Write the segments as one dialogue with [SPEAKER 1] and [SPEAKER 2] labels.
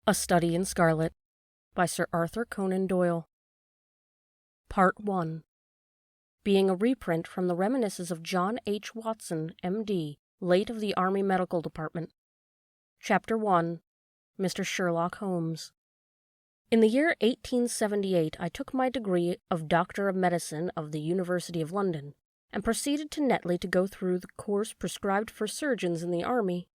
[SPEAKER 1] A Study in Scarlet by Sir Arthur Conan Doyle. Part 1. Being a reprint from the reminiscences of John H. Watson, M.D., late of the Army Medical Department. Chapter 1. Mr. Sherlock Holmes. In the year 1878 I took my degree of Doctor of Medicine of the University of London, and proceeded to Netley to go through the course prescribed for surgeons in the Army.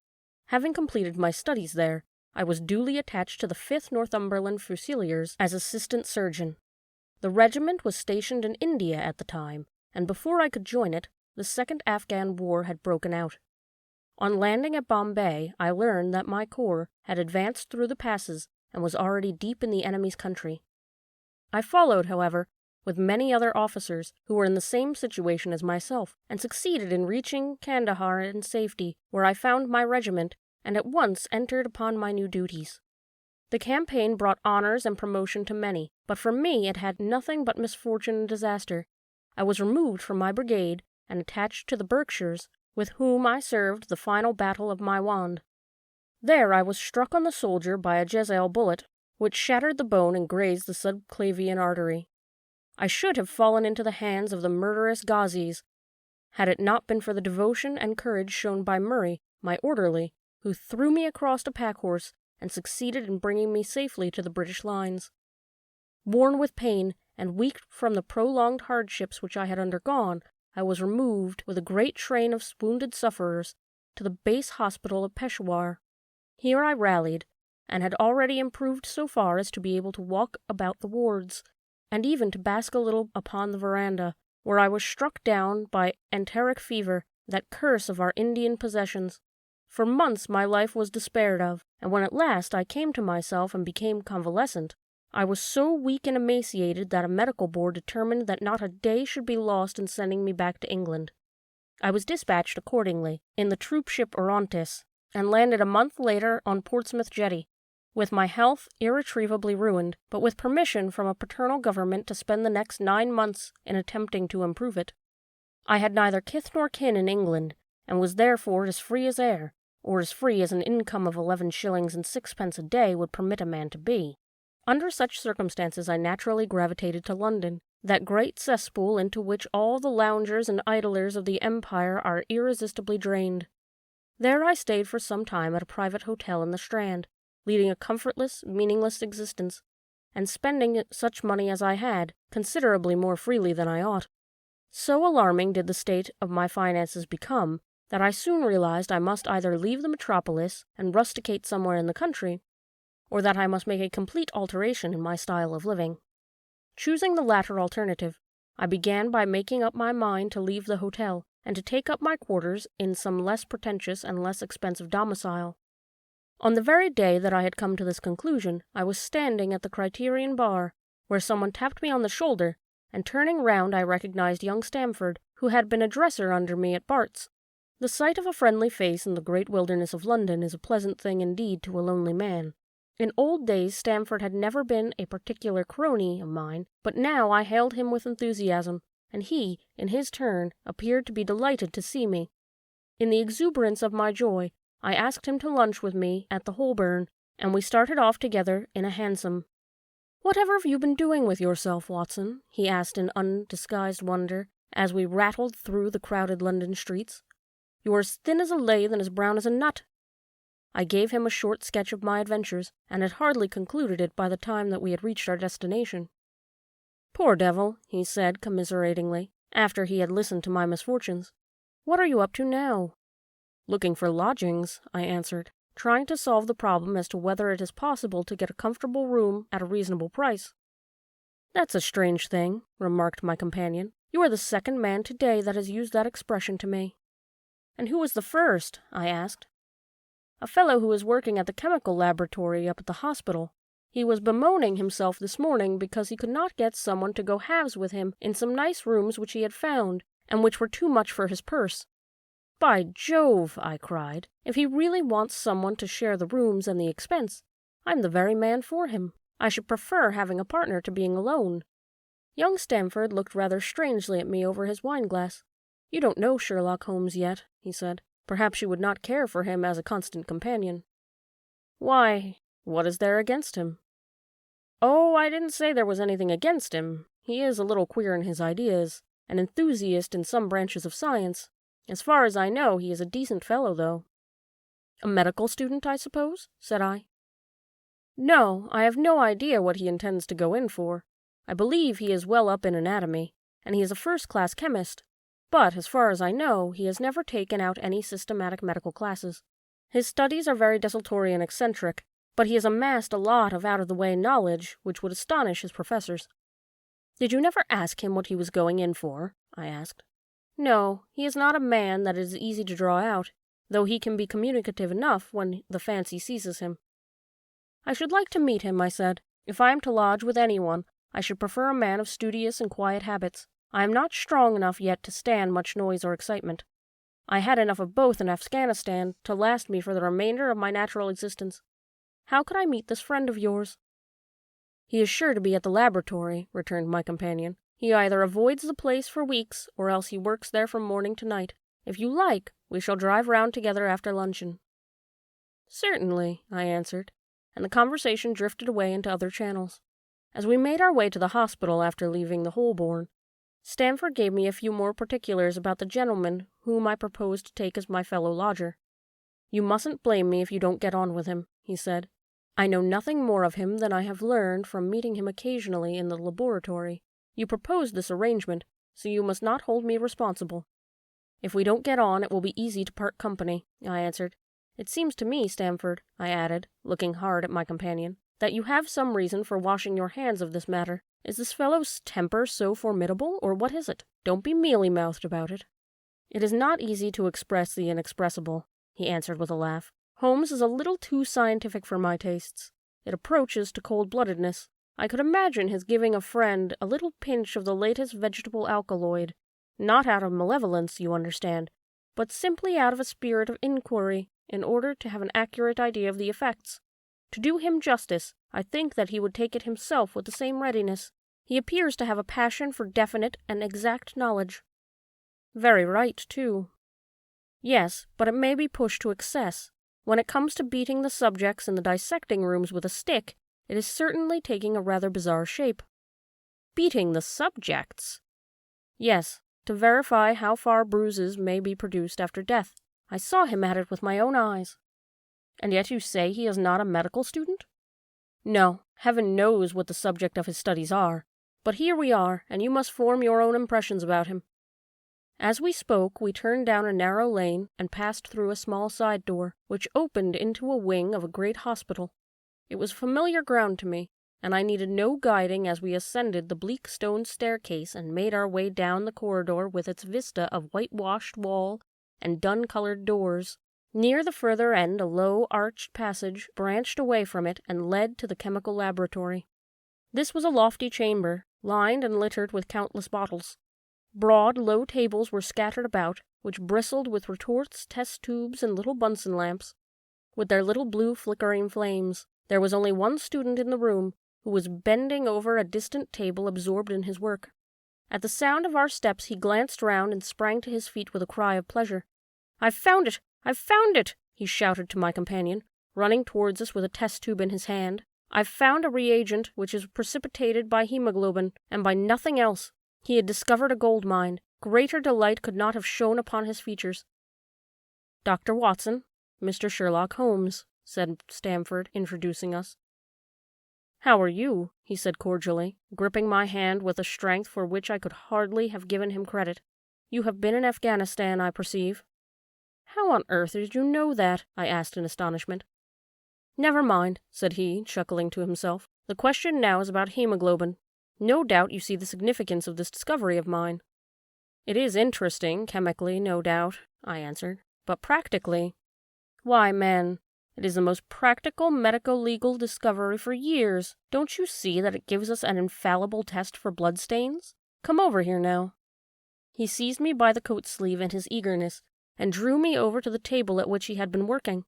[SPEAKER 1] Having completed my studies there, I was duly attached to the 5th Northumberland Fusiliers as assistant surgeon. The regiment was stationed in India at the time, and before I could join it, the Second Afghan War had broken out. On landing at Bombay, I learned that my corps had advanced through the passes and was already deep in the enemy's country. I followed, however, with many other officers who were in the same situation as myself, and succeeded in reaching Kandahar in safety, where I found my regiment and at once entered upon my new duties. The campaign brought honors and promotion to many, but for me it had nothing but misfortune and disaster. I was removed from my brigade and attached to the Berkshires, with whom I served the final battle of Maiwand. There I was struck on the shoulder by a Jezzail bullet, which shattered the bone and grazed the subclavian artery. I should have fallen into the hands of the murderous Ghazis, had it not been for the devotion and courage shown by Murray, my orderly, who threw me across a pack-horse and succeeded in bringing me safely to the British lines. Worn with pain and weak from the prolonged hardships which I had undergone, I was removed with a great train of wounded sufferers to the base hospital of Peshawar. Here I rallied, and had already improved so far as to be able to walk about the wards, and even to bask a little upon the veranda, where I was struck down by enteric fever, that curse of our Indian possessions. For months my life was despaired of, and when at last I came to myself and became convalescent, I was so weak and emaciated that a medical board determined that not a day should be lost in sending me back to England. I was dispatched accordingly in the troop ship Orontes, and landed a month later on Portsmouth jetty, with my health irretrievably ruined, but with permission from a paternal government to spend the next 9 months in attempting to improve it. I had neither kith nor kin in England, and was therefore as free as air, or as free as an income of 11 shillings and 6 a day would permit a man to be. Under such circumstances I naturally gravitated to London, that great cesspool into which all the loungers and idlers of the empire are irresistibly drained. There I stayed for some time at a private hotel in the Strand, leading a comfortless, meaningless existence, and spending such money as I had, considerably more freely than I ought. So alarming did the state of my finances become, that I soon realized I must either leave the metropolis and rusticate somewhere in the country, or that I must make a complete alteration in my style of living. Choosing the latter alternative, I began by making up my mind to leave the hotel, and to take up my quarters in some less pretentious and less expensive domicile. On the very day that I had come to this conclusion, I was standing at the Criterion bar, where someone tapped me on the shoulder, and turning round I recognized young Stamford, who had been a dresser under me at Bart's. The sight of a friendly face in the great wilderness of London is a pleasant thing indeed to a lonely man. In old days Stamford had never been a particular crony of mine, but now I hailed him with enthusiasm, and he, in his turn, appeared to be delighted to see me. In the exuberance of my joy, I asked him to lunch with me at the Holborn, and we started off together in a hansom. "Whatever have you been doing with yourself, Watson?" he asked in undisguised wonder, as we rattled through the crowded London streets. "You are as thin as a lath and as brown as a nut." I gave him a short sketch of my adventures, and had hardly concluded it by the time that we had reached our destination. "Poor devil," he said commiseratingly, after he had listened to my misfortunes. "What are you up to now?" "Looking for lodgings," I answered, trying to solve the problem as to whether it is possible to get a comfortable room at a reasonable price. "That's a strange thing," remarked my companion. "You are the second man today that has used that expression to me." "And who was the first?" I asked. "A fellow who is working at the chemical laboratory up at the hospital. He was bemoaning himself this morning because he could not get someone to go halves with him in some nice rooms which he had found, and which were too much for his purse." "By Jove!" I cried. "If he really wants someone to share the rooms and the expense, I'm the very man for him. I should prefer having a partner to being alone." Young Stamford looked rather strangely at me over his wine-glass. "You don't know Sherlock Holmes yet," he said. "Perhaps you would not care for him as a constant companion." "Why, What is there against him?" "Oh, I didn't say there was anything against him. He is a little queer in his ideas, an enthusiast in some branches of science. As far as I know, he is a decent fellow, though." "A medical student, I suppose?" said I. "No, I have no idea what he intends to go in for. I believe he is well up in anatomy, and he is a first-class chemist. But, as far as I know, he has never taken out any systematic medical classes. His studies are very desultory and eccentric, but he has amassed a lot of out-of-the-way knowledge which would astonish his professors." "Did you never ask him what he was going in for?" I asked. "No, he is not a man that it is easy to draw out, though he can be communicative enough when the fancy seizes him." "I should like to meet him," I said. "If I am to lodge with anyone, I should prefer a man of studious and quiet habits. I am not strong enough yet to stand much noise or excitement. I had enough of both in Afghanistan to last me for the remainder of my natural existence. How could I meet this friend of yours?" "He is sure to be at the laboratory," returned my companion. "He either avoids the place for weeks, or else he works there from morning to night. If you like, we shall drive round together after luncheon." "Certainly," I answered, and the conversation drifted away into other channels. As we made our way to the hospital after leaving the Holborn, Stamford gave me a few more particulars about the gentleman whom I proposed to take as my fellow lodger. "You mustn't blame me if you don't get on with him," he said. "I know nothing more of him than I have learned from meeting him occasionally in the laboratory. You proposed this arrangement, so you must not hold me responsible." "If we don't get on, it will be easy to part company," I answered. "It seems to me, Stamford," I added, looking hard at my companion, "that you have some reason for washing your hands of this matter. Is this fellow's temper so formidable, or what is it? Don't be mealy-mouthed about it." "It is not easy to express the inexpressible," he answered with a laugh. "Holmes is a little too scientific for my tastes. It approaches to cold-bloodedness. I could imagine his giving a friend a little pinch of the latest vegetable alkaloid, not out of malevolence, you understand, but simply out of a spirit of inquiry, in order to have an accurate idea of the effects. To do him justice, I think that he would take it himself with the same readiness. He appears to have a passion for definite and exact knowledge." "Very right, too." "Yes, but it may be pushed to excess. When it comes to beating the subjects in the dissecting rooms with a stick, it is certainly taking a rather bizarre shape." "Beating the subjects?" "Yes, to verify how far bruises may be produced after death. I saw him at it with my own eyes." "And yet you say he is not a medical student?" "No, heaven knows what the subject of his studies are. But here we are, and you must form your own impressions about him." As we spoke, we turned down a narrow lane and passed through a small side door, which opened into a wing of a great hospital. It was familiar ground to me, and I needed no guiding as we ascended the bleak stone staircase and made our way down the corridor with its vista of whitewashed wall and dun-colored doors. Near the further end, a low, arched passage branched away from it and led to the chemical laboratory. This was a lofty chamber, lined and littered with countless bottles. Broad, low tables were scattered about, which bristled with retorts, test tubes, and little Bunsen lamps, with their little blue flickering flames. There was only one student in the room, who was bending over a distant table absorbed in his work. At the sound of our steps he glanced round and sprang to his feet with a cry of pleasure. "I've found it! I've found it!" he shouted to my companion, running towards us with a test tube in his hand. "I've found a reagent which is precipitated by hemoglobin, and by nothing else." He had discovered a gold mine. Greater delight could not have shone upon his features. "Dr. Watson, Mr. Sherlock Holmes," said Stamford, introducing us. "How are you?" he said cordially, gripping my hand with a strength for which I could hardly have given him credit. "You have been in Afghanistan, I perceive." "How on earth did you know that?" I asked in astonishment. "Never mind," said he, chuckling to himself. "The question now is about hemoglobin. No doubt you see the significance of this discovery of mine." "It is interesting, chemically, no doubt," I answered. "But practically—" "Why, man, it is the most practical medico-legal discovery for years. Don't you see that it gives us an infallible test for bloodstains? Come over here now." He seized me by the coat sleeve in his eagerness, and drew me over to the table at which he had been working.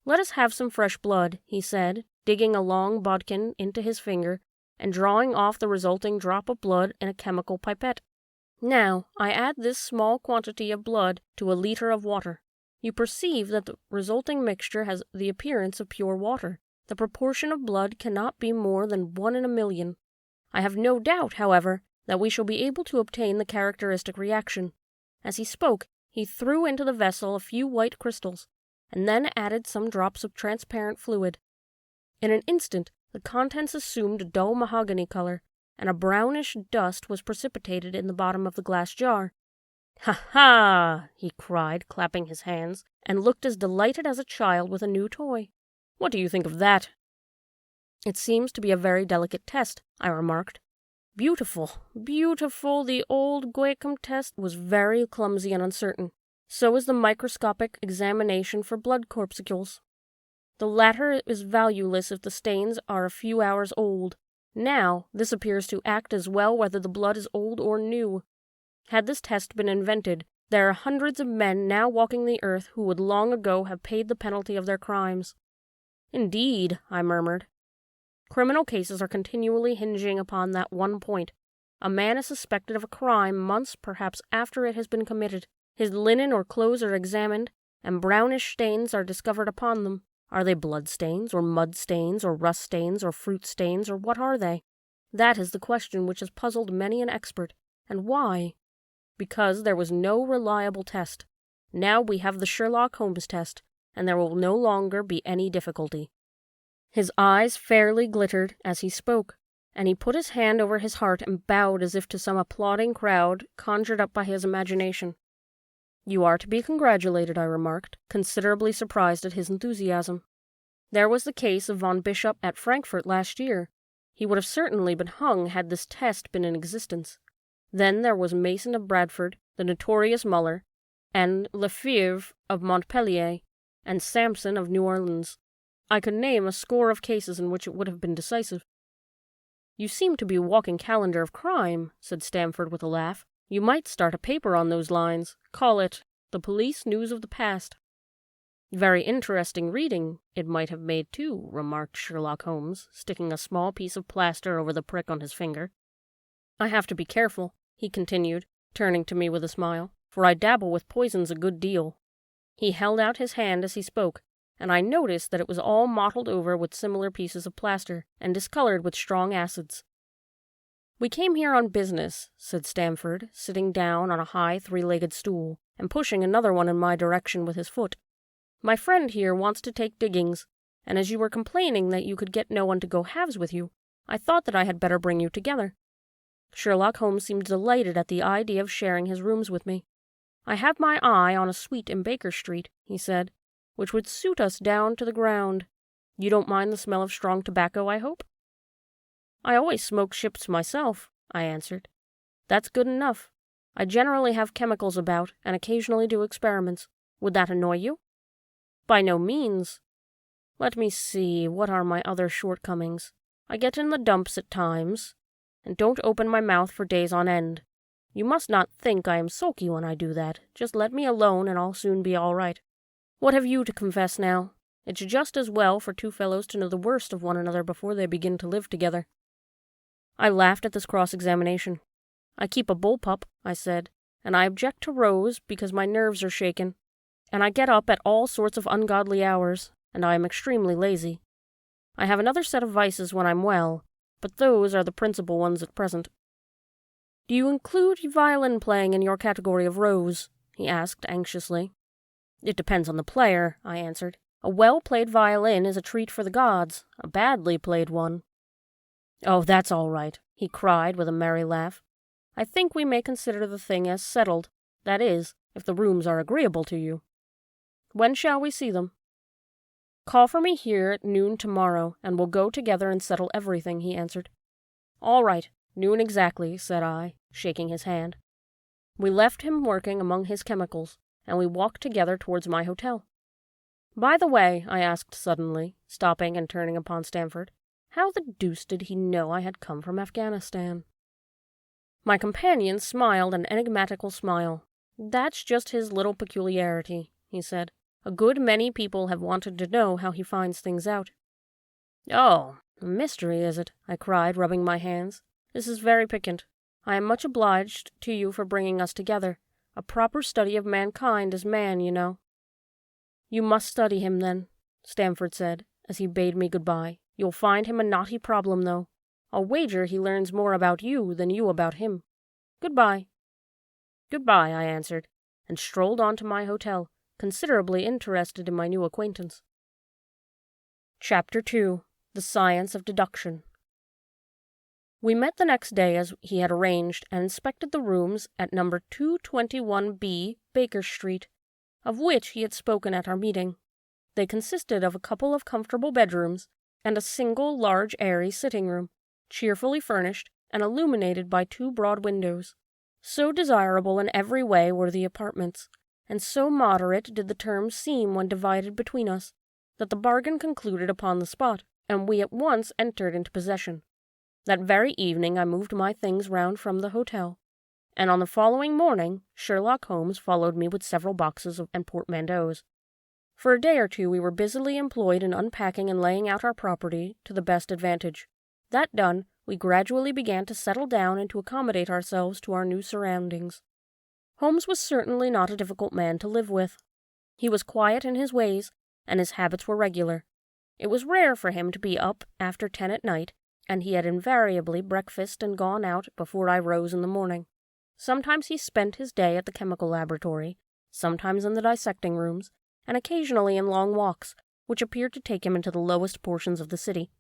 [SPEAKER 1] "Let us have some fresh blood," he said, digging a long bodkin into his finger and drawing off the resulting drop of blood in a chemical pipette. "Now, I add this small quantity of blood to a liter of water. You perceive that the resulting mixture has the appearance of pure water. The proportion of blood cannot be more than 1 in a million. I have no doubt, however, that we shall be able to obtain the characteristic reaction." As he spoke, he threw into the vessel a few white crystals, and then added some drops of transparent fluid. In an instant, the contents assumed a dull mahogany color, and a brownish dust was precipitated in the bottom of the glass jar. "Ha ha!" he cried, clapping his hands, and looked as delighted as a child with a new toy. "What do you think of that?" "It seems to be a very delicate test," I remarked. "Beautiful, beautiful. The old Guacum test was very clumsy and uncertain. So is the microscopic examination for blood corpuscles. The latter is valueless if the stains are a few hours old. Now, this appears to act as well whether the blood is old or new. Had this test been invented, there are hundreds of men now walking the earth who would long ago have paid the penalty of their crimes." "Indeed," I murmured. "Criminal cases are continually hinging upon that one point. A man is suspected of a crime months, perhaps, after it has been committed. His linen or clothes are examined, and brownish stains are discovered upon them. Are they blood stains, or mud stains, or rust stains, or fruit stains, or what are they? That is the question which has puzzled many an expert. And why? Because there was no reliable test. Now we have the Sherlock Holmes test, and there will no longer be any difficulty." His eyes fairly glittered as he spoke, and he put his hand over his heart and bowed as if to some applauding crowd conjured up by his imagination. "You are to be congratulated," I remarked, considerably surprised at his enthusiasm. "There was the case of von Bishop at Frankfurt last year. He would have certainly been hung had this test been in existence. Then there was Mason of Bradford, the notorious Muller, and Lefebvre of Montpellier, and Sampson of New Orleans. I could name a score of cases in which it would have been decisive." "You seem to be a walking calendar of crime," said Stamford with a laugh. "You might start a paper on those lines. Call it The Police News of the Past." "Very interesting reading it might have made, too," remarked Sherlock Holmes, sticking a small piece of plaster over the prick on his finger. "I have to be careful," he continued, turning to me with a smile, "for I dabble with poisons a good deal." He held out his hand as he spoke, and I noticed that it was all mottled over with similar pieces of plaster, and discolored with strong acids. "We came here on business," said Stamford, sitting down on a high three-legged stool, and pushing another one in my direction with his foot. "My friend here wants to take diggings, and as you were complaining that you could get no one to go halves with you, I thought that I had better bring you together." Sherlock Holmes seemed delighted at the idea of sharing his rooms with me. "I have my eye on a suite in Baker Street," he said, "which would suit us down to the ground. You don't mind the smell of strong tobacco, I hope?" "I always smoke ships myself," I answered. "That's good enough. I generally have chemicals about, and occasionally do experiments. Would that annoy you?" "By no means. Let me see, what are my other shortcomings? I get in the dumps at times, and don't open my mouth for days on end. You must not think I am sulky when I do that. Just let me alone, and I'll soon be all right. What have you to confess now? It's just as well for two fellows to know the worst of one another before they begin to live together." I laughed at this cross-examination. "I keep a bullpup," I said, "and I object to Rose because my nerves are shaken, and I get up at all sorts of ungodly hours, and I am extremely lazy. I have another set of vices when I'm well, but those are the principal ones at present." "Do you include violin playing in your category of Rose?" he asked anxiously. "It depends on the player," I answered. "A well-played violin is a treat for the gods, a badly played one." "Oh, that's all right," he cried with a merry laugh. "I think we may consider the thing as settled, that is, if the rooms are agreeable to you. When shall we see them?" "Call for me here at noon tomorrow, and we'll go together and settle everything," he answered. "All right, noon exactly," said I, shaking his hand. We left him working among his chemicals, and we walked together towards my hotel. "By the way," I asked suddenly, stopping and turning upon Stamford, "how the deuce did he know I had come from Afghanistan?" My companion smiled an enigmatical smile. "That's just his little peculiarity," he said. "A good many people have wanted to know how he finds things out." "Oh, a mystery, is it?" I cried, rubbing my hands. "This is very piquant. I am much obliged to you for bringing us together. A proper study of mankind is man, you know." "You must study him, then," Stamford said, as he bade me goodbye. "You'll find him a knotty problem, though. I'll wager he learns more about you than you about him. Goodbye." "Goodbye," I answered, and strolled on to my hotel, considerably interested in my new acquaintance. Chapter 2. The Science of Deduction. We met the next day as he had arranged and inspected the rooms at number 221B Baker Street, of which he had spoken at our meeting. They consisted of a couple of comfortable bedrooms and a single large airy sitting room, cheerfully furnished and illuminated by 2 broad windows. So desirable in every way were the apartments, and so moderate did the terms seem when divided between us, that the bargain concluded upon the spot, and we at once entered into possession. That very evening I moved my things round from the hotel, and on the following morning Sherlock Holmes followed me with several boxes and portmanteaus. For a day or two we were busily employed in unpacking and laying out our property to the best advantage. That done, we gradually began to settle down and to accommodate ourselves to our new surroundings. Holmes was certainly not a difficult man to live with. He was quiet in his ways, and his habits were regular. It was rare for him to be up after 10 at night, and he had invariably breakfasted and gone out before I rose in the morning. Sometimes he spent his day at the chemical laboratory, sometimes in the dissecting rooms, and occasionally in long walks, which appeared to take him into the lowest portions of the city.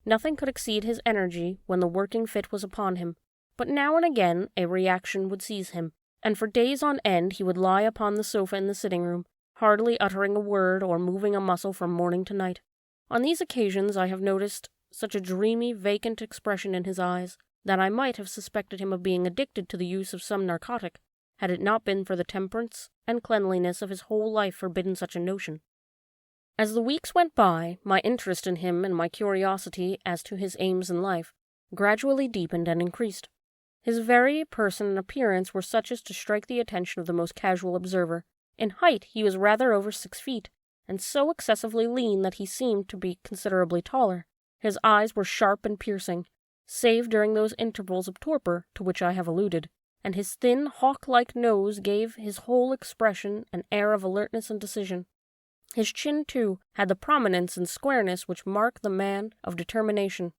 [SPEAKER 1] Nothing could exceed his energy when the working fit was upon him, but now and again a reaction would seize him, and for days on end he would lie upon the sofa in the sitting-room, hardly uttering a word or moving a muscle from morning to night. On these occasions I have noticed such a dreamy, vacant expression in his eyes that I might have suspected him of being addicted to the use of some narcotic, had it not been for the temperance and cleanliness of his whole life forbidden such a notion. As the weeks went by, my interest in him and my curiosity as to his aims in life gradually deepened and increased. His very person and appearance were such as to strike the attention of the most casual observer. In height he was rather over 6 feet, and so excessively lean that he seemed to be considerably taller. His eyes were sharp and piercing, save during those intervals of torpor to which I have alluded, and his thin, hawk-like nose gave his whole expression an air of alertness and decision. His chin, too, had the prominence and squareness which mark the man of determination.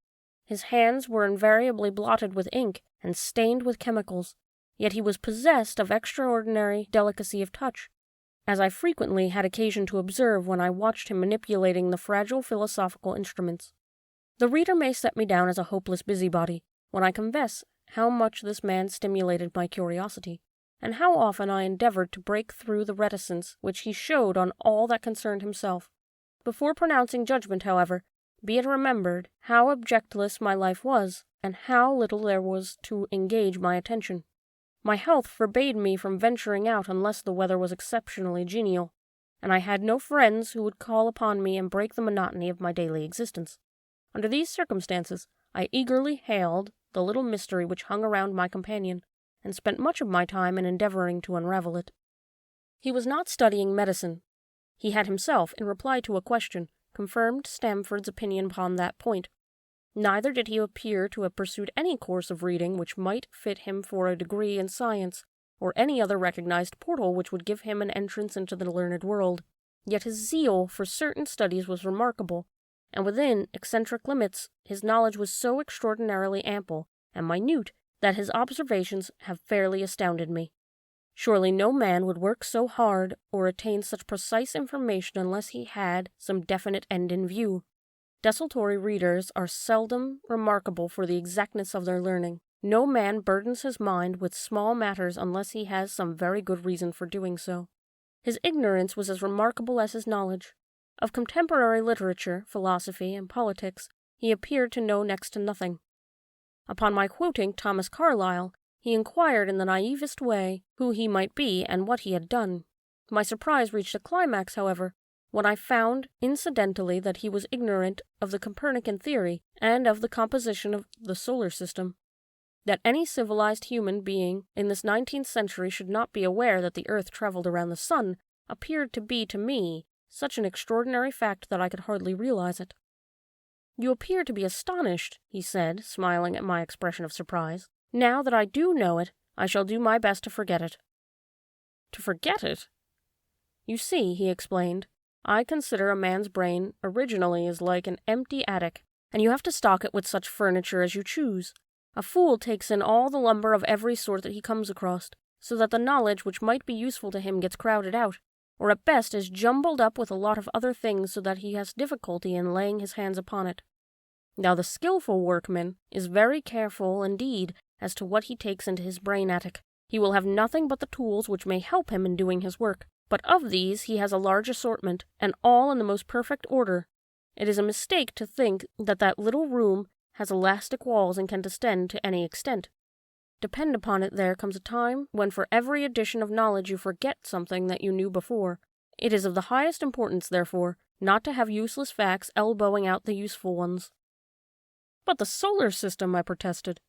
[SPEAKER 1] His hands were invariably blotted with ink and stained with chemicals, yet he was possessed of extraordinary delicacy of touch, as I frequently had occasion to observe when I watched him manipulating the fragile philosophical instruments. The reader may set me down as a hopeless busybody when I confess how much this man stimulated my curiosity, and how often I endeavored to break through the reticence which he showed on all that concerned himself. Before pronouncing judgment, however, be it remembered how objectless my life was, and how little there was to engage my attention. My health forbade me from venturing out unless the weather was exceptionally genial, and I had no friends who would call upon me and break the monotony of my daily existence. Under these circumstances, I eagerly hailed the little mystery which hung around my companion, and spent much of my time in endeavoring to unravel it. He was not studying medicine. He had himself, in reply to a question, confirmed Stamford's opinion upon that point. Neither did he appear to have pursued any course of reading which might fit him for a degree in science, or any other recognized portal which would give him an entrance into the learned world. Yet his zeal for certain studies was remarkable, and within eccentric limits his knowledge was so extraordinarily ample and minute that his observations have fairly astounded me. Surely no man would work so hard or attain such precise information unless he had some definite end in view. Desultory readers are seldom remarkable for the exactness of their learning. No man burdens his mind with small matters unless he has some very good reason for doing so. His ignorance was as remarkable as his knowledge. Of contemporary literature, philosophy, and politics, he appeared to know next to nothing. Upon my quoting Thomas Carlyle, he inquired in the naivest way who he might be and what he had done. My surprise reached a climax, however, when I found incidentally that he was ignorant of the Copernican theory and of the composition of the solar system. That any civilized human being in this 19th century should not be aware that the earth traveled around the sun appeared to be, to me, such an extraordinary fact that I could hardly realize it. "You appear to be astonished," he said, smiling at my expression of surprise. "Now that I do know it, I shall do my best to forget it." "To forget it?" "You see," he explained, I consider a man's brain originally is like an empty attic, and you have to stock it with such furniture as you choose. A fool takes in all the lumber of every sort that he comes across, so that the knowledge which might be useful to him gets crowded out, or at best is jumbled up with a lot of other things so that he has difficulty in laying his hands upon it. Now the skillful workman is very careful indeed as to what he takes into his brain attic. He will have nothing but the tools which may help him in doing his work, but of these he has a large assortment, and all in the most perfect order. It is a mistake to think that that little room has elastic walls and can distend to any extent. Depend upon it, there comes a time when for every addition of knowledge you forget something that you knew before. It is of the highest importance, therefore, not to have useless facts elbowing out the useful ones. But the solar system, I protested.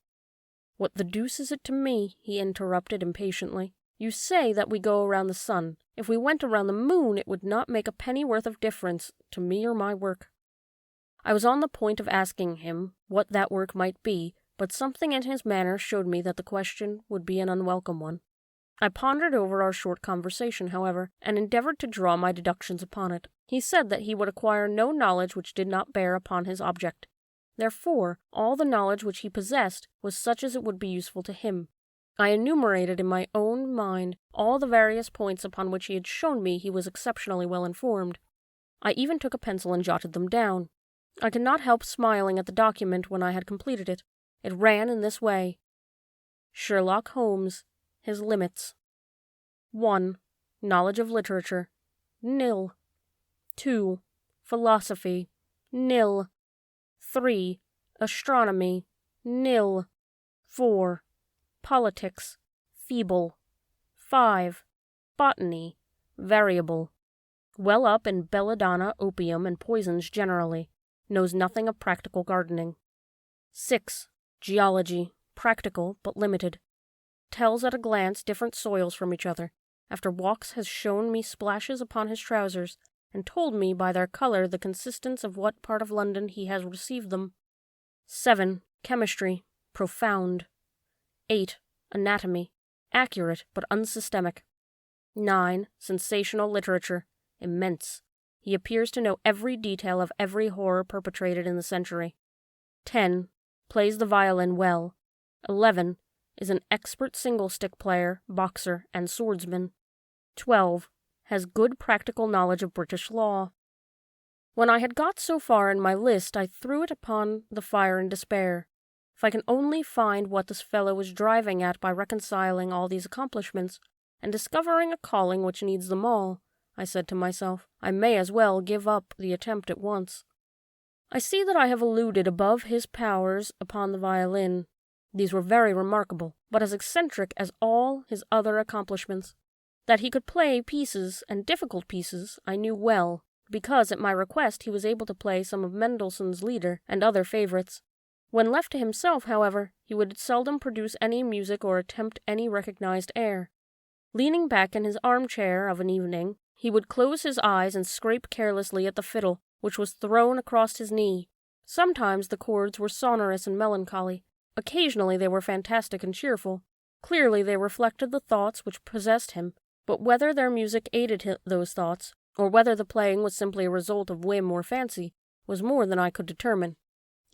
[SPEAKER 1] What the deuce is it to me? He interrupted impatiently. You say that we go around the sun. If we went around the moon, it would not make a pennyworth of difference to me or my work. I was on the point of asking him what that work might be, but something in his manner showed me that the question would be an unwelcome one. I pondered over our short conversation, however, and endeavored to draw my deductions upon it. He said that he would acquire no knowledge which did not bear upon his object. Therefore, all the knowledge which he possessed was such as it would be useful to him. I enumerated in my own mind all the various points upon which he had shown me he was exceptionally well informed. I even took a pencil and jotted them down. I could not help smiling at the document when I had completed it. It ran in this way. Sherlock Holmes, his limits. 1. Knowledge of literature. Nil. 2. Philosophy. Nil. 3. Astronomy. Nil. 4. Politics. Feeble. 5. Botany. Variable. Well up in belladonna, opium, and poisons generally. Knows nothing of practical gardening. 6. Geology. Practical, but limited. Tells at a glance different soils from each other. After walks has shown me splashes upon his trousers, and told me by their color the consistence of what part of London he has received them. 7. Chemistry. Profound. 8. Anatomy. Accurate, but unsystemic. 9. Sensational literature. Immense. He appears to know every detail of every horror perpetrated in the century. 10. Plays the violin well. 11. Is an expert single-stick player, boxer, and swordsman. 12. Has good practical knowledge of British law. When I had got so far in my list, I threw it upon the fire in despair. If I can only find what this fellow was driving at by reconciling all these accomplishments, and discovering a calling which needs them all, I said to myself, I may as well give up the attempt at once. I see that I have alluded above his powers upon the violin. These were very remarkable, but as eccentric as all his other accomplishments. That he could play pieces, and difficult pieces, I knew well, because at my request he was able to play some of Mendelssohn's Lieder and other favorites. When left to himself, however, he would seldom produce any music or attempt any recognized air. Leaning back in his armchair of an evening, he would close his eyes and scrape carelessly at the fiddle, which was thrown across his knee. Sometimes the chords were sonorous and melancholy. Occasionally they were fantastic and cheerful. Clearly they reflected the thoughts which possessed him, but whether their music aided those thoughts, or whether the playing was simply a result of whim or fancy, was more than I could determine.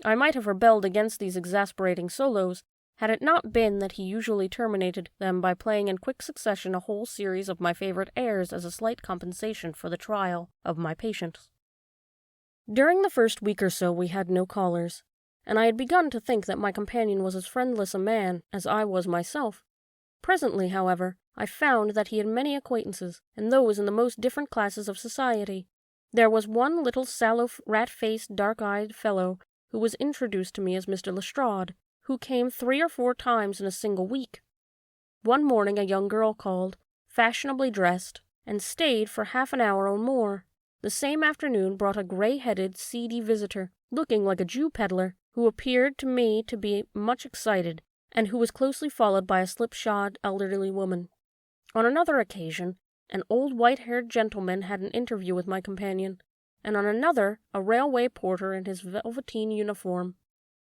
[SPEAKER 1] I might have rebelled against these exasperating solos, had it not been that he usually terminated them by playing in quick succession a whole series of my favorite airs as a slight compensation for the trial of my patience. During the first week or so we had no callers, and I had begun to think that my companion was as friendless a man as I was myself. Presently, however, I found that he had many acquaintances, and those in the most different classes of society. There was one little sallow, rat-faced, dark-eyed fellow who was introduced to me as Mr. Lestrade, who came 3 or 4 times in a single week. One morning a young girl called, fashionably dressed, and stayed for half an hour or more. The same afternoon brought a gray-headed, seedy visitor, looking like a Jew peddler, who appeared to me to be much excited, and who was closely followed by a slipshod elderly woman. On another occasion, an old white-haired gentleman had an interview with my companion, and on another, a railway porter in his velveteen uniform.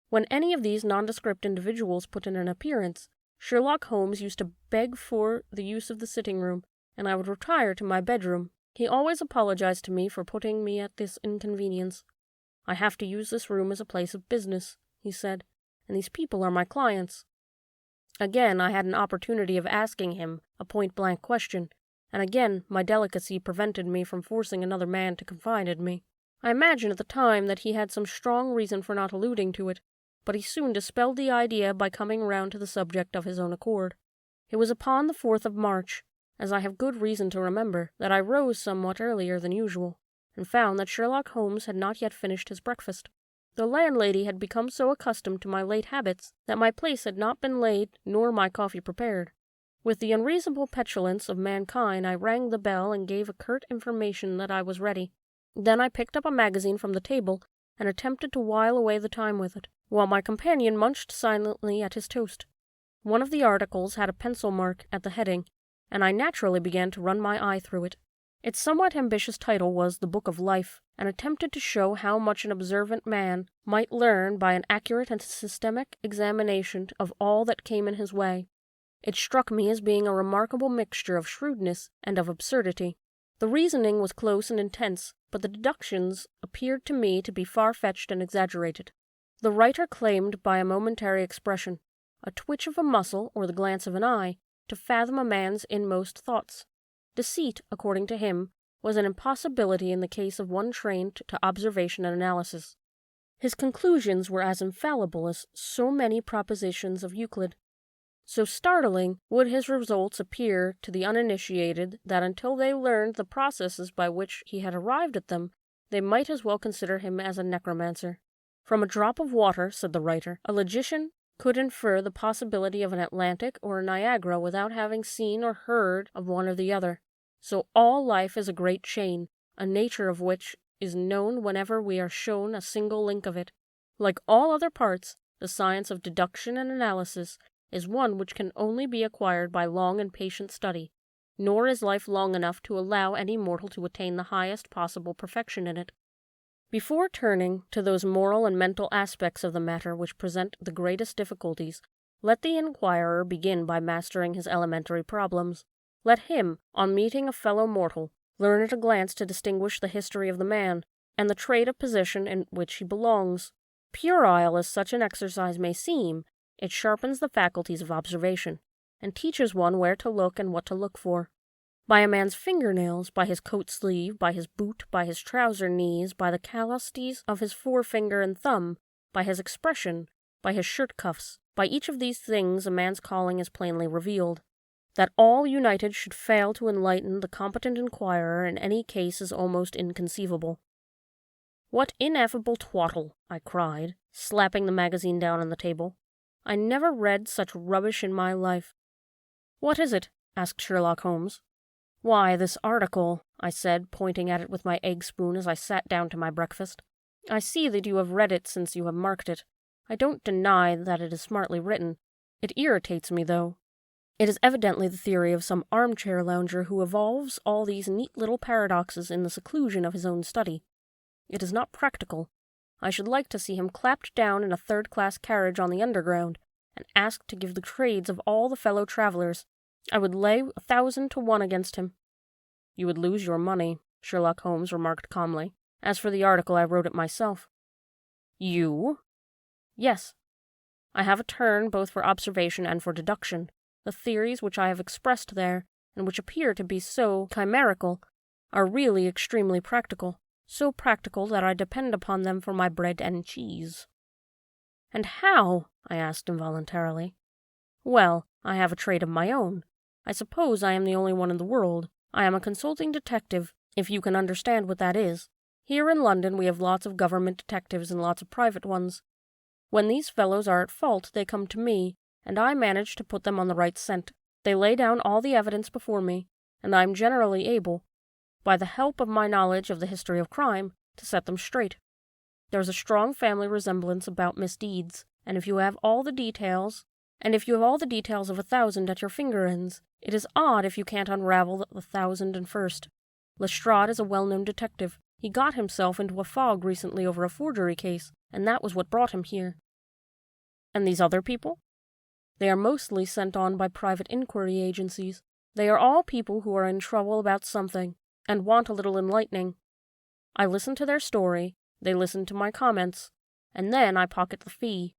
[SPEAKER 1] When any of these nondescript individuals put in an appearance, Sherlock Holmes used to beg for the use of the sitting-room, and I would retire to my bedroom, He always apologized to me for putting me at this inconvenience. "I have to use this room as a place of business," he said, "and these people are my clients." Again I had an opportunity of asking him a point-blank question, and again my delicacy prevented me from forcing another man to confide in me. I imagined at the time that he had some strong reason for not alluding to it, but he soon dispelled the idea by coming round to the subject of his own accord. It was upon the 4th of March, as I have good reason to remember, that I rose somewhat earlier than usual, and found that Sherlock Holmes had not yet finished his breakfast. The landlady had become so accustomed to my late habits that my place had not been laid nor my coffee prepared. With the unreasonable petulance of mankind, I rang the bell and gave a curt information that I was ready. Then I picked up a magazine from the table and attempted to while away the time with it, while my companion munched silently at his toast. One of the articles had a pencil mark at the heading, and I naturally began to run my eye through it. Its somewhat ambitious title was The Book of Life, and attempted to show how much an observant man might learn by an accurate and systematic examination of all that came in his way. It struck me as being a remarkable mixture of shrewdness and of absurdity. The reasoning was close and intense, but the deductions appeared to me to be far-fetched and exaggerated. The writer claimed by a momentary expression, a twitch of a muscle or the glance of an eye, to fathom a man's inmost thoughts. Deceit, according to him, was an impossibility in the case of one trained to observation and analysis. His conclusions were as infallible as so many propositions of Euclid. So startling would his results appear to the uninitiated that until they learned the processes by which he had arrived at them, they might as well consider him as a necromancer. From a drop of water, said the writer, a logician could infer the possibility of an Atlantic or a Niagara without having seen or heard of one or the other. So all life is a great chain, a nature of which is known whenever we are shown a single link of it. Like all other parts, the science of deduction and analysis is one which can only be acquired by long and patient study, nor is life long enough to allow any mortal to attain the highest possible perfection in it. Before turning to those moral and mental aspects of the matter which present the greatest difficulties, let the inquirer begin by mastering his elementary problems. Let him, on meeting a fellow mortal, learn at a glance to distinguish the history of the man, and the trade of position in which he belongs. Puerile as such an exercise may seem, it sharpens the faculties of observation, and teaches one where to look and what to look for. By a man's fingernails, by his coat sleeve, by his boot, by his trouser knees, by the callousties of his forefinger and thumb, by his expression, by his shirt cuffs, by each of these things a man's calling is plainly revealed. That all united should fail to enlighten the competent inquirer in any case is almost inconceivable. "What ineffable twaddle!" I cried, slapping the magazine down on the table. "I never read such rubbish in my life." "What is it?" asked Sherlock Holmes. "Why, this article," I said, pointing at it with my egg spoon as I sat down to my breakfast. "I see that you have read it since you have marked it. I don't deny that it is smartly written. It irritates me, though. It is evidently the theory of some armchair lounger who evolves all these neat little paradoxes in the seclusion of his own study. It is not practical. I should like to see him clapped down in a third-class carriage on the Underground, and asked to give the trades of all the fellow travelers. I would lay 1,000 to 1 against him." "You would lose your money," Sherlock Holmes remarked calmly. "As for the article, I wrote it myself." "You?" "Yes. I have a turn both for observation and for deduction. The theories which I have expressed there, and which appear to be so chimerical, are really extremely practical, so practical that I depend upon them for my bread and cheese." "And how?" I asked involuntarily. "Well, I have a trade of my own. I suppose I am the only one in the world. I am a consulting detective, if you can understand what that is. Here in London we have lots of government detectives and lots of private ones. When these fellows are at fault, they come to me, and I manage to put them on the right scent. They lay down all the evidence before me, and I am generally able, by the help of my knowledge of the history of crime, to set them straight. There is a strong family resemblance about misdeeds, and if you have all the details of 1,000 at your finger ends, it is odd if you can't unravel the 1,001st. Lestrade is a well-known detective. He got himself into a fog recently over a forgery case, and that was what brought him here." "And these other people?" "They are mostly sent on by private inquiry agencies. They are all people who are in trouble about something, and want a little enlightening. I listen to their story, they listen to my comments, and then I pocket the fee.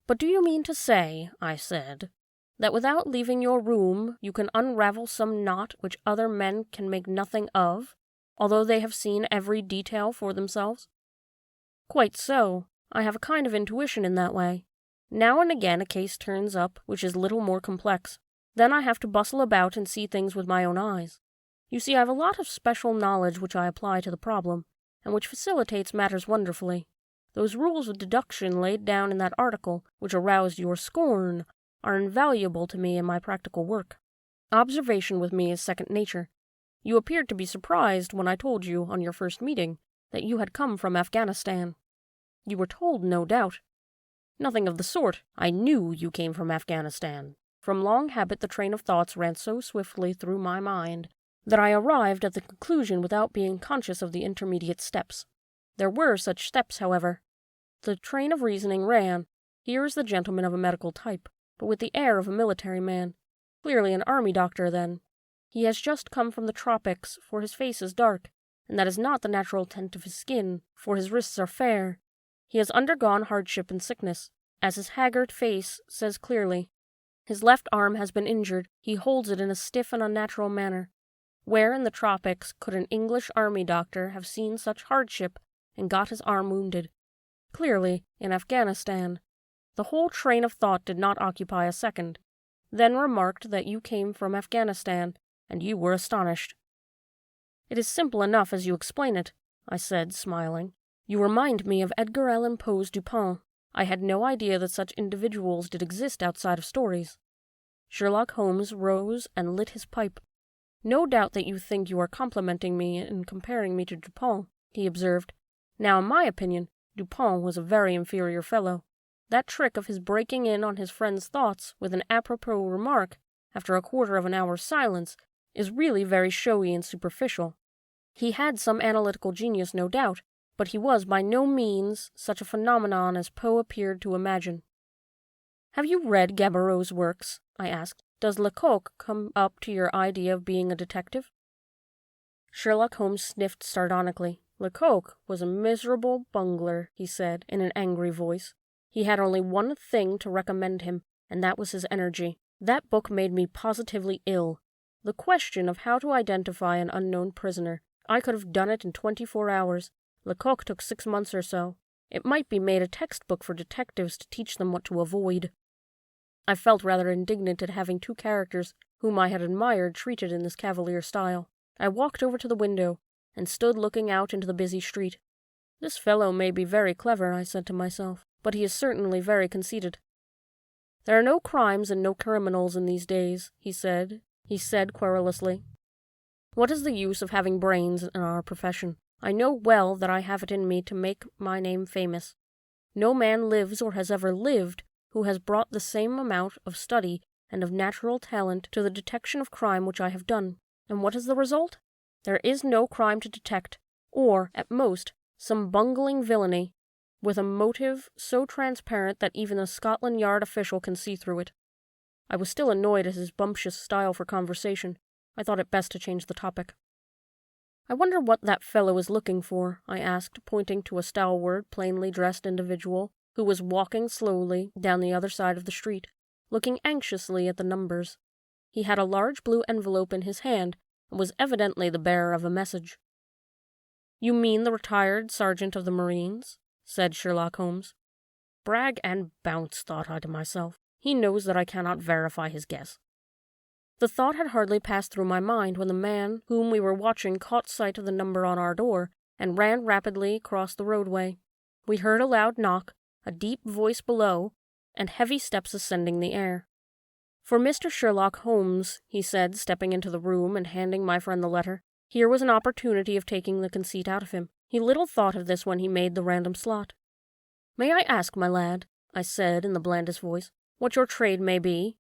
[SPEAKER 1] But do you mean to say, I said, that without leaving your room you can unravel some knot which other men can make nothing of, although they have seen every detail for themselves? Quite so. I have a kind of intuition in that way. Now and again a case turns up which is little more complex. Then I have to bustle about and see things with my own eyes. You see, I have a lot of special knowledge which I apply to the problem, and which facilitates matters wonderfully. Those rules of deduction laid down in that article, which aroused your scorn, are invaluable to me in my practical work. Observation with me is second nature. You appeared to be surprised when I told you, on your first meeting, that you had come from Afghanistan. You were told, no doubt. Nothing of the sort. I knew you came from Afghanistan. From long habit the train of thoughts ran so swiftly through my mind that I arrived at the conclusion without being conscious of the intermediate steps. There were such steps, however. The train of reasoning ran, here is the gentleman of a medical type, but with the air of a military man. Clearly an army doctor, then. He has just come from the tropics, for his face is dark, and that is not the natural tint of his skin, for his wrists are fair. He has undergone hardship and sickness, as his haggard face says clearly. His left arm has been injured, he holds it in a stiff and unnatural manner. Where in the tropics could an English army doctor have seen such hardship and got his arm wounded? Clearly, in Afghanistan. The whole train of thought did not occupy a second. Then remarked that you came from Afghanistan, and you were astonished. It is simple enough as you explain it, I said, smiling. You remind me of Edgar Allan Poe's Dupin. I had no idea that such individuals did exist outside of stories. Sherlock Holmes rose and lit his pipe. No doubt that you think you are complimenting me in comparing me to Dupin, he observed. Now, in my opinion, Dupin was a very inferior fellow. That trick of his breaking in on his friend's thoughts with an apropos remark, after a quarter of an hour's silence, is really very showy and superficial. He had some analytical genius, no doubt, but he was by no means such a phenomenon as Poe appeared to imagine. Have you read Gaboriau's works? I asked. Does Lecoq come up to your idea of being a detective? Sherlock Holmes sniffed sardonically. Lecoq was a miserable bungler, he said, in an angry voice. He had only one thing to recommend him, and that was his energy. That book made me positively ill. The question of how to identify an unknown prisoner. I could have done it in 24 hours. Lecoq took 6 months or so. It might be made a textbook for detectives to teach them what to avoid. I felt rather indignant at having 2 characters whom I had admired treated in this cavalier style. I walked over to the window and stood looking out into the busy street. This fellow may be very clever, I said to myself, but he is certainly very conceited. There are no crimes and no criminals in these days, he said querulously. What is the use of having brains in our profession? I know well that I have it in me to make my name famous. No man lives or has ever lived who has brought the same amount of study and of natural talent to the detection of crime which I have done. And what is the result? There is no crime to detect, or, at most, some bungling villainy, with a motive so transparent that even a Scotland Yard official can see through it. I was still annoyed at his bumptious style for conversation. I thought it best to change the topic. I wonder what that fellow is looking for, I asked, pointing to a stalwart, plainly dressed individual who was walking slowly down the other side of the street, looking anxiously at the numbers. He had a large blue envelope in his hand, and was evidently the bearer of a message. You mean the retired sergeant of the Marines? Said Sherlock Holmes. Brag and bounce, thought I to myself. He knows that I cannot verify his guess. The thought had hardly passed through my mind when the man whom we were watching caught sight of the number on our door and ran rapidly across the roadway. We heard a loud knock, a deep voice below, and heavy steps ascending the air. For Mr. Sherlock Holmes, he said, stepping into the room and handing my friend the letter. Here was an opportunity of taking the conceit out of him. He little thought of this when he made the random slot. May I ask, my lad, I said in the blandest voice, what your trade may be?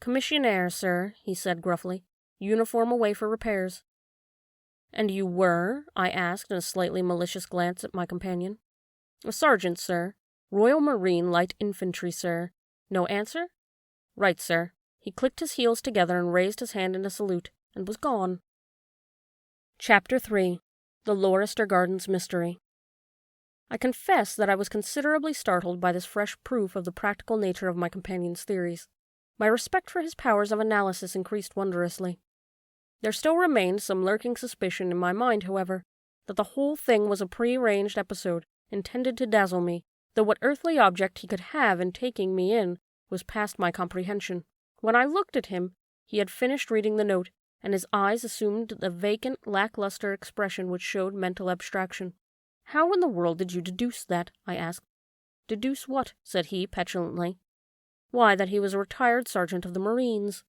[SPEAKER 1] Commissionaire, sir, he said gruffly. Uniform away for repairs. And you were? I asked in a slightly malicious glance at my companion. A sergeant, sir. Royal Marine Light Infantry, sir. No answer? Right, sir. He clicked his heels together and raised his hand in a salute, and was gone. Chapter 3. The Lorester Gardens Mystery. I confess that I was considerably startled by this fresh proof of the practical nature of my companion's theories. My respect for his powers of analysis increased wondrously. There still remained some lurking suspicion in my mind, however, that the whole thing was a pre-arranged episode intended to dazzle me, though what earthly object he could have in taking me in was past my comprehension. When I looked at him, he had finished reading the note, and his eyes assumed the vacant, lackluster expression which showed mental abstraction. "How in the world did you deduce that?" I asked. "Deduce what?" said he, petulantly. "Why, that he was a retired sergeant of the Marines."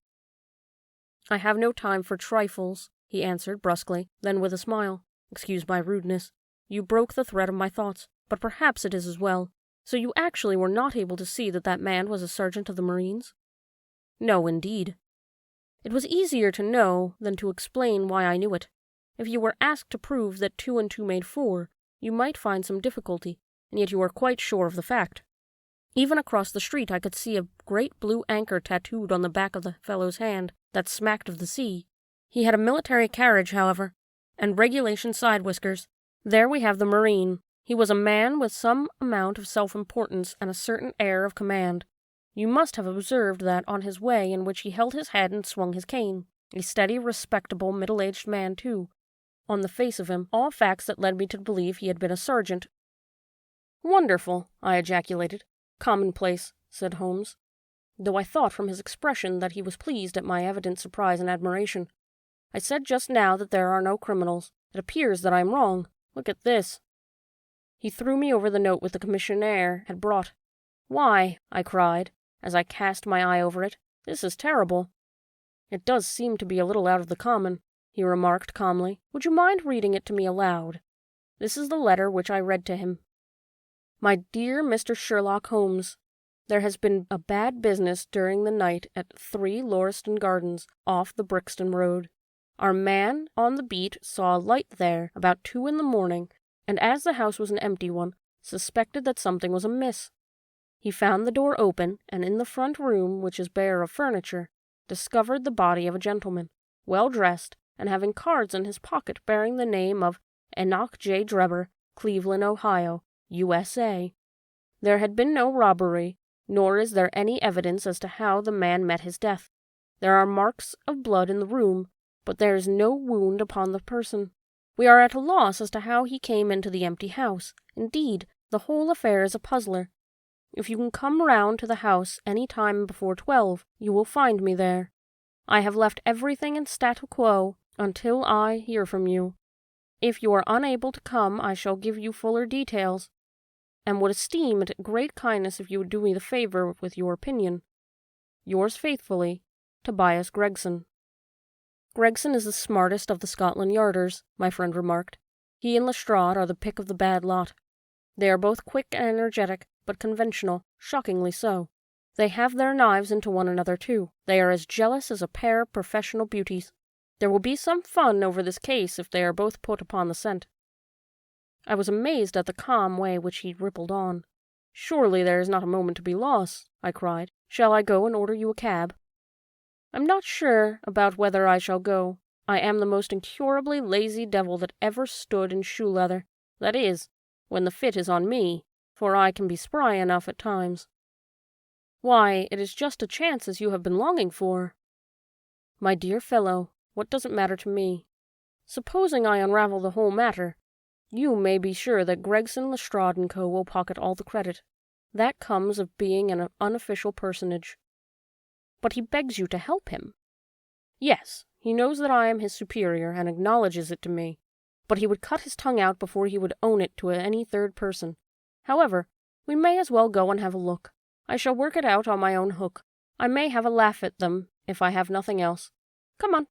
[SPEAKER 1] "I have no time for trifles," he answered brusquely, then with a smile. "Excuse my rudeness. You broke the thread of my thoughts, but perhaps it is as well. So you actually were not able to see that that man was a sergeant of the Marines?" "No, indeed." "It was easier to know than to explain why I knew it. If you were asked to prove that 2 and 2 made 4, you might find some difficulty, and yet you are quite sure of the fact. Even across the street I could see a great blue anchor tattooed on the back of the fellow's hand that smacked of the sea. He had a military carriage, however, and regulation side whiskers. There we have the Marine. He was a man with some amount of self-importance and a certain air of command. You must have observed that on his way in which he held his head and swung his cane. A steady, respectable, middle-aged man, too. On the face of him, all facts that led me to believe he had been a sergeant." "Wonderful!" I ejaculated. "Commonplace," said Holmes, though I thought from his expression that he was pleased at my evident surprise and admiration. "I said just now that there are no criminals. It appears that I am wrong. Look at this." He threw me over the note which the commissionaire had brought. "Why," I cried, as I cast my eye over it, "this is terrible." "It does seem to be a little out of the common," he remarked calmly. "Would you mind reading it to me aloud?" This is the letter which I read to him. "My dear Mr. Sherlock Holmes, there has been a bad business during the night at 3 Lorester Gardens, off the Brixton Road. Our man on the beat saw a light there about 2 in the morning, and as the house was an empty one, suspected that something was amiss. He found the door open, and in the front room, which is bare of furniture, discovered the body of a gentleman, well dressed, and having cards in his pocket bearing the name of Enoch J. Drebber, Cleveland, Ohio, USA. There had been no robbery, nor is there any evidence as to how the man met his death. There are marks of blood in the room, but there is no wound upon the person. We are at a loss as to how he came into the empty house. Indeed, the whole affair is a puzzler. If you can come round to the house any time before 12, you will find me there. I have left everything in statu quo until I hear from you. If you are unable to come, I shall give you fuller details, and would esteem it great kindness if you would do me the favor with your opinion. Yours faithfully, Tobias Gregson." "Gregson is the smartest of the Scotland Yarders," my friend remarked. "He and Lestrade are the pick of the bad lot. They are both quick and energetic, but conventional, shockingly so. They have their knives into one another, too. They are as jealous as a pair of professional beauties. There will be some fun over this case if they are both put upon the scent." I was amazed at the calm way which he rippled on. "Surely there is not a moment to be lost," I cried. "Shall I go and order you a cab?" "I'm not sure about whether I shall go. I am the most incurably lazy devil that ever stood in shoe leather. That is, when the fit is on me, for I can be spry enough at times." "Why, it is just a chance as you have been longing for." "My dear fellow, what does it matter to me? Supposing I unravel the whole matter, you may be sure that Gregson, Lestrade & Co. will pocket all the credit. That comes of being an unofficial personage." "But he begs you to help him." "Yes, he knows that I am his superior, and acknowledges it to me, but he would cut his tongue out before he would own it to any third person. However, we may as well go and have a look. I shall work it out on my own hook. I may have a laugh at them if I have nothing else. Come on."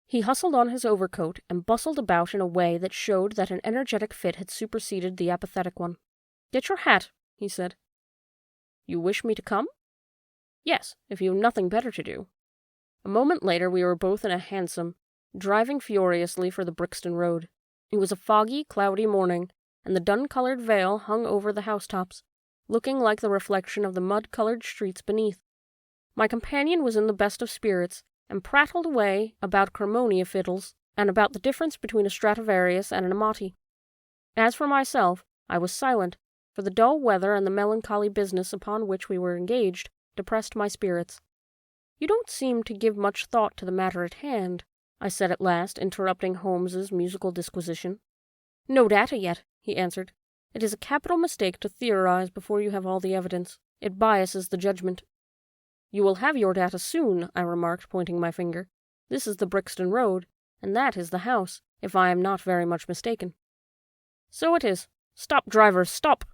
[SPEAKER 1] He hustled on his overcoat and bustled about in a way that showed that an energetic fit had superseded the apathetic one. "Get your hat," he said. "You wish me to come?" "Yes, if you have nothing better to do." A moment later we were both in a hansom, driving furiously for the Brixton Road. It was a foggy, cloudy morning, and the dun-colored veil hung over the housetops, looking like the reflection of the mud-colored streets beneath. My companion was in the best of spirits, and prattled away about Cremonia fiddles and about the difference between a Stradivarius and an Amati. As for myself, I was silent, for the dull weather and the melancholy business upon which we were engaged depressed my spirits. "You don't seem to give much thought to the matter at hand," I said at last, interrupting Holmes's musical disquisition. "No data yet," he answered. "It is a capital mistake to theorize before you have all the evidence. It biases the judgment." "You will have your data soon," I remarked, pointing my finger. "This is the Brixton Road, and that is the house, if I am not very much mistaken." "So it is. Stop, driver, stop!"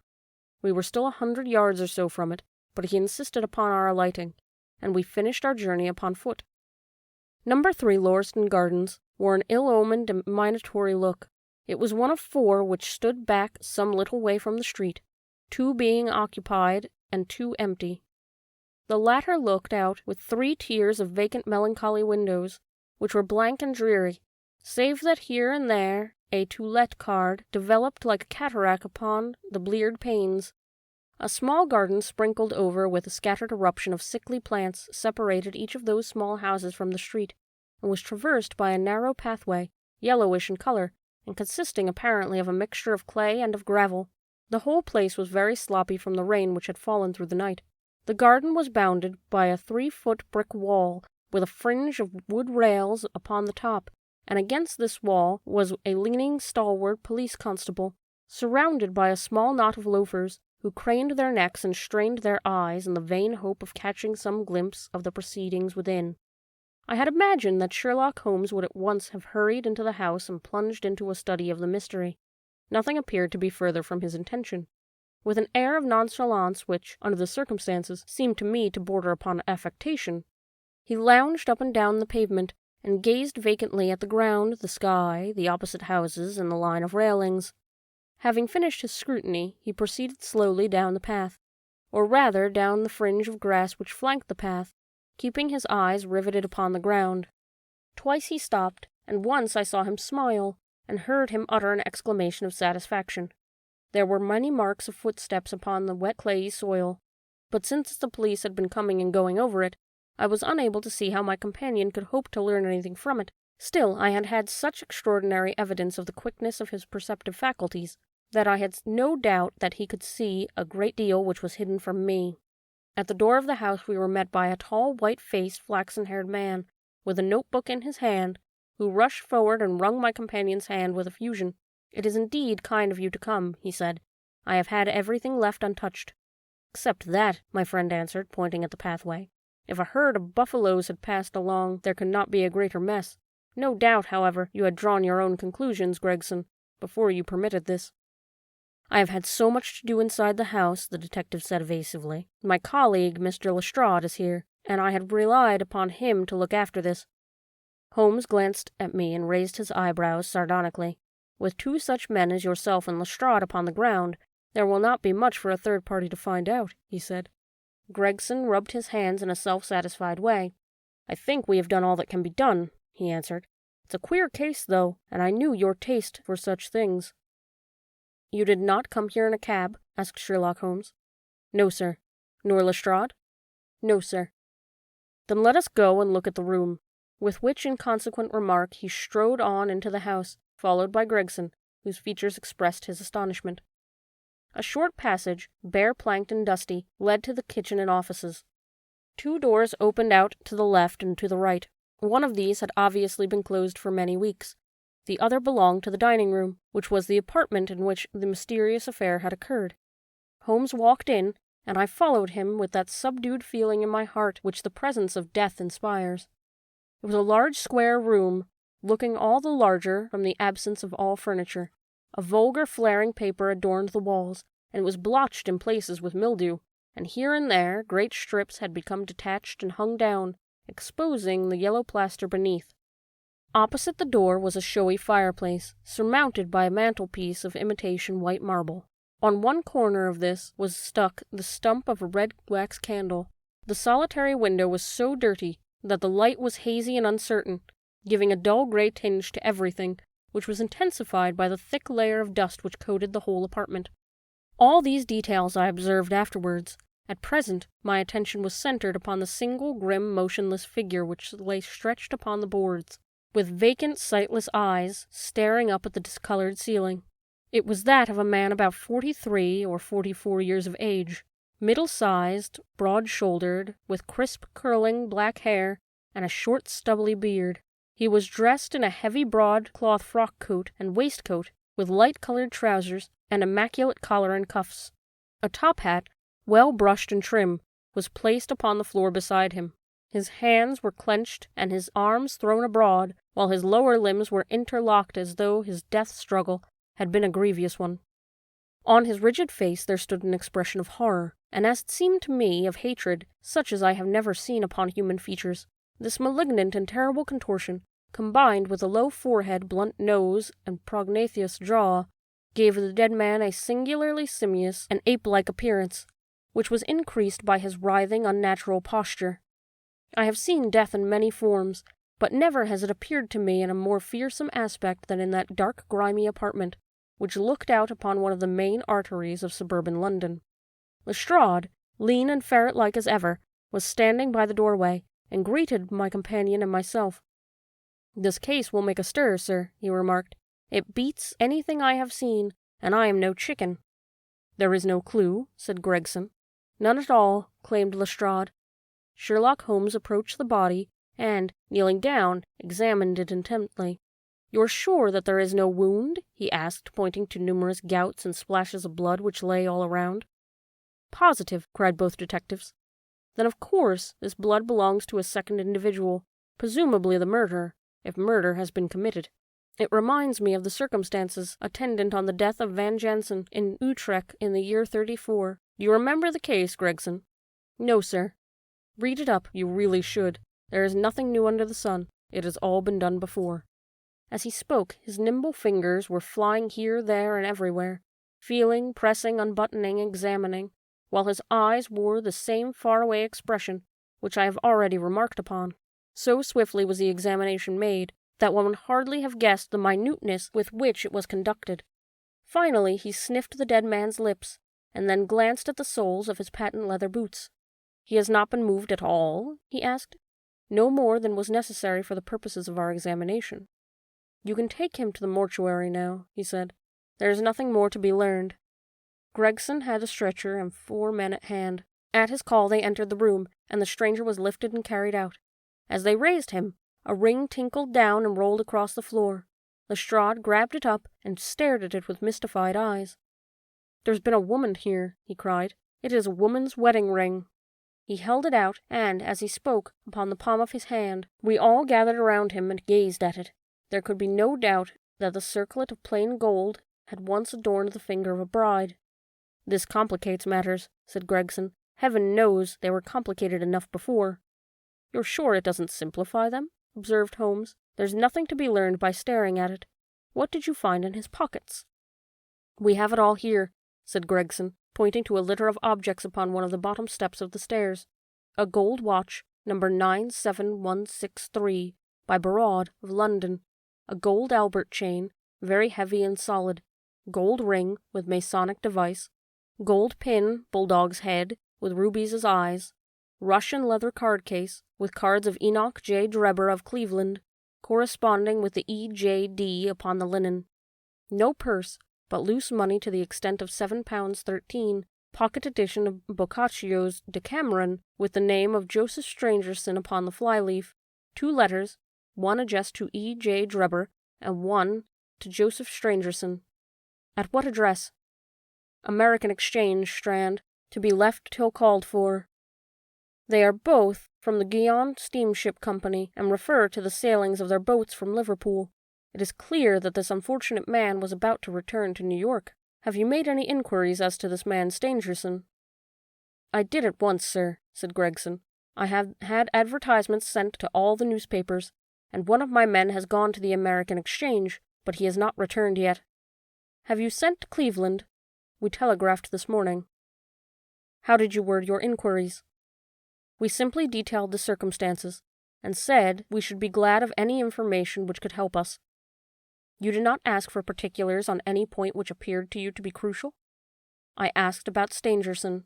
[SPEAKER 1] We were still 100 yards or so from it, but he insisted upon our alighting, and we finished our journey upon foot. Number 3 Lauriston Gardens wore an ill-omened and minatory look. It was one of 4 which stood back some little way from the street, 2 being occupied and 2 empty. The latter looked out with 3 tiers of vacant melancholy windows, which were blank and dreary, save that here and there a "To Let" card developed like a cataract upon the bleared panes. A small garden sprinkled over with a scattered eruption of sickly plants separated each of those small houses from the street, and was traversed by a narrow pathway, yellowish in color, and consisting apparently of a mixture of clay and of gravel. The whole place was very sloppy from the rain which had fallen through the night. The garden was bounded by a 3-foot brick wall with a fringe of wood rails upon the top, and against this wall was a leaning, stalwart police constable, surrounded by a small knot of loafers, who craned their necks and strained their eyes in the vain hope of catching some glimpse of the proceedings within. I had imagined that Sherlock Holmes would at once have hurried into the house and plunged into a study of the mystery. Nothing appeared to be further from his intention. With an air of nonchalance which, under the circumstances, seemed to me to border upon affectation, he lounged up and down the pavement, and gazed vacantly at the ground, the sky, the opposite houses, and the line of railings. Having finished his scrutiny, he proceeded slowly down the path, or rather down the fringe of grass which flanked the path, keeping his eyes riveted upon the ground. Twice he stopped, and once I saw him smile, and heard him utter an exclamation of satisfaction. There were many marks of footsteps upon the wet clayey soil, but since the police had been coming and going over it, I was unable to see how my companion could hope to learn anything from it. Still, I had had such extraordinary evidence of the quickness of his perceptive faculties, that I had no doubt that he could see a great deal which was hidden from me. At the door of the house we were met by a tall, white-faced, flaxen-haired man, with a notebook in his hand, who rushed forward and wrung my companion's hand with effusion. "It is indeed kind of you to come," he said. "I have had everything left untouched." "Except that," my friend answered, pointing at the pathway. "If a herd of buffaloes had passed along, there could not be a greater mess. No doubt, however, you had drawn your own conclusions, Gregson, before you permitted this." "I have had so much to do inside the house," the detective said evasively. "My colleague, Mr. Lestrade, is here, and I had relied upon him to look after this." Holmes glanced at me and raised his eyebrows sardonically. "With 2 such men as yourself and Lestrade upon the ground, there will not be much for a third party to find out," he said. Gregson rubbed his hands in a self-satisfied way. "I think we have done all that can be done," he answered. "It's a queer case, though, and I knew your taste for such things." "You did not come here in a cab?" asked Sherlock Holmes. "No, sir." "Nor Lestrade?" "No, sir." "Then let us go and look at the room." With which inconsequent remark he strode on into the house, followed by Gregson, whose features expressed his astonishment. A short passage, bare-planked and dusty, led to the kitchen and offices. 2 doors opened out to the left and to the right. One of these had obviously been closed for many weeks. The other belonged to the dining room, which was the apartment in which the mysterious affair had occurred. Holmes walked in, and I followed him with that subdued feeling in my heart which the presence of death inspires. It was a large square room, looking all the larger from the absence of all furniture. A vulgar flaring paper adorned the walls, and it was blotched in places with mildew, and here and there great strips had become detached and hung down, exposing the yellow plaster beneath. Opposite the door was a showy fireplace, surmounted by a mantelpiece of imitation white marble. On one corner of this was stuck the stump of a red wax candle. The solitary window was so dirty that the light was hazy and uncertain, giving a dull gray tinge to everything, which was intensified by the thick layer of dust which coated the whole apartment. All these details I observed afterwards. At present, my attention was centered upon the single grim, motionless figure which lay stretched upon the boards. with vacant, sightless eyes staring up at the discolored ceiling. It was that of a man about 43 or 44 years of age, middle-sized, broad-shouldered, with crisp, curling black hair and a short, stubbly beard. He was dressed in a heavy broadcloth frock coat and waistcoat, with light-colored trousers and immaculate collar and cuffs. A top hat, well brushed and trim, was placed upon the floor beside him. His hands were clenched and his arms thrown abroad, while his lower limbs were interlocked as though his death struggle had been a grievous one. On his rigid face there stood an expression of horror, and as it seemed to me, of hatred, such as I have never seen upon human features. This malignant and terrible contortion, combined with a low forehead, blunt nose, and prognathous jaw, gave the dead man a singularly simious and ape-like appearance, which was increased by his writhing, unnatural posture. I have seen death in many forms, but never has it appeared to me in a more fearsome aspect than in that dark, grimy apartment, which looked out upon one of the main arteries of suburban London. Lestrade, lean and ferret-like as ever, was standing by the doorway, and greeted my companion and myself. "This case will make a stir, sir," he remarked. "It beats anything I have seen, and I am no chicken." "There is no clue," said Gregson. "None at all," claimed Lestrade. Sherlock Holmes approached the body, and, kneeling down, examined it intently. "You're sure that there is no wound?" he asked, pointing to numerous gouts and splashes of blood which lay all around. "Positive," cried both detectives. "Then of course this blood belongs to a second individual, presumably the murderer, if murder has been committed. It reminds me of the circumstances attendant on the death of Van Jansen in Utrecht in the year 34. Do you remember the case, Gregson?" "No, sir." "Read it up, you really should. There is nothing new under the sun. It has all been done before." As he spoke, his nimble fingers were flying here, there, and everywhere, feeling, pressing, unbuttoning, examining, while his eyes wore the same faraway expression which I have already remarked upon. So swiftly was the examination made, that one would hardly have guessed the minuteness with which it was conducted. Finally he sniffed the dead man's lips, and then glanced at the soles of his patent leather boots. "He has not been moved at all?" he asked. "No more than was necessary for the purposes of our examination." "You can take him to the mortuary now," he said. "There is nothing more to be learned." Gregson had a stretcher and 4 men at hand. At his call they entered the room, and the stranger was lifted and carried out. As they raised him, a ring tinkled down and rolled across the floor. Lestrade grabbed it up and stared at it with mystified eyes. "There's been a woman here," he cried. "It is a woman's wedding ring." He held it out, and, as he spoke, upon the palm of his hand. We all gathered around him and gazed at it. There could be no doubt that the circlet of plain gold had once adorned the finger of a bride. "This complicates matters," said Gregson. "Heaven knows they were complicated enough before." "You're sure it doesn't simplify them?" observed Holmes. "There's nothing to be learned by staring at it. What did you find in his pockets?" "We have it all here," said Gregson, pointing to a litter of objects upon one of the bottom steps of the stairs. "A gold watch, number 97163, by Barraud of London. A gold Albert chain, very heavy and solid. Gold ring, with Masonic device. Gold pin, bulldog's head, with rubies as eyes. Russian leather card case, with cards of Enoch J. Drebber of Cleveland, corresponding with the E.J.D. upon the linen. No purse, but loose money to the extent of £7.13, pocket edition of Boccaccio's Decameron, with the name of Joseph Stangerson upon the flyleaf, 2 letters, one addressed to E.J. Drebber, and one to Joseph Stangerson." "At what address?" "American Exchange, Strand, to be left till called for." "They are both from the Guion Steamship Company, and refer to the sailings of their boats from Liverpool. It is clear that this unfortunate man was about to return to New York. Have you made any inquiries as to this man Stangerson?" "I did at once, sir," said Gregson. "I have had advertisements sent to all the newspapers, and one of my men has gone to the American Exchange, but he has not returned yet." "Have you sent to Cleveland?" "We telegraphed this morning." "How did you word your inquiries?" "We simply detailed the circumstances, and said we should be glad of any information which could help us." "You did not ask for particulars on any point which appeared to you to be crucial?" "I asked about Stangerson."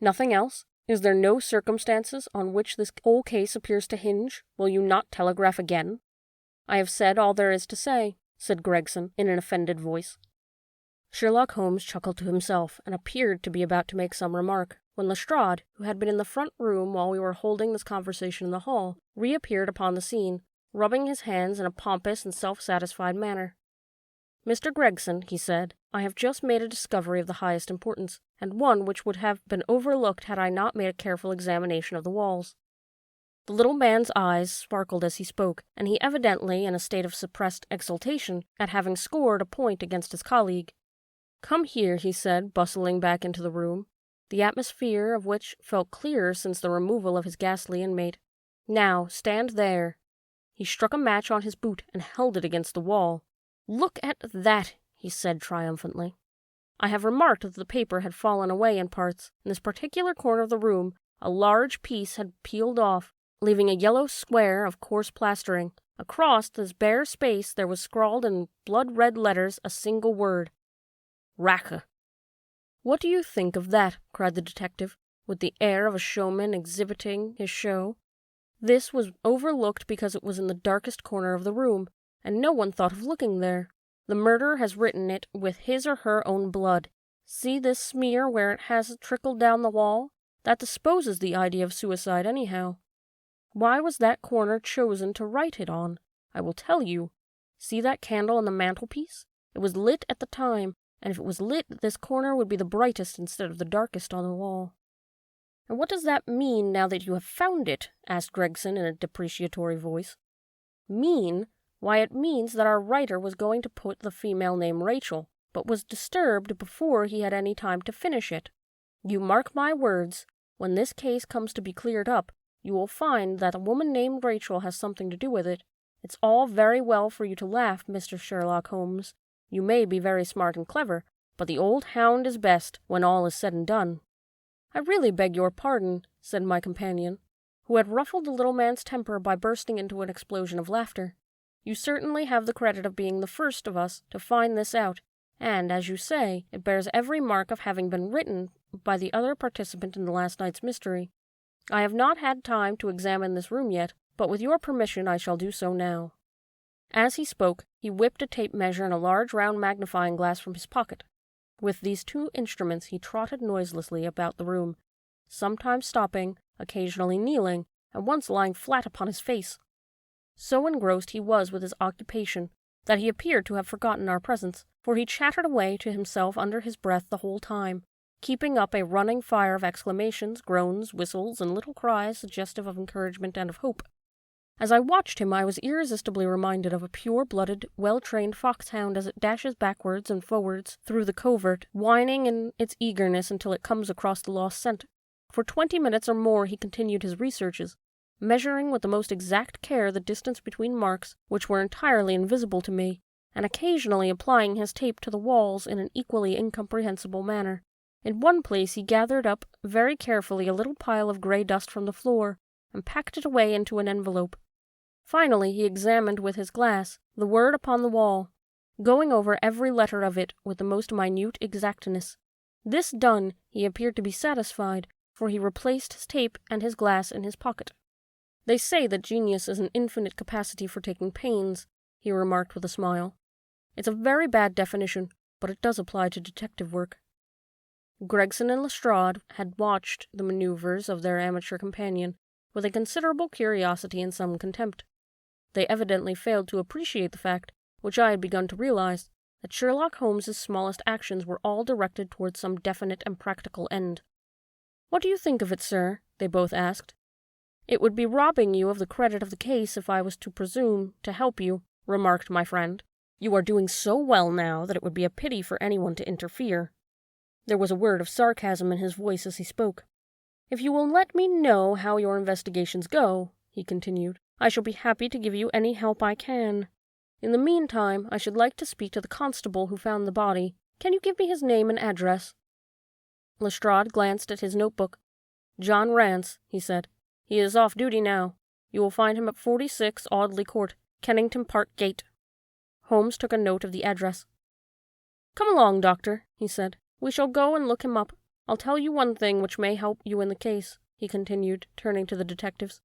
[SPEAKER 1] "Nothing else? Is there no circumstances on which this whole case appears to hinge? Will you not telegraph again?" "I have said all there is to say," said Gregson in an offended voice. Sherlock Holmes chuckled to himself and appeared to be about to make some remark, when Lestrade, who had been in the front room while we were holding this conversation in the hall, reappeared upon the scene, rubbing his hands in a pompous and self-satisfied manner. "Mr. Gregson," he said, "I have just made a discovery of the highest importance, and one which would have been overlooked had I not made a careful examination of the walls." The little man's eyes sparkled as he spoke, and he evidently in a state of suppressed exultation at having scored a point against his colleague. "Come here," he said, bustling back into the room, the atmosphere of which felt clearer since the removal of his ghastly inmate. "Now, stand there." He struck a match on his boot and held it against the wall. "Look at that," he said triumphantly. I have remarked that the paper had fallen away in parts. In this particular corner of the room, a large piece had peeled off, leaving a yellow square of coarse plastering. Across this bare space there was scrawled in blood-red letters a single word: Rache. "What do you think of that?" cried the detective, with the air of a showman exhibiting his show. This was overlooked because it was in the darkest corner of the room, and no one thought of looking there. The murderer has written it with his or her own blood. See this smear where it has trickled down the wall? That disposes the idea of suicide anyhow. Why was that corner chosen to write it on? I will tell you. See that candle on the mantelpiece? It was lit at the time, and if it was lit, this corner would be the brightest instead of the darkest on the wall. "And what does that mean now that you have found it?" asked Gregson in a depreciatory voice. "Mean? Why, it means that our writer was going to put the female name Rachel, but was disturbed before he had any time to finish it. You mark my words, when this case comes to be cleared up, you will find that a woman named Rachel has something to do with it. It's all very well for you to laugh, Mr. Sherlock Holmes. You may be very smart and clever, but the old hound is best when all is said and done." "I really beg your pardon," said my companion, who had ruffled the little man's temper by bursting into an explosion of laughter. "You certainly have the credit of being the first of us to find this out, and, as you say, it bears every mark of having been written by the other participant in the last night's mystery. I have not had time to examine this room yet, but with your permission I shall do so now." As he spoke, he whipped a tape measure and a large round magnifying glass from his pocket. With these two instruments he trotted noiselessly about the room, sometimes stopping, occasionally kneeling, and once lying flat upon his face. So engrossed he was with his occupation that he appeared to have forgotten our presence, for he chattered away to himself under his breath the whole time, keeping up a running fire of exclamations, groans, whistles, and little cries suggestive of encouragement and of hope. As I watched him, I was irresistibly reminded of a pure-blooded, well-trained foxhound as it dashes backwards and forwards through the covert, whining in its eagerness until it comes across the lost scent. For 20 minutes or more he continued his researches, measuring with the most exact care the distance between marks which were entirely invisible to me, and occasionally applying his tape to the walls in an equally incomprehensible manner. In one place he gathered up very carefully a little pile of grey dust from the floor, and packed it away into an envelope. Finally he examined with his glass the word upon the wall, going over every letter of it with the most minute exactness. This done, he appeared to be satisfied, for he replaced his tape and his glass in his pocket. "They say that genius is an infinite capacity for taking pains," he remarked with a smile. "It's a very bad definition, but it does apply to detective work." Gregson and Lestrade had watched the maneuvers of their amateur companion with a considerable curiosity and some contempt. They evidently failed to appreciate the fact, which I had begun to realize, that Sherlock Holmes's smallest actions were all directed towards some definite and practical end. "What do you think of it, sir?" they both asked. "It would be robbing you of the credit of the case if I was to presume to help you," remarked my friend. "You are doing so well now that it would be a pity for anyone to interfere." There was a word of sarcasm in his voice as he spoke. "If you will let me know how your investigations go," he continued, "I shall be happy to give you any help I can. In the meantime, I should like to speak to the constable who found the body. Can you give me his name and address?" Lestrade glanced at his notebook. "John Rance," he said. "He is off duty now. You will find him at 46 Audley Court, Kennington Park Gate." Holmes took a note of the address. "Come along, Doctor," he said. "We shall go and look him up. I'll tell you one thing which may help you in the case," he continued, turning to the detectives.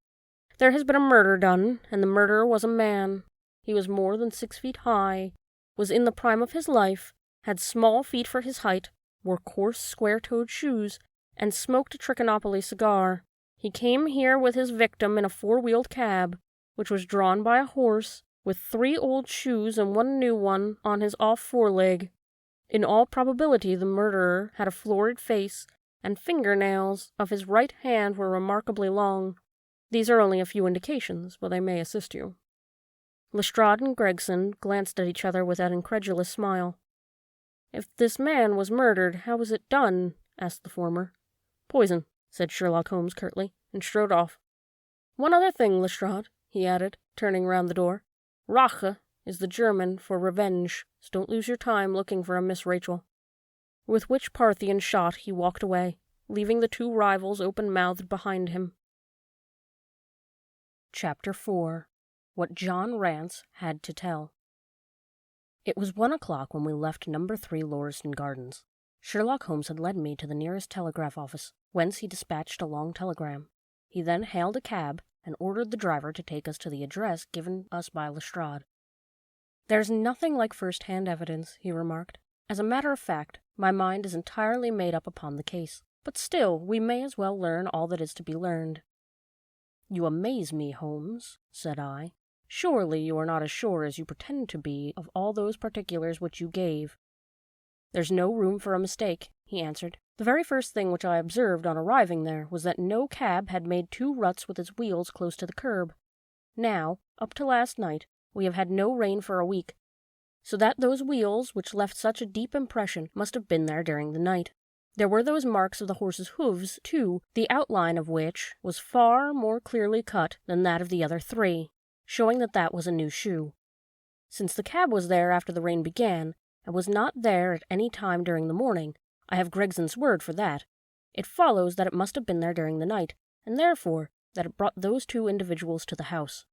[SPEAKER 1] "There has been a murder done, and the murderer was a man. He was more than 6 feet high, was in the prime of his life, had small feet for his height, wore coarse square-toed shoes, and smoked a Trichinopoly cigar. He came here with his victim in a 4-wheeled cab, which was drawn by a horse, with 3 old shoes and 1 new one on his off foreleg. In all probability the murderer had a florid face, and fingernails of his right hand were remarkably long. These are only a few indications, but they may assist you. Lestrade and Gregson glanced at each other with that incredulous smile. "If this man was murdered, how was it done?" asked the former. "Poison," said Sherlock Holmes curtly, and strode off. "One other thing, Lestrade," he added, turning round the door. "Rache is the German for revenge, so don't lose your time looking for a Miss Rachel." With which Parthian shot he walked away, leaving the 2 rivals open-mouthed behind him. Chapter 4. What John Rance Had to Tell. It was 1 o'clock when we left No. 3 Lauriston Gardens. Sherlock Holmes had led me to the nearest telegraph office, whence he dispatched a long telegram. He then hailed a cab and ordered the driver to take us to the address given us by Lestrade. "There's nothing like first-hand evidence," he remarked. "As a matter of fact, my mind is entirely made up upon the case, but still we may as well learn all that is to be learned." "You amaze me, Holmes," said I. "Surely you are not as sure as you pretend to be of all those particulars which you gave." "There's no room for a mistake," he answered. "The very first thing which I observed on arriving there was that no cab had made 2 ruts with its wheels close to the curb. Now, up to last night, we have had no rain for a week, so that those wheels which left such a deep impression must have been there during the night. There were those marks of the horse's hoofs, too, the outline of which was far more clearly cut than that of the other 3, showing that that was a new shoe. Since the cab was there after the rain began, and was not there at any time during the morning, I have Gregson's word for that. It follows that it must have been there during the night, and therefore that it brought those 2 individuals to the house."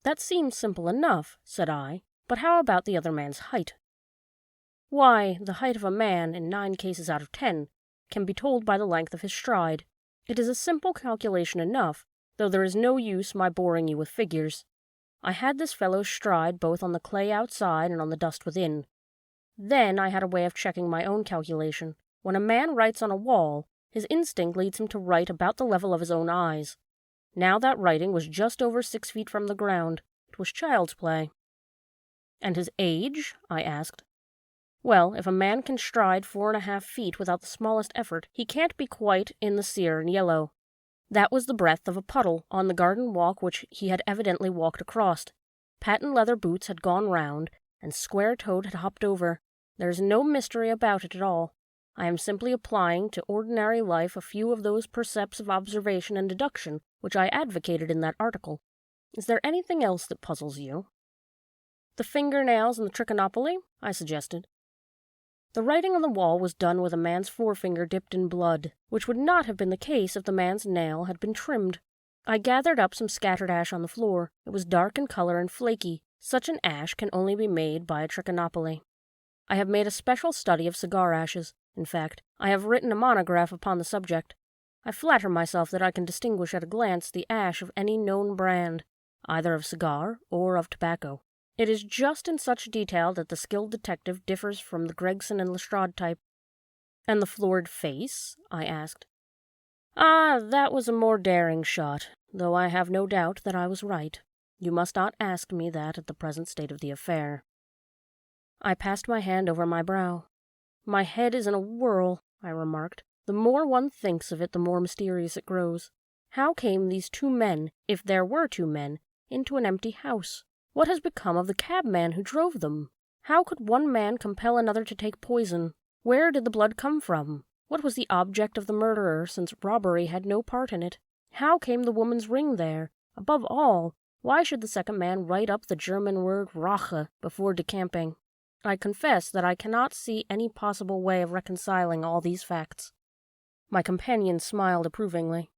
[SPEAKER 1] "That seems simple enough," said I, "but how about the other man's height?" "Why, the height of a man, in 9 cases out of 10, can be told by the length of his stride. It is a simple calculation enough, though there is no use my boring you with figures. I had this fellow's stride both on the clay outside and on the dust within. Then I had a way of checking my own calculation. When a man writes on a wall, his instinct leads him to write about the level of his own eyes. Now that writing was just over 6 feet from the ground. It was child's play." "And his age?" I asked. "Well, if a man can stride 4½ feet without the smallest effort, he can't be quite in the sere and yellow. That was the breadth of a puddle on the garden walk which he had evidently walked across. Patent leather boots had gone round, and square-toed had hopped over. There is no mystery about it at all. I am simply applying to ordinary life a few of those precepts of observation and deduction which I advocated in that article. Is there anything else that puzzles you?" "The fingernails and the Trichinopoly?" I suggested. "The writing on the wall was done with a man's forefinger dipped in blood, which would not have been the case if the man's nail had been trimmed. I gathered up some scattered ash on the floor. It was dark in color and flaky. Such an ash can only be made by a Trichinopoly. I have made a special study of cigar ashes. In fact, I have written a monograph upon the subject. I flatter myself that I can distinguish at a glance the ash of any known brand, either of cigar or of tobacco. It is just in such detail that the skilled detective differs from the Gregson and Lestrade type." "And the florid face?" I asked. "Ah, that was a more daring shot, though I have no doubt that I was right. You must not ask me that at the present state of the affair." I passed my hand over my brow. "My head is in a whirl," I remarked. "The more one thinks of it, the more mysterious it grows. How came these 2 men, if there were 2 men, into an empty house? What has become of the cabman who drove them? How could one man compel another to take poison? Where did the blood come from? What was the object of the murderer, since robbery had no part in it? How came the woman's ring there? Above all, why should the second man write up the German word Rache before decamping? I confess that I cannot see any possible way of reconciling all these facts." My companion smiled approvingly.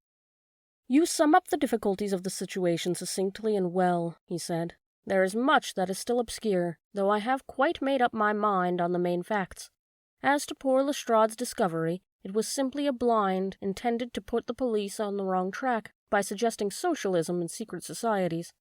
[SPEAKER 1] "You sum up the difficulties of the situation succinctly and well," he said. "There is much that is still obscure, though I have quite made up my mind on the main facts. As to poor Lestrade's discovery, it was simply a blind intended to put the police on the wrong track by suggesting socialism and secret societies.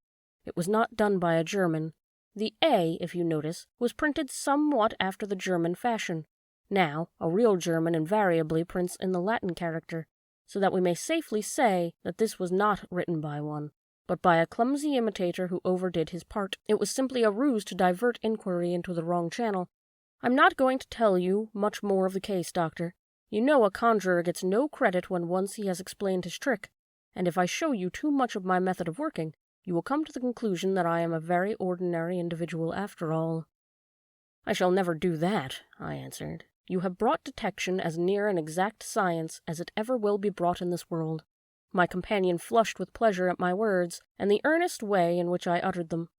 [SPEAKER 1] It was not done by a German. The A, if you notice, was printed somewhat after the German fashion. Now, a real German invariably prints in the Latin character, so that we may safely say that this was not written by one, but by a clumsy imitator who overdid his part. It was simply a ruse to divert inquiry into the wrong channel. I'm not going to tell you much more of the case, Doctor. You know a conjurer gets no credit when once he has explained his trick, and if I show you too much of my method of working, you will come to the conclusion that I am a very ordinary individual after all. I shall never do that, I answered. You have brought detection as near an exact science as it ever will be brought in this world. My companion flushed with pleasure at my words, and the earnest way in which I uttered them.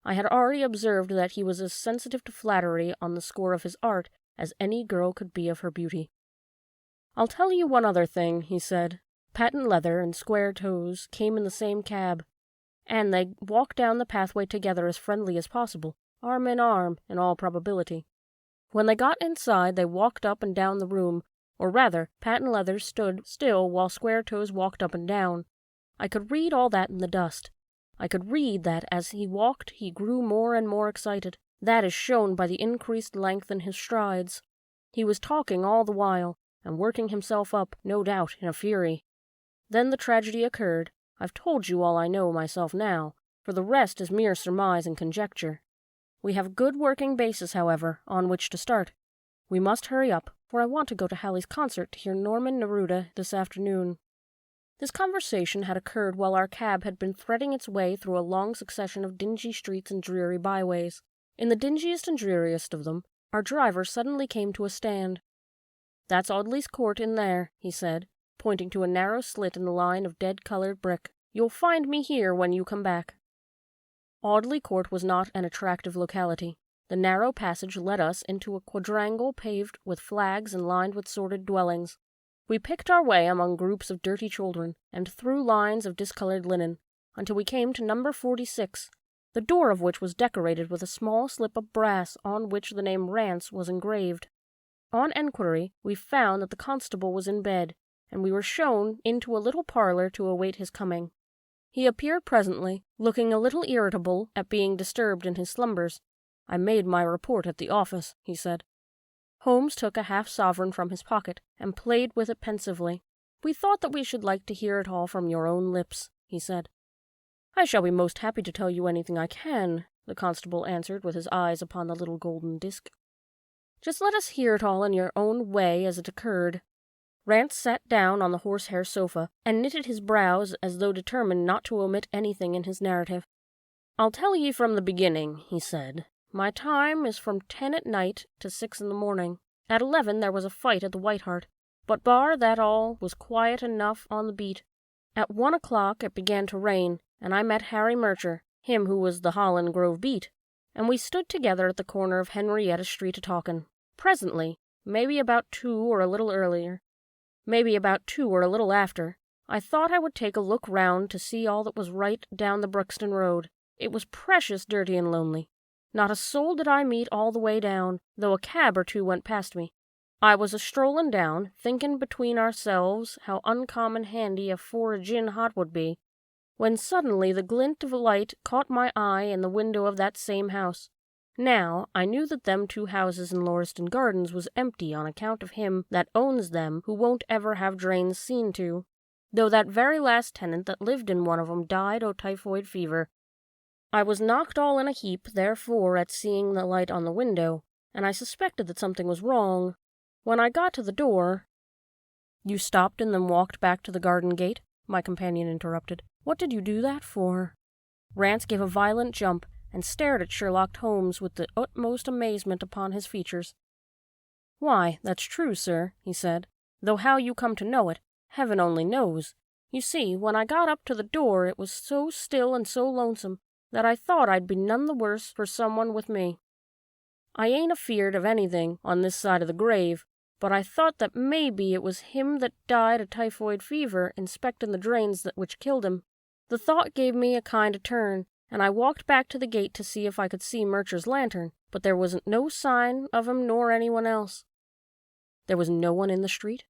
[SPEAKER 1] I had already observed that he was as sensitive to flattery on the score of his art as any girl could be of her beauty. "I'll tell you one other thing," he said. Patent Leather and Square Toes came in the same cab, and they walked down the pathway together as friendly as possible, arm in arm, in all probability. When they got inside, they walked up and down the room, or rather, Patent Leather stood still while Square Toes walked up and down. I could read all that in the dust. I could read that as he walked he grew more and more excited. That is shown by the increased length in his strides. He was talking all the while, and working himself up, no doubt, in a fury. Then the tragedy occurred. I've told you all I know myself now, for the rest is mere surmise and conjecture. We have good working basis, however, on which to start. We must hurry up, for I want to go to Hallie's concert to hear Norman Neruda this afternoon. This conversation had occurred while our cab had been threading its way through a long succession of dingy streets and dreary byways. In the dingiest and dreariest of them, our driver suddenly came to a stand. "That's Audley's Court in there," he said, pointing to a narrow slit in the line of dead-colored brick. "You'll find me here when you come back." Audley Court was not an attractive locality. The narrow passage led us into a quadrangle paved with flags and lined with sordid dwellings. We picked our way among groups of dirty children, and through lines of discolored linen, until we came to number 46, the door of which was decorated with a small slip of brass on which the name Rance was engraved. On enquiry, we found that the constable was in bed, and we were shown into a little parlor to await his coming. He appeared presently, looking a little irritable at being disturbed in his slumbers. "I made my report at the office," he said. Holmes took a half-sovereign from his pocket and played with it pensively. "We thought that we should like to hear it all from your own lips," he said. "I shall be most happy to tell you anything I can," the constable answered with his eyes upon the little golden disc. "Just let us hear it all in your own way as it occurred." Rance sat down on the horsehair sofa and knitted his brows as though determined not to omit anything in his narrative. "I'll tell ye from the beginning," he said. "My time is from 10 at night to 6 in the morning. At 11 there was a fight at the White Hart, but bar that all was quiet enough on the beat. At 1 o'clock it began to rain, and I met Harry Murcher, him who was the Holland Grove beat, and we stood together at the corner of Henrietta Street a-talkin'. Presently, maybe about 2 or a little earlier, maybe about 2 or a little after, I thought I would take a look round to see all that was right down the Brixton Road. It was precious dirty and lonely. Not a soul did I meet all the way down, though a cab or two went past me. I was a-strollin' down, thinkin' between ourselves how uncommon handy a 4 gin hot would be, when suddenly the glint of a light caught my eye in the window of that same house. Now, I knew that them 2 houses in Lauriston Gardens was empty on account of him that owns them who won't ever have drains seen to, though that very last tenant that lived in one of 'em died o' typhoid fever. I was knocked all in a heap, therefore, at seeing the light on the window, and I suspected that something was wrong. When I got to the door—" "You stopped and then walked back to the garden gate?" my companion interrupted. "What did you do that for?" Rance gave a violent jump, and stared at Sherlock Holmes with the utmost amazement upon his features. "Why, that's true, sir," he said, "though how you come to know it, heaven only knows. You see, when I got up to the door it was so still and so lonesome that I thought I'd be none the worse for someone with me. I ain't afeard of anything on this side of the grave, but I thought that maybe it was him that died of typhoid fever inspecting the drains which killed him. The thought gave me a kind of turn, and I walked back to the gate to see if I could see Murcher's lantern, but there wasn't no sign of him nor anyone else." "There was no one in the street?"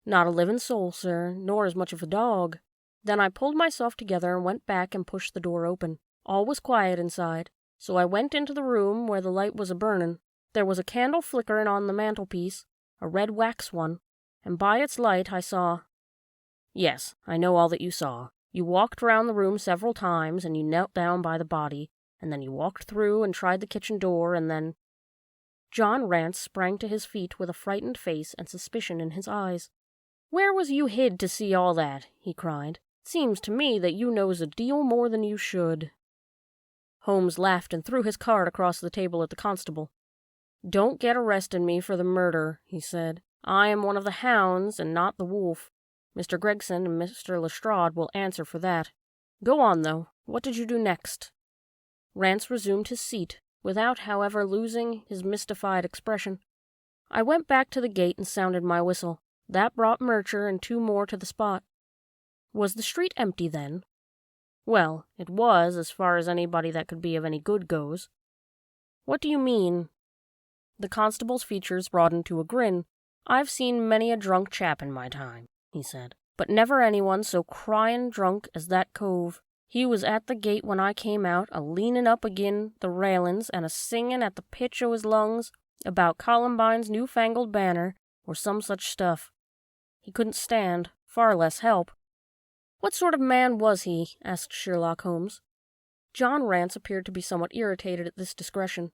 [SPEAKER 1] "Not a living soul, sir, nor as much of a dog." Then I pulled myself together and went back and pushed the door open. All was quiet inside, so I went into the room where the light was a-burnin'. There was a candle flickerin' on the mantelpiece, a red wax one, and by its light I saw— Yes, I know all that you saw. You walked round the room several times, and you knelt down by the body, and then you walked through and tried the kitchen door, and then— John Rance sprang to his feet with a frightened face and suspicion in his eyes. "Where was you hid to see all that?" he cried. "Seems to me that you knows a deal more than you should." Holmes laughed and threw his card across the table at the constable. "Don't get arresting me for the murder," he said. "I am one of the hounds and not the wolf. Mr. Gregson and Mr. Lestrade will answer for that. Go on, though. What did you do next?" Rance resumed his seat, without, however, losing his mystified expression. "I went back to the gate and sounded my whistle. That brought Murcher and 2 more to the spot." "Was the street empty then?" "Well, it was, as far as anybody that could be of any good goes." "What do you mean?" The constable's features broadened to a grin. "I've seen many a drunk chap in my time," he said, "but never anyone so cryin' drunk as that cove. He was at the gate when I came out, a-leanin' up agin the railin's and a-singin' at the pitch o' his lungs about Columbine's new-fangled banner, or some such stuff. He couldn't stand, far less help." "What sort of man was he?" asked Sherlock Holmes. John Rance appeared to be somewhat irritated at this discretion.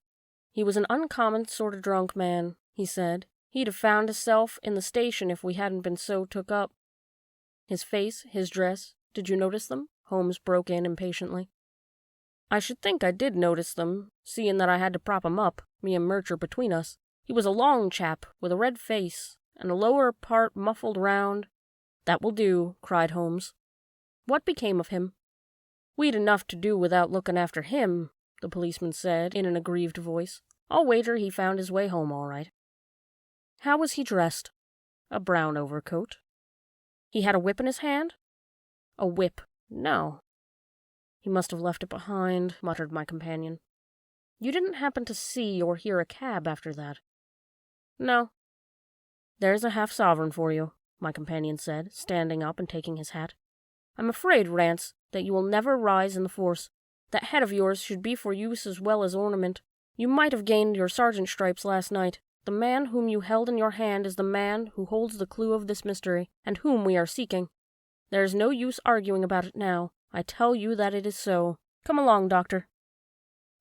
[SPEAKER 1] "He was an uncommon sort of drunk man," he said. "He'd have found hisself in the station if we hadn't been so took up." "His face, his dress, did you notice them?" Holmes broke in impatiently. "I should think I did notice them, seeing that I had to prop him up, me and Murcher between us. He was a long chap, with a red face, and a lower part muffled round." "That will do," cried Holmes. "What became of him?" "We'd enough to do without looking after him," the policeman said in an aggrieved voice. "I'll wager he found his way home all right." "How was he dressed?" "A brown overcoat." "He had a whip in his hand?" "A whip? No." "He must have left it behind," muttered my companion. "You didn't happen to see or hear a cab after that?" "No." "There's a half-sovereign for you," my companion said, standing up and taking his hat. "I'm afraid, Rance, that you will never rise in the force. That head of yours should be for use as well as ornament. You might have gained your sergeant's stripes last night. The man whom you held in your hand is the man who holds the clue of this mystery, and whom we are seeking. There is no use arguing about it now. I tell you that it is so. Come along, Doctor."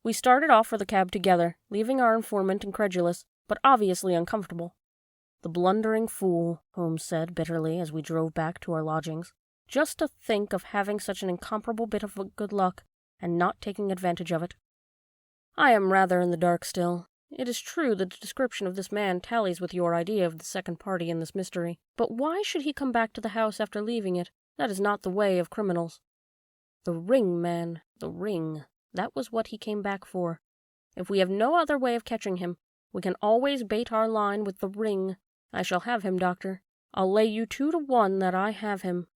[SPEAKER 1] We started off for the cab together, leaving our informant incredulous, but obviously uncomfortable. "The blundering fool," Holmes said bitterly as we drove back to our lodgings. "Just to think of having such an incomparable bit of good luck, and not taking advantage of it." "I am rather in the dark still. It is true that the description of this man tallies with your idea of the second party in this mystery. But why should he come back to the house after leaving it? That is not the way of criminals." "The ring, man, the ring. That was what he came back for. If we have no other way of catching him, we can always bait our line with the ring. I shall have him, Doctor. I'll lay you 2 to 1 that I have him.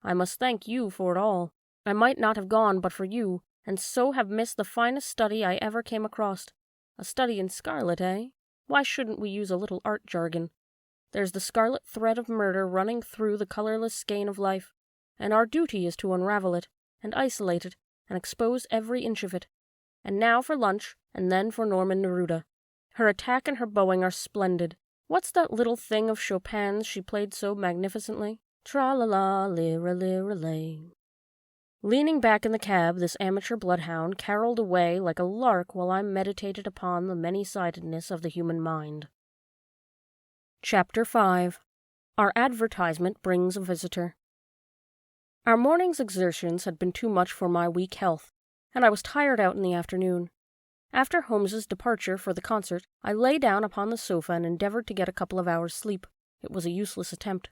[SPEAKER 1] I must thank you for it all. I might not have gone but for you, and so have missed the finest study I ever came across. A study in scarlet, eh? Why shouldn't we use a little art jargon? There's the scarlet thread of murder running through the colorless skein of life, and our duty is to unravel it, and isolate it, and expose every inch of it. And now for lunch, and then for Norman Neruda. Her attack and her bowing are splendid. What's that little thing of Chopin's she played so magnificently? Tra-la-la, lira-lira-lay. Leaning back in the cab, this amateur bloodhound caroled away like a lark while I meditated upon the many-sidedness of the human mind. Chapter 5. Our advertisement brings a visitor. Our morning's exertions had been too much for my weak health, and I was tired out in the afternoon. After Holmes's departure for the concert, I lay down upon the sofa and endeavored to get a couple of hours' sleep. It was a useless attempt.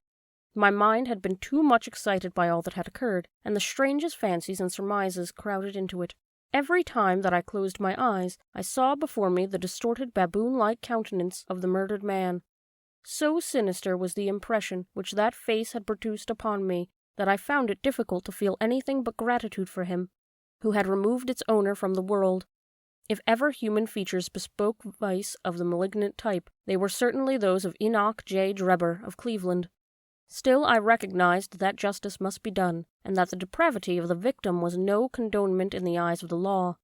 [SPEAKER 1] My mind had been too much excited by all that had occurred, and the strangest fancies and surmises crowded into it. Every time that I closed my eyes, I saw before me the distorted baboon-like countenance of the murdered man. So sinister was the impression which that face had produced upon me that I found it difficult to feel anything but gratitude for him, who had removed its owner from the world. If ever human features bespoke vice of the malignant type, they were certainly those of Enoch J. Drebber of Cleveland. Still, I recognized that justice must be done, and that the depravity of the victim was no condonement in the eyes of the law.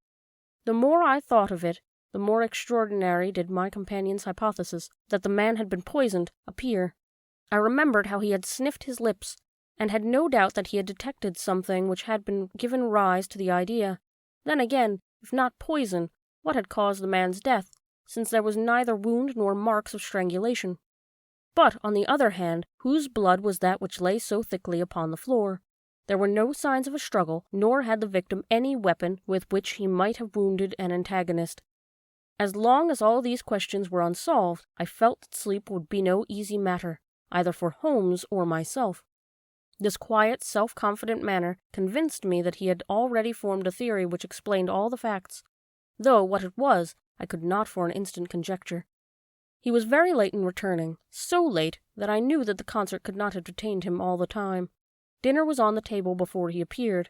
[SPEAKER 1] The more I thought of it, the more extraordinary did my companion's hypothesis that the man had been poisoned appear. I remembered how he had sniffed his lips, and had no doubt that he had detected something which had been given rise to the idea. Then again, if not poison, what had caused the man's death, since there was neither wound nor marks of strangulation? But, on the other hand, whose blood was that which lay so thickly upon the floor? There were no signs of a struggle, nor had the victim any weapon with which he might have wounded an antagonist. As long as all these questions were unsolved, I felt that sleep would be no easy matter, either for Holmes or myself. This quiet, self-confident manner convinced me that he had already formed a theory which explained all the facts, though what it was I could not for an instant conjecture. He was very late in returning, so late that I knew that the concert could not have detained him all the time. Dinner was on the table before he appeared.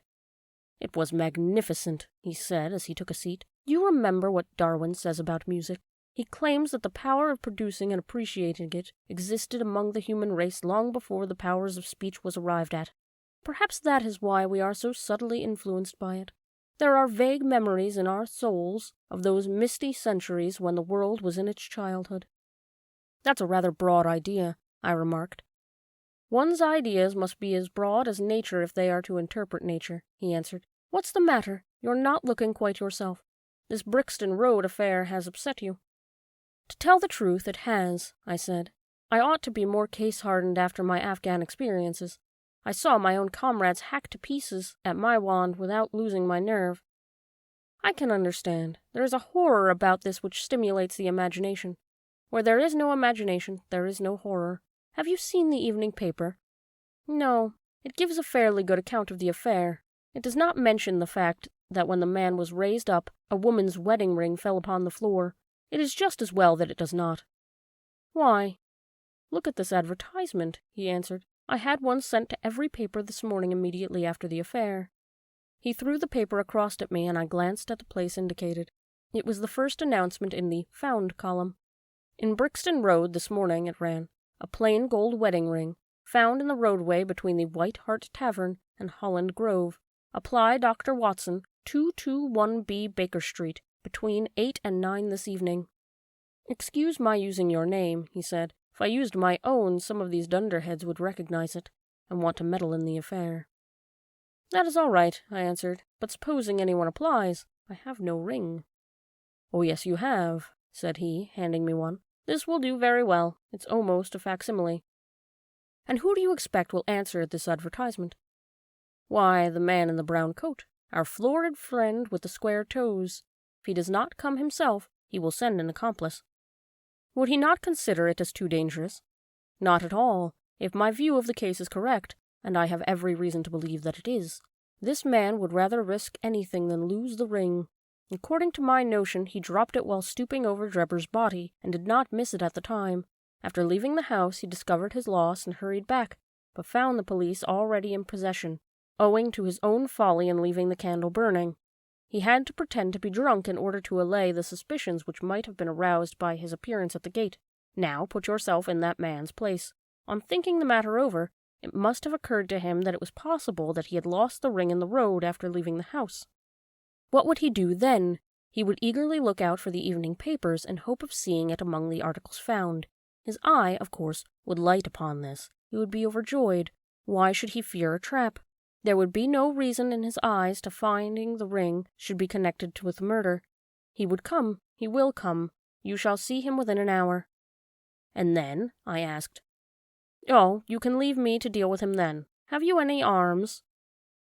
[SPEAKER 1] "It was magnificent," he said as he took a seat. "You remember what Darwin says about music. He claims that the power of producing and appreciating it existed among the human race long before the powers of speech was arrived at. Perhaps that is why we are so subtly influenced by it. There are vague memories in our souls of those misty centuries when the world was in its childhood." "That's a rather broad idea," I remarked. "One's ideas must be as broad as nature if they are to interpret nature," he answered. "What's the matter? You're not looking quite yourself. This Brixton Road affair has upset you." "To tell the truth, it has," I said. "I ought to be more case-hardened after my Afghan experiences. I saw my own comrades hacked to pieces at Maiwand without losing my nerve. I can understand. There is a horror about this which stimulates the imagination. Where there is no imagination, there is no horror. Have you seen the evening paper?" "No. It gives a fairly good account of the affair. It does not mention the fact that when the man was raised up, a woman's wedding ring fell upon the floor. It is just as well that it does not." "Why?" "Look at this advertisement," he answered. "I had one sent to every paper this morning immediately after the affair." He threw the paper across at me, and I glanced at the place indicated. It was the first announcement in the Found column. "In Brixton Road this morning," it ran, "a plain gold wedding ring, found in the roadway between the White Hart Tavern and Holland Grove. Apply Dr. Watson, 221B Baker Street, between 8 and 9 this evening." "Excuse my using your name," he said. "If I used my own, some of these dunderheads would recognize it, and want to meddle in the affair." "That is all right," I answered. "But supposing anyone applies, I have no ring." "Oh, yes, you have," said he, handing me one. "This will do very well. It's almost a facsimile." "And who do you expect will answer this advertisement?" "Why, the man in the brown coat, our florid friend with the square toes. If he does not come himself, he will send an accomplice." "Would he not consider it as too dangerous?" "Not at all. If my view of the case is correct, and I have every reason to believe that it is, this man would rather risk anything than lose the ring. According to my notion, he dropped it while stooping over Drebber's body, and did not miss it at the time. After leaving the house, he discovered his loss and hurried back, but found the police already in possession, owing to his own folly in leaving the candle burning. He had to pretend to be drunk in order to allay the suspicions which might have been aroused by his appearance at the gate. Now put yourself in that man's place. On thinking the matter over, it must have occurred to him that it was possible that he had lost the ring in the road after leaving the house. What would he do then? He would eagerly look out for the evening papers in hope of seeing it among the articles found. His eye, of course, would light upon this. He would be overjoyed. Why should he fear a trap? There would be no reason in his eyes to finding the ring should be connected with murder. He would come. He will come. You shall see him within an hour." "And then?" I asked. "Oh, you can leave me to deal with him then. Have you any arms?"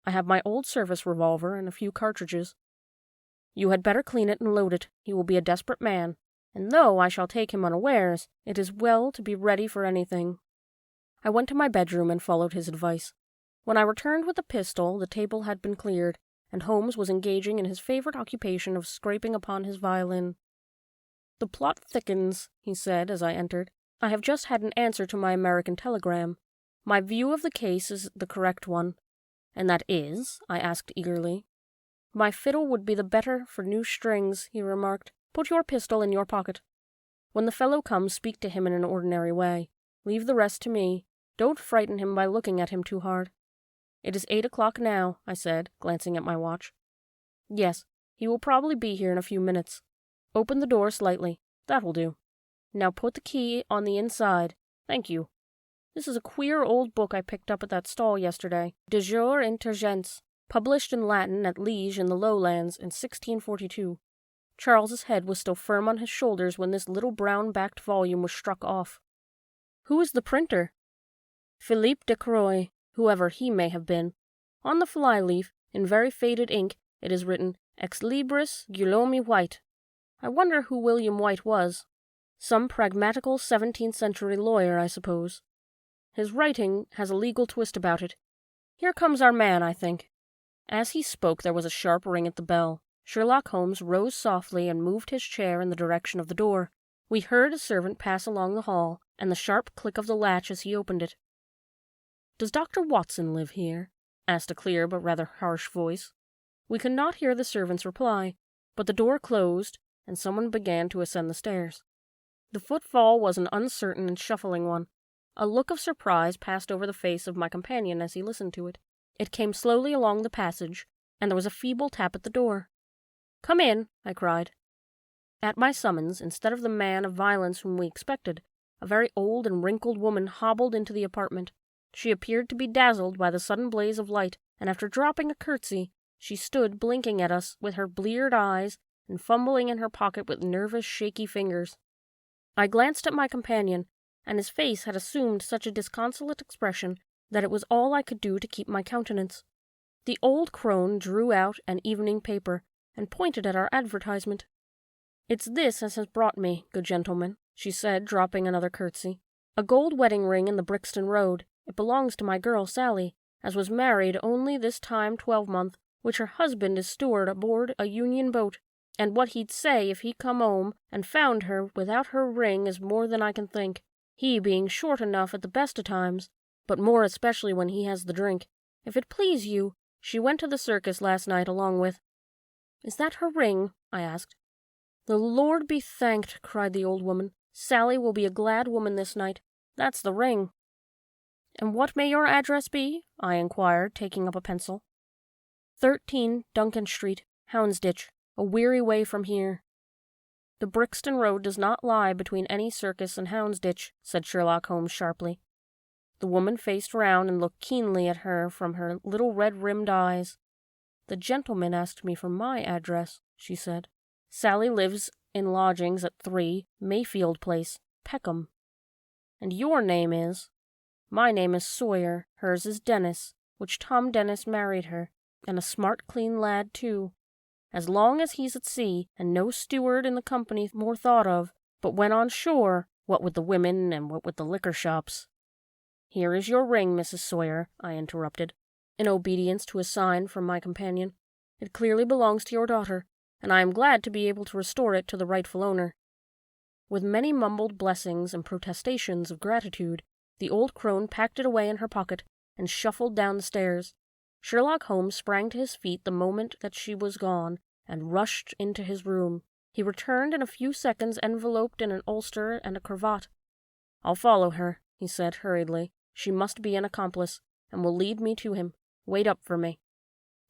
[SPEAKER 1] "I have my old service revolver and a few cartridges." "You had better clean it and load it. He will be a desperate man, and though I shall take him unawares, it is well to be ready for anything." I went to my bedroom and followed his advice. When I returned with the pistol, the table had been cleared, and Holmes was engaging in his favorite occupation of scraping upon his violin. "The plot thickens," he said as I entered. "I have just had an answer to my American telegram. My view of the case is the correct one." "And that is?" I asked eagerly. "My fiddle would be the better for new strings," he remarked. "Put your pistol in your pocket. When the fellow comes, speak to him in an ordinary way. Leave the rest to me. Don't frighten him by looking at him too hard." "It is 8 o'clock now," I said, glancing at my watch. "Yes, he will probably be here in a few minutes. Open the door slightly. That will do. Now put the key on the inside. Thank you. This is a queer old book I picked up at that stall yesterday. De Jure Intelligence, published in Latin at Liege in the Lowlands in 1642. Charles's head was still firm on his shoulders when this little brown-backed volume was struck off. Who is the printer? Philippe de Croix, whoever he may have been. On the fly-leaf, in very faded ink, it is written, Ex Libris Guillaume White. I wonder who William White was. Some pragmatical 17th-century lawyer, I suppose. His writing has a legal twist about it. Here comes our man, I think." As he spoke, there was a sharp ring at the bell. Sherlock Holmes rose softly and moved his chair in the direction of the door. We heard a servant pass along the hall, and the sharp click of the latch as he opened it. "Does Dr. Watson live here?" asked a clear but rather harsh voice. We could not hear the servant's reply, but the door closed, and someone began to ascend the stairs. The footfall was an uncertain and shuffling one. A look of surprise passed over the face of my companion as he listened to it. It came slowly along the passage, and there was a feeble tap at the door. "Come in," I cried. At my summons, instead of the man of violence whom we expected, a very old and wrinkled woman hobbled into the apartment. She appeared to be dazzled by the sudden blaze of light, and after dropping a curtsy, she stood blinking at us with her bleared eyes and fumbling in her pocket with nervous, shaky fingers. I glanced at my companion, and his face had assumed such a disconsolate expression that it was all I could do to keep my countenance. The old crone drew out an evening paper and pointed at our advertisement. "It's this as has brought me, good gentleman," she said, dropping another curtsy. "A gold wedding ring in the Brixton Road. It belongs to my girl Sally, as was married only this time 12-month, which her husband is steward aboard a Union boat, and what he'd say if he come home and found her without her ring is more than I can think, he being short enough at the best of times, but more especially when he has the drink. If it please you, she went to the circus last night along with—" "Is that her ring?" I asked. "The Lord be thanked," cried the old woman. "Sally will be a glad woman this night. That's the ring." "And what may your address be?" I inquired, taking up a pencil. 13 Duncan Street, Houndsditch, a weary way from here." "The Brixton Road does not lie between any circus and Houndsditch," said Sherlock Holmes sharply. The woman faced round and looked keenly at her from her little red-rimmed eyes. "The gentleman asked me for my address," she said. "Sally lives in lodgings at 3 Mayfield Place, Peckham." "And your name is?" "My name is Sawyer, hers is Dennis, which Tom Dennis married her, and a smart clean lad too. As long as he's at sea, and no steward in the company more thought of, but when on shore, what with the women and what with the liquor shops—" "Here is your ring, Mrs. Sawyer," I interrupted, in obedience to a sign from my companion. "It clearly belongs to your daughter, and I am glad to be able to restore it to the rightful owner." With many mumbled blessings and protestations of gratitude, the old crone packed it away in her pocket and shuffled down the stairs. Sherlock Holmes sprang to his feet the moment that she was gone and rushed into his room. He returned in a few seconds enveloped in an ulster and a cravat. "I'll follow her," he said hurriedly. "She must be an accomplice, and will lead me to him. Wait up for me."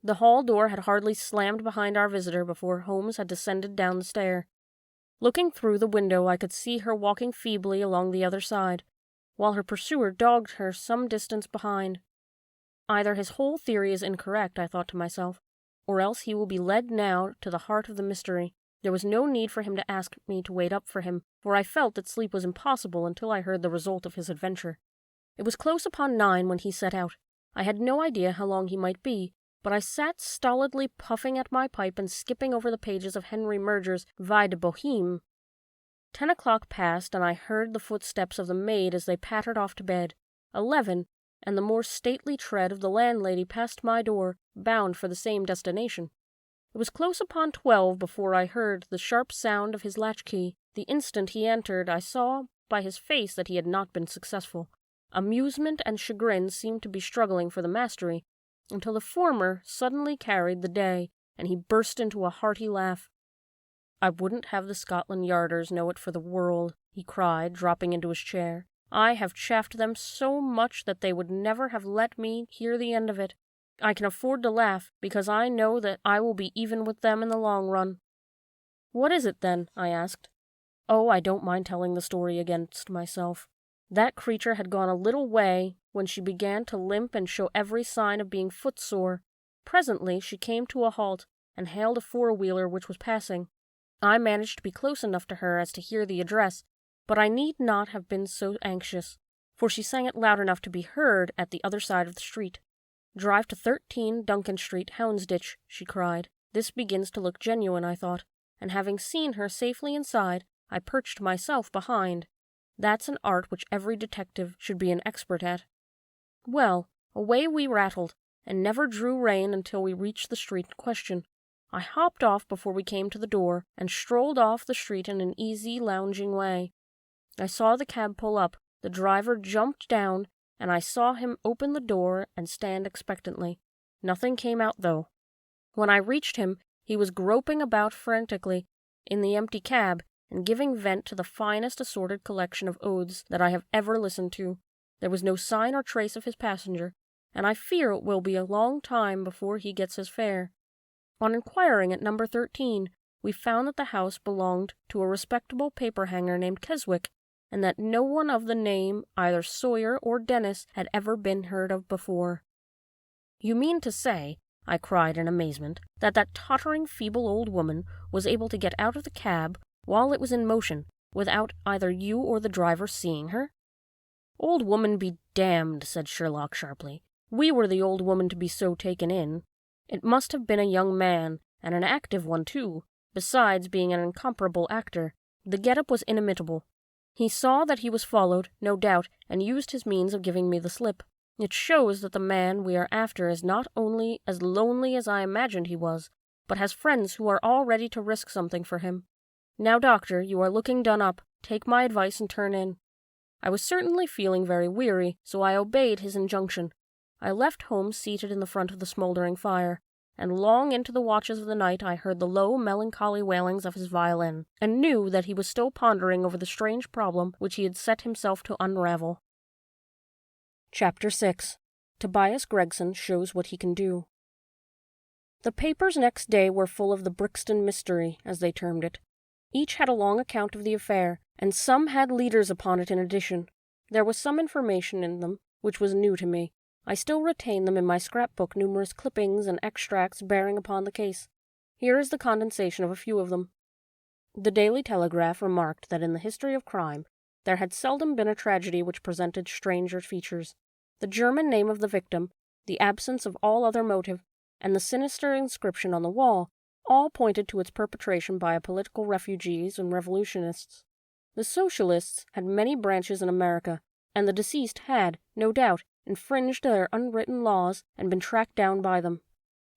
[SPEAKER 1] The hall door had hardly slammed behind our visitor before Holmes had descended down the stair. Looking through the window, I could see her walking feebly along the other side, while her pursuer dogged her some distance behind. Either his whole theory is incorrect, I thought to myself, or else he will be led now to the heart of the mystery. There was no need for him to ask me to wait up for him, for I felt that sleep was impossible until I heard the result of his adventure. It was close upon 9 when he set out. I had no idea how long he might be, but I sat stolidly puffing at my pipe and skipping over the pages of Henry Murger's Vie de Bohème. 10 o'clock passed, and I heard the footsteps of the maid as they pattered off to bed. 11, and the more stately tread of the landlady passed my door, bound for the same destination. It was close upon 12 before I heard the sharp sound of his latchkey. The instant he entered, I saw by his face that he had not been successful. Amusement and chagrin seemed to be struggling for the mastery, until the former suddenly carried the day, and he burst into a hearty laugh. "I wouldn't have the Scotland Yarders know it for the world," he cried, dropping into his chair. I have chaffed them so much that they would never have let me hear the end of it. I can afford to laugh, because I know that I will be even with them in the long run." "What is it, then?" I asked. Oh, I don't mind telling the story against myself. That creature had gone a little way when she began to limp and show every sign of being footsore. Presently she came to a halt and hailed a four-wheeler which was passing. I managed to be close enough to her as to hear the address, but I need not have been so anxious, for she sang it loud enough to be heard at the other side of the street. "Drive to 13 Duncan Street, Houndsditch," she cried. This begins to look genuine, I thought, and having seen her safely inside, I perched myself behind. That's an art which every detective should be an expert at. Well, away we rattled, and never drew rein until we reached the street in question. I hopped off before we came to the door, and strolled off the street in an easy, lounging way. I saw the cab pull up, the driver jumped down, and I saw him open the door and stand expectantly. Nothing came out, though. When I reached him, he was groping about frantically in the empty cab, and giving vent to the finest assorted collection of oaths that I have ever listened to. There was no sign or trace of his passenger, and I fear it will be a long time before he gets his fare. On inquiring at number 13, we found that the house belonged to a respectable paper-hanger named Keswick, and that no one of the name, either Sawyer or Dennis, had ever been heard of before. "You mean to say," I cried in amazement, "that tottering, feeble old woman was able to get out of the cab while it was in motion, without either you or the driver seeing her?" "Old woman be damned," said Sherlock sharply. "We were the old woman to be so taken in. It must have been a young man, and an active one, too, besides being an incomparable actor. The get-up was inimitable. He saw that he was followed, no doubt, and used his means of giving me the slip. It shows that the man we are after is not only as lonely as I imagined he was, but has friends who are all ready to risk something for him. Now, Doctor, you are looking done up. Take my advice and turn in." I was certainly feeling very weary, so I obeyed his injunction. I left Holmes seated in the front of the smouldering fire, and long into the watches of the night I heard the low, melancholy wailings of his violin, and knew that he was still pondering over the strange problem which he had set himself to unravel. Chapter 6. Tobias Gregson Shows What He Can Do. The papers next day were full of the Brixton mystery, as they termed it. Each had a long account of the affair, and some had leaders upon it in addition. There was some information in them which was new to me. I still retain them in my scrapbook, numerous clippings and extracts bearing upon the case. Here is the condensation of a few of them. The Daily Telegraph remarked that in the history of crime there had seldom been a tragedy which presented stranger features. The German name of the victim, the absence of all other motive, and the sinister inscription on the wall all pointed to its perpetration by political refugees and revolutionists. The Socialists had many branches in America, and the deceased had, no doubt, infringed their unwritten laws and been tracked down by them.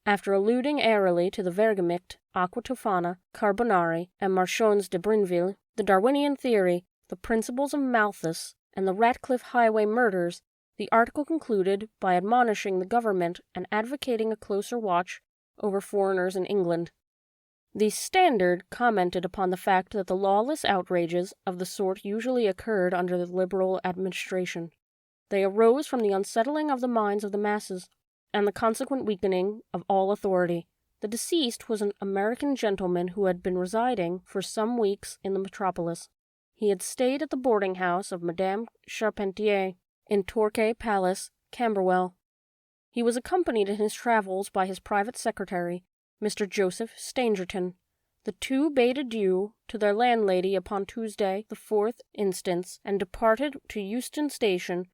[SPEAKER 1] After alluding airily to the Vergemicht, Aqua Tofana, Carbonari, and Marchons de Brinville, the Darwinian theory, the principles of Malthus, and the Ratcliffe Highway murders, the article concluded by admonishing the government and advocating a closer watch over foreigners in England. The Standard commented upon the fact that the lawless outrages of the sort usually occurred under the Liberal administration. They arose from the unsettling of the minds of the masses, and the consequent weakening of all authority. The deceased was an American gentleman who had been residing for some weeks in the metropolis. He had stayed at the boarding-house of Madame Charpentier in Torquay Palace, Camberwell. He was accompanied in his travels by his private secretary, Mr. Joseph Stangerson. The two bade adieu to their landlady upon Tuesday, the 4th instance, and departed to Euston Station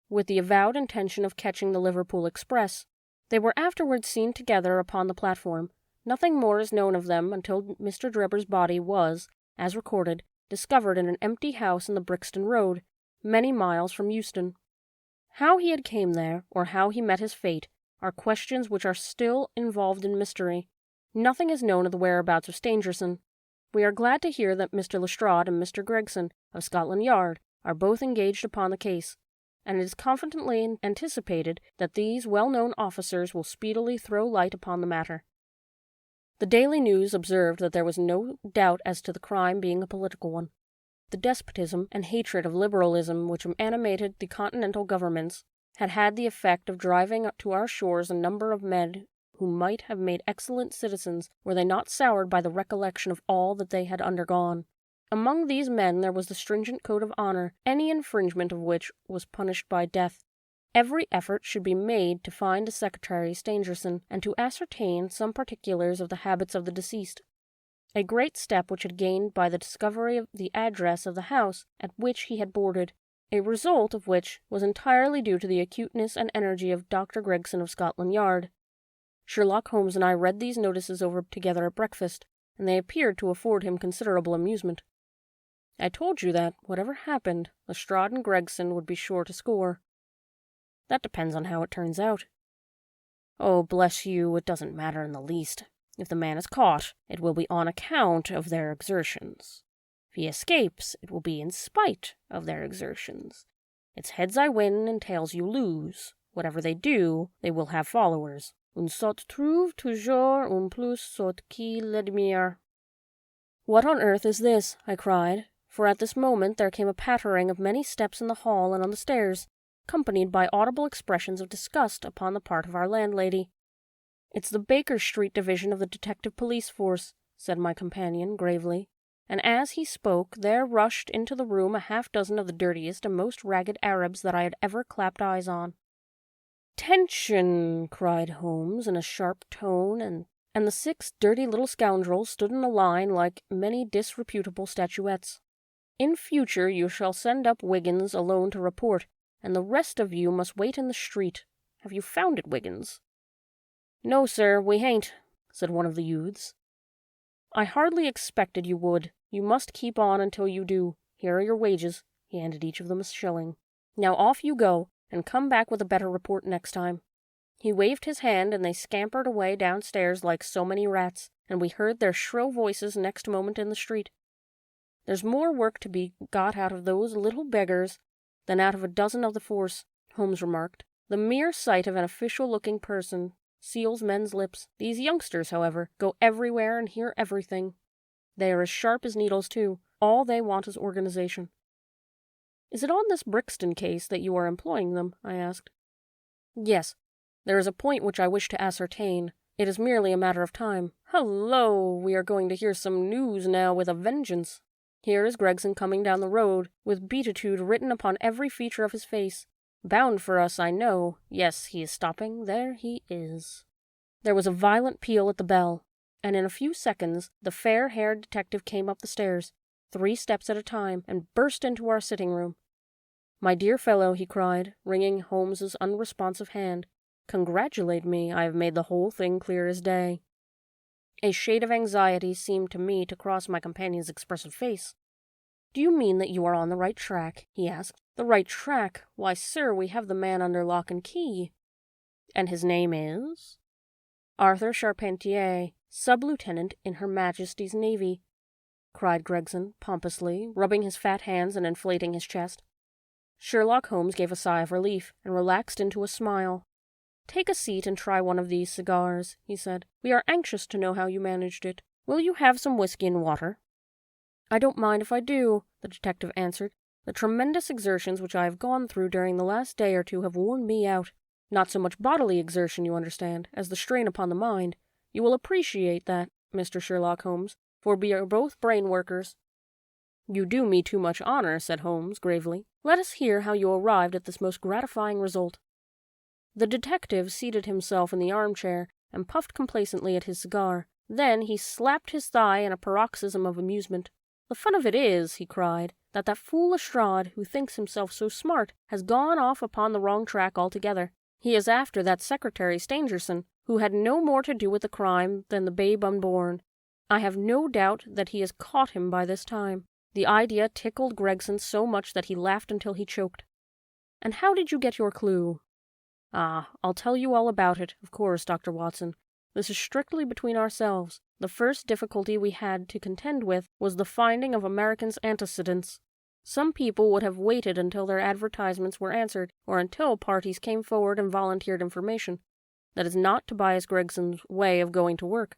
[SPEAKER 1] with the avowed intention of catching the Liverpool express. They were afterwards seen together upon the platform. Nothing more is known of them until Mr. Drebber's body was, as recorded, discovered in an empty house in the Brixton Road, many miles from Euston. How he had came there, or how he met his fate, are questions which are still involved in mystery. Nothing is known of the whereabouts of Stangerson. We are glad to hear that Mr. Lestrade and Mr. Gregson, of Scotland Yard, are both engaged upon the case, and it is confidently anticipated that these well-known officers will speedily throw light upon the matter. The Daily News observed that there was no doubt as to the crime being a political one. the despotism and hatred of liberalism which animated the continental governments had had the effect of driving to our shores a number of men who might have made excellent citizens were they not soured by the recollection of all that they had undergone. Among these men there was the stringent code of honor, any infringement of which was punished by death. Every effort should be made to find the Secretary Stangerson and to ascertain some particulars of the habits of the deceased. A great step which had gained by the discovery of the address of the house at which he had boarded, a result of which was entirely due to the acuteness and energy of Dr. Gregson of Scotland Yard. Sherlock Holmes and I read these notices over together at breakfast, and they appeared to afford him considerable amusement. I told you that, whatever happened, Lestrade and Gregson would be sure to score. That depends on how it turns out. Oh, bless you, it doesn't matter in the least. If the man is caught, it will be on account of their exertions. If he escapes, it will be in spite of their exertions. It's heads I win and tails you lose. Whatever they do, they will have followers. Un sot trouve toujours un plus sot qui l'admire. What on earth is this? I cried, for at this moment there came a pattering of many steps in the hall and on the stairs, accompanied by audible expressions of disgust upon the part of our landlady. It's the Baker Street division of the detective police force, said my companion gravely, and as he spoke there rushed into the room a half-dozen of the dirtiest and most ragged Arabs that I had ever clapped eyes on. "Attention!" cried Holmes in a sharp tone, and the 6 dirty little scoundrels stood in a line like many disreputable statuettes. "In future you shall send up Wiggins alone to report, and the rest of you must wait in the street. Have you found it, Wiggins?" "No, sir, we hain't," said one of the youths. "I hardly expected you would. You must keep on until you do. Here are your wages." He handed each of them a shilling. "Now off you go, and come back with a better report next time." He waved his hand, and they scampered away downstairs like so many rats, and we heard their shrill voices next moment in the street. "There's more work to be got out of those little beggars than out of a dozen of the force," Holmes remarked. "The mere sight of an official-looking person seals men's lips. These youngsters, however, go everywhere and hear everything. They are as sharp as needles, too. All they want is organization." "Is it on this Brixton case that you are employing them?" I asked. "Yes. There is a point which I wish to ascertain. It is merely a matter of time. Hullo! We are going to hear some news now with a vengeance. Here is Gregson coming down the road, with beatitude written upon every feature of his face. Bound for us, I know. Yes, he is stopping. There he is." There was a violent peal at the bell, and in a few seconds the fair-haired detective came up the stairs, 3 steps at a time, and burst into our sitting-room. "My dear fellow," he cried, wringing Holmes's unresponsive hand, "congratulate me. I have made the whole thing clear as day." A shade of anxiety seemed to me to cross my companion's expressive face. "Do you mean that you are on the right track?" he asked. "The right track? Why, sir, we have the man under lock and key." "And his name is?" "Arthur Charpentier, sub-lieutenant in Her Majesty's Navy," cried Gregson, pompously, rubbing his fat hands and inflating his chest. Sherlock Holmes gave a sigh of relief, and relaxed into a smile. "Take a seat and try one of these cigars," he said. "We are anxious to know how you managed it. Will you have some whiskey and water?" "I don't mind if I do," the detective answered. "The tremendous exertions which I have gone through during the last day or two have worn me out. Not so much bodily exertion, you understand, as the strain upon the mind. You will appreciate that, Mr. Sherlock Holmes, for we are both brain workers." "You do me too much honor," said Holmes, gravely. "Let us hear how you arrived at this most gratifying result." The detective seated himself in the armchair and puffed complacently at his cigar. Then he slapped his thigh in a paroxysm of amusement. "The fun of it is," he cried, "that fool Lestrade, who thinks himself so smart, has gone off upon the wrong track altogether. He is after that Secretary Stangerson, who had no more to do with the crime than the babe unborn. I have no doubt that he has caught him by this time." The idea tickled Gregson so much that he laughed until he choked. "And how did you get your clue?" "Ah, I'll tell you all about it, of course, Dr. Watson. This is strictly between ourselves. The first difficulty we had to contend with was the finding of Americans' antecedents. Some people would have waited until their advertisements were answered, or until parties came forward and volunteered information. That is not Tobias Gregson's way of going to work.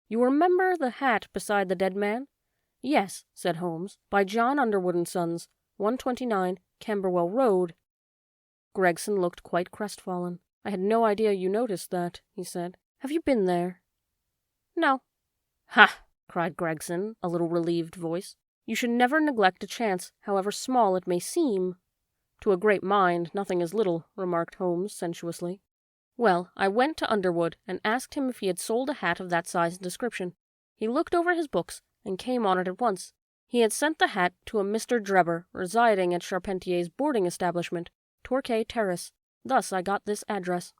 [SPEAKER 1] You remember the hat beside the dead man? Yes, said Holmes, by John Underwood and Sons, 129 Camberwell Road. Gregson looked quite crestfallen. I had no idea you noticed that, he said. Have you been there? No. Ha! Cried Gregson, a little relieved voice. You should never neglect a chance, however small it may seem. To a great mind, nothing is little, remarked Holmes sensuously. Well, I went to Underwood and asked him if he had sold a hat of that size and description. He looked over his books and came on it at once. He had sent the hat to a Mr. Drebber, residing at Charpentier's boarding establishment, Torquay Terrace. Thus I got this address.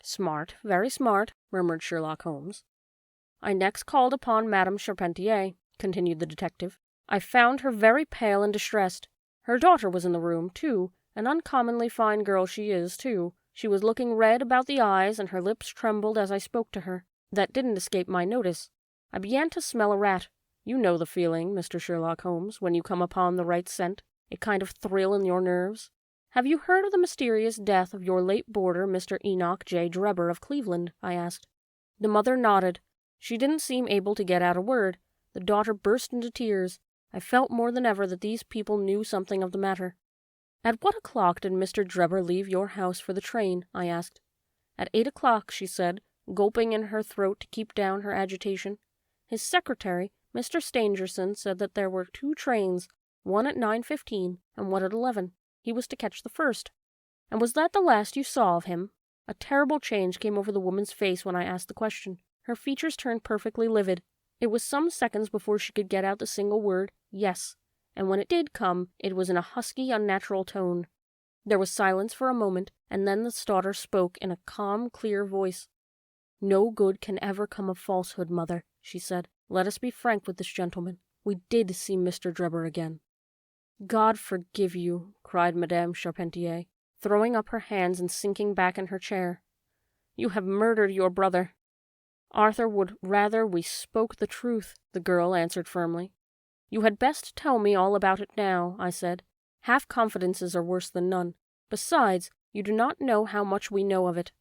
[SPEAKER 1] Smart, very smart, murmured Sherlock Holmes. I next called upon Madame Charpentier, continued the detective. I found her very pale and distressed. Her daughter was in the room, too, an uncommonly fine girl she is, too. She was looking red about the eyes, and her lips trembled as I spoke to her. That didn't escape my notice. I began to smell a rat. You know the feeling, Mr. Sherlock Holmes, when you come upon the right scent, a kind of thrill in your nerves. Have you heard of the mysterious death of your late boarder, Mr. Enoch J. Drebber of Cleveland? I asked. The mother nodded. She didn't seem able to get out a word. The daughter burst into tears. I felt more than ever that these people knew something of the matter. At what o'clock did Mr. Drebber leave your house for the train? I asked. At 8 o'clock, she said, gulping in her throat to keep down her agitation. His secretary, Mr. Stangerson, said that there were 2 trains, one at 9:15 and one at 11. He was to catch the first. And was that the last you saw of him? A terrible change came over the woman's face when I asked the question. Her features turned perfectly livid. It was some seconds before she could get out the single word, yes, and when it did come, it was in a husky, unnatural tone. There was silence for a moment, and then the daughter spoke in a calm, clear voice. No good can ever come of falsehood, mother, she said. Let us be frank with this gentleman. We did see Mr. Drebber again. God forgive you, cried Madame Charpentier, throwing up her hands and sinking back in her chair. You have murdered your brother. Arthur would rather we spoke the truth, the girl answered firmly. You had best tell me all about it now, I said. Half confidences are worse than none. Besides, you do not know how much we know of it.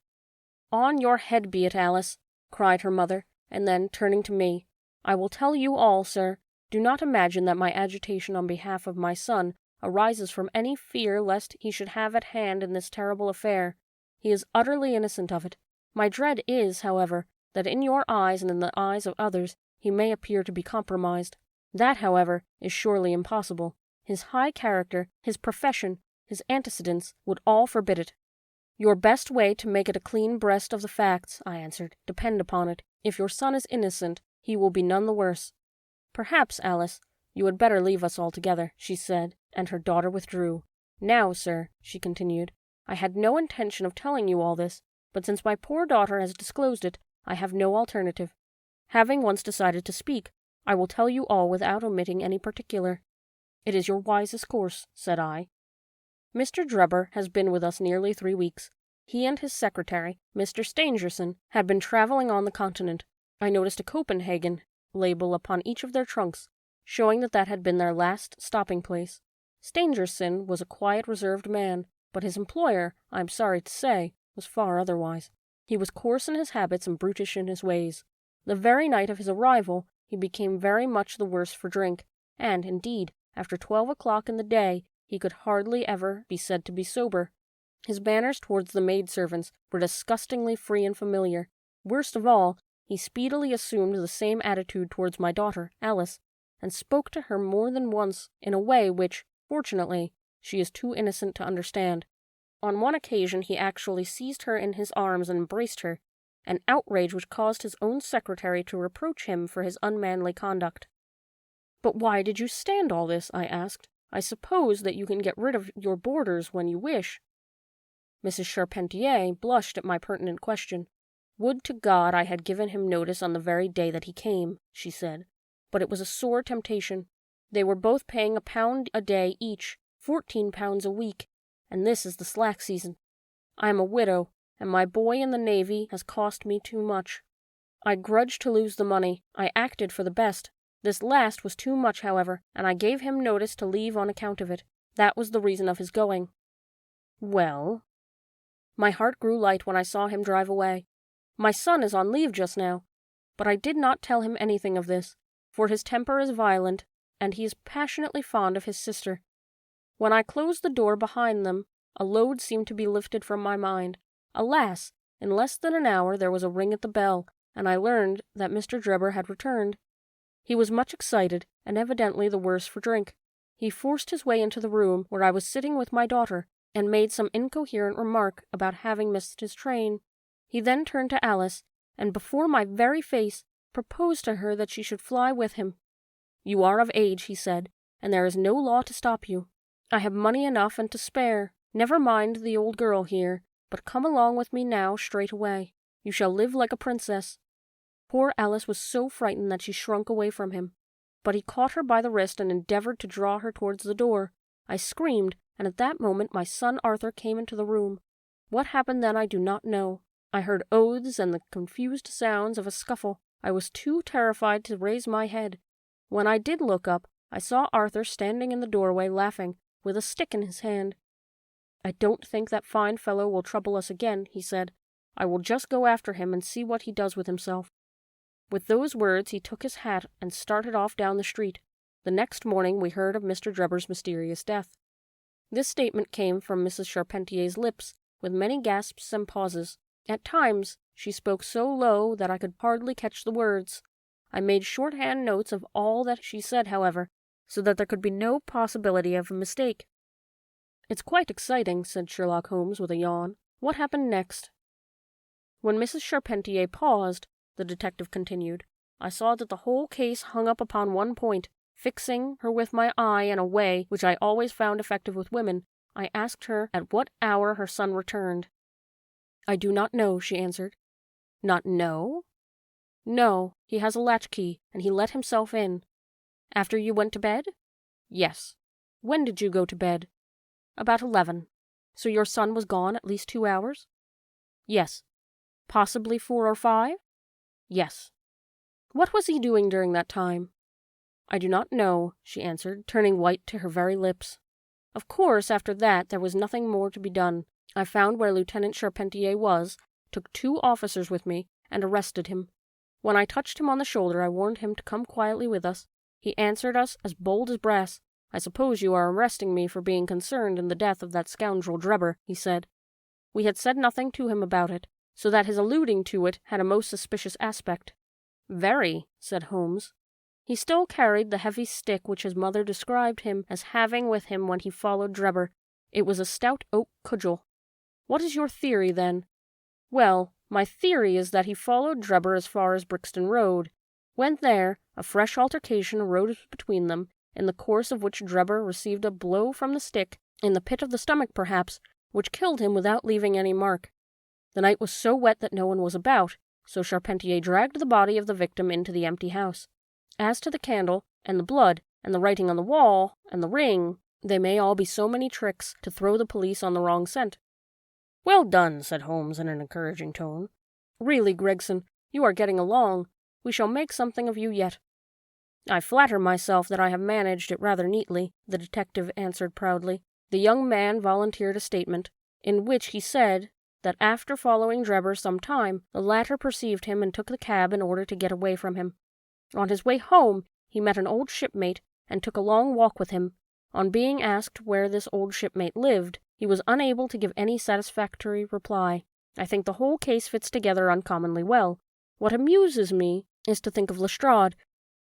[SPEAKER 1] On your head be it, Alice, cried her mother, and then, turning to me, I will tell you all, sir. Do not imagine that my agitation on behalf of my son arises from any fear lest he should have at hand in this terrible affair. He is utterly innocent of it. My dread is, however, that in your eyes and in the eyes of others he may appear to be compromised. That, however, is surely impossible. His high character, his profession, his antecedents would all forbid it. Your best way to make it a clean breast of the facts, I answered. Depend upon it, if your son is innocent, he will be none the worse. Perhaps, Alice, you had better leave us altogether, she said, and her daughter withdrew. Now, sir, she continued, I had no intention of telling you all this, but since my poor daughter has disclosed it, I have no alternative. Having once decided to speak, I will tell you all without omitting any particular. It is your wisest course, said I. Mr. Drebber has been with us nearly 3 weeks. He and his secretary, Mr. Stangerson, had been traveling on the continent. I noticed a Copenhagen label upon each of their trunks, showing that had been their last stopping place. Stangerson was a quiet, reserved man, but his employer, I am sorry to say, was far otherwise. He was coarse in his habits and brutish in his ways. The very night of his arrival, he became very much the worse for drink, and, indeed, after 12 o'clock in the day, he could hardly ever be said to be sober. His manners towards the maidservants were disgustingly free and familiar. Worst of all, he speedily assumed the same attitude towards my daughter, Alice, and spoke to her more than once in a way which, fortunately, she is too innocent to understand. On one occasion he actually seized her in his arms and embraced her, an outrage which caused his own secretary to reproach him for his unmanly conduct. But why did you stand all this? I asked. I suppose that you can get rid of your boarders when you wish. Mrs. Charpentier blushed at my pertinent question. Would to God I had given him notice on the very day that he came, she said, but it was a sore temptation. They were both paying £1 a day each, £14 a week, and this is the slack season. I am a widow, and my boy in the Navy has cost me too much. I grudged to lose the money. I acted for the best. This last was too much, however, and I gave him notice to leave on account of it. That was the reason of his going. Well? My heart grew light when I saw him drive away. My son is on leave just now, but I did not tell him anything of this, for his temper is violent, and he is passionately fond of his sister. When I closed the door behind them, a load seemed to be lifted from my mind. Alas! In less than an hour there was a ring at the bell, and I learned that Mr. Drebber had returned. He was much excited, and evidently the worse for drink. He forced his way into the room where I was sitting with my daughter, and made some incoherent remark about having missed his train. He then turned to Alice, and before my very face proposed to her that she should fly with him. "You are of age," he said, "and there is no law to stop you. I have money enough and to spare. Never mind the old girl here, but come along with me now straight away. You shall live like a princess." Poor Alice was so frightened that she shrunk away from him, but he caught her by the wrist and endeavored to draw her towards the door. I screamed, and at that moment my son Arthur came into the room. What happened then I do not know. I heard oaths and the confused sounds of a scuffle. I was too terrified to raise my head. When I did look up, I saw Arthur standing in the doorway laughing, with a stick in his hand. "I don't think that fine fellow will trouble us again," he said. "I will just go after him and see what he does with himself." With those words he took his hat and started off down the street. The next morning we heard of Mr. Drebber's mysterious death. This statement came from Mrs. Charpentier's lips, with many gasps and pauses. At times she spoke so low that I could hardly catch the words. I made shorthand notes of all that she said, however, so that there could be no possibility of a mistake. "It's quite exciting," said Sherlock Holmes with a yawn. "What happened next?" When Mrs. Charpentier paused, the detective continued, "I saw that the whole case hung up upon one point. Fixing her with my eye in a way which I always found effective with women, I asked her at what hour her son returned. "I do not know," she answered. "Not know?" "No, he has a latchkey, and he let himself in." "After you went to bed?" "Yes." "When did you go to bed?" "About 11. So your son was gone at least 2 hours?" "Yes." "Possibly 4 or 5? "Yes." "What was he doing during that time?" "I do not know," she answered, turning white to her very lips. Of course, after that, there was nothing more to be done. I found where Lieutenant Charpentier was, took 2 officers with me, and arrested him. When I touched him on the shoulder, I warned him to come quietly with us. He answered us as bold as brass. "I suppose you are arresting me for being concerned in the death of that scoundrel Drebber," he said. We had said nothing to him about it, so that his alluding to it had a most suspicious aspect. "Very," said Holmes. He still carried the heavy stick which his mother described him as having with him when he followed Drebber. It was a stout oak cudgel. "What is your theory, then?" "Well, my theory is that he followed Drebber as far as Brixton Road. When there, a fresh altercation arose between them, in the course of which Drebber received a blow from the stick, in the pit of the stomach perhaps, which killed him without leaving any mark. The night was so wet that no one was about, so Charpentier dragged the body of the victim into the empty house. As to the candle, and the blood, and the writing on the wall, and the ring, they may all be so many tricks to throw the police on the wrong scent." "Well done," said Holmes in an encouraging tone. "Really, Gregson, you are getting along. We shall make something of you yet." "I flatter myself that I have managed it rather neatly," the detective answered proudly. The young man volunteered a statement, in which he said that after following Drebber some time, the latter perceived him and took the cab in order to get away from him. On his way home, he met an old shipmate and took a long walk with him. On being asked where this old shipmate lived, he was unable to give any satisfactory reply. I think the whole case fits together uncommonly well. What amuses me is to think of Lestrade,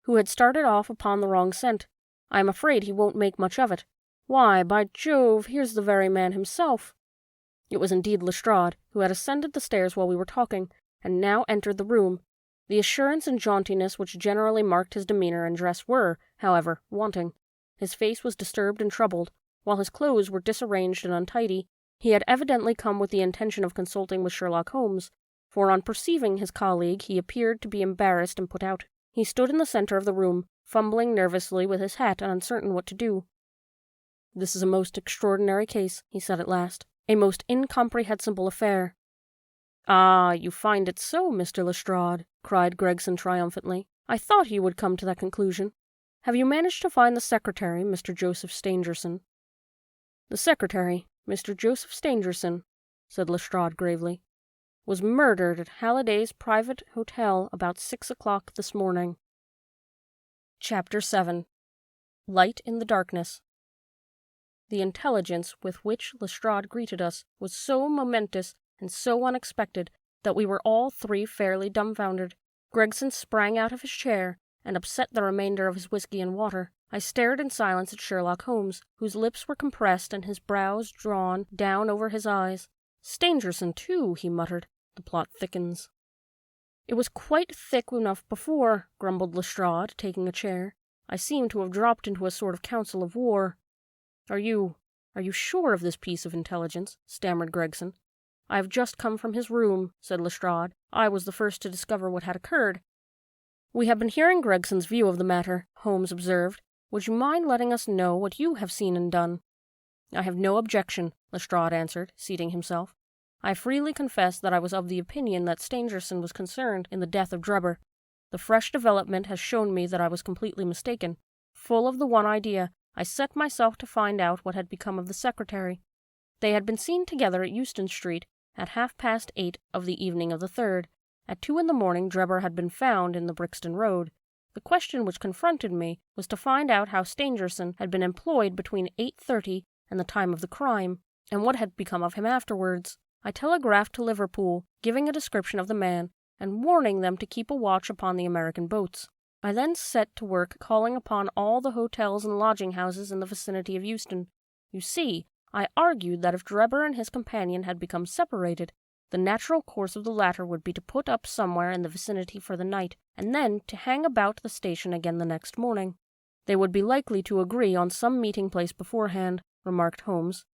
[SPEAKER 1] who had started off upon the wrong scent. I am afraid he won't make much of it. Why, by Jove, here's the very man himself." It was indeed Lestrade, who had ascended the stairs while we were talking, and now entered the room. The assurance and jauntiness which generally marked his demeanour and dress were, however, wanting. His face was disturbed and troubled, while his clothes were disarranged and untidy. He had evidently come with the intention of consulting with Sherlock Holmes, for on perceiving his colleague he appeared to be embarrassed and put out. He stood in the centre of the room, fumbling nervously with his hat and uncertain what to do. "This is a most extraordinary case," he said at last. "A most incomprehensible affair." "Ah, you find it so, Mr. Lestrade," cried Gregson triumphantly. "I thought you would come to that conclusion. Have you managed to find the secretary, Mr. Joseph Stangerson?" "The secretary, Mr. Joseph Stangerson," said Lestrade gravely, "was murdered at Halliday's private hotel about 6 o'clock this morning." Chapter 7. Light in the Darkness. The intelligence with which Lestrade greeted us was so momentous and so unexpected that we were all three fairly dumbfounded. Gregson sprang out of his chair and upset the remainder of his whiskey and water. I stared in silence at Sherlock Holmes, whose lips were compressed and his brows drawn down over his eyes. "Stangerson, too," he muttered. "The plot thickens." "It was quite thick enough before," grumbled Lestrade, taking a chair. "I seem to have dropped into a sort of council of war." Are you sure of this piece of intelligence?" stammered Gregson. "I have just come from his room," said Lestrade. "I was the first to discover what had occurred." "We have been hearing Gregson's view of the matter," Holmes observed. "Would you mind letting us know what you have seen and done?" "I have no objection," Lestrade answered, seating himself. "I freely confess that I was of the opinion that Stangerson was concerned in the death of Drebber. The fresh development has shown me that I was completely mistaken. Full of the one idea, I set myself to find out what had become of the secretary. They had been seen together at Euston Street at 8:30 of the evening of the 3rd. At 2 in the morning Drebber had been found in the Brixton Road. The question which confronted me was to find out how Stangerson had been employed between 8:30 and the time of the crime, and what had become of him afterwards. I telegraphed to Liverpool, giving a description of the man, and warning them to keep a watch upon the American boats. I then set to work calling upon all the hotels and lodging-houses in the vicinity of Euston. You see, I argued that if Drebber and his companion had become separated, the natural course of the latter would be to put up somewhere in the vicinity for the night, and then to hang about the station again the next morning. "They would be likely to agree on some meeting-place beforehand," remarked Holmes.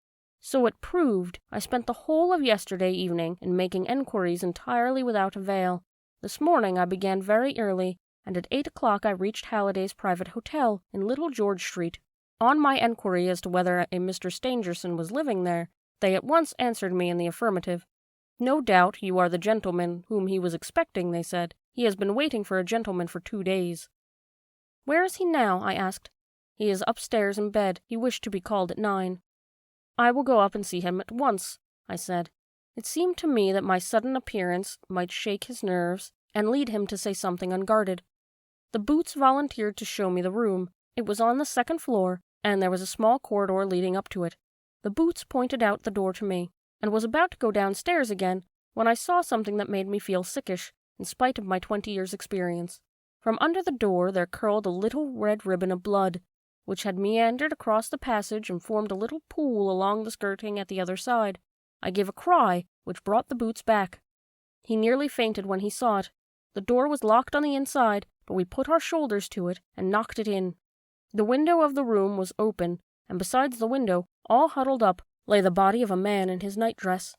[SPEAKER 1] "So it proved. I spent the whole of yesterday evening in making enquiries entirely without avail. This morning I began very early, and at 8 o'clock I reached Halliday's private hotel in Little George Street. On my enquiry as to whether a Mr. Stangerson was living there, they at once answered me in the affirmative. 'No doubt you are the gentleman whom he was expecting,' they said. 'He has been waiting for a gentleman for 2 days.' 'Where is he now?' I asked. 'He is upstairs in bed. He wished to be called at 9. "'I will go up and see him at once,' I said. It seemed to me that my sudden appearance might shake his nerves and lead him to say something unguarded. The Boots volunteered to show me the room. It was on the 2nd floor, and there was a small corridor leading up to it. The Boots pointed out the door to me, and was about to go downstairs again, when I saw something that made me feel sickish, in spite of my 20 years' experience. From under the door there curled a little red ribbon of blood, which had meandered across the passage and formed a little pool along the skirting at the other side. I gave a cry, which brought the Boots back. He nearly fainted when he saw it. The door was locked on the inside, but we put our shoulders to it and knocked it in. The window of the room was open, and besides the window, all huddled up, lay the body of a man in his nightdress.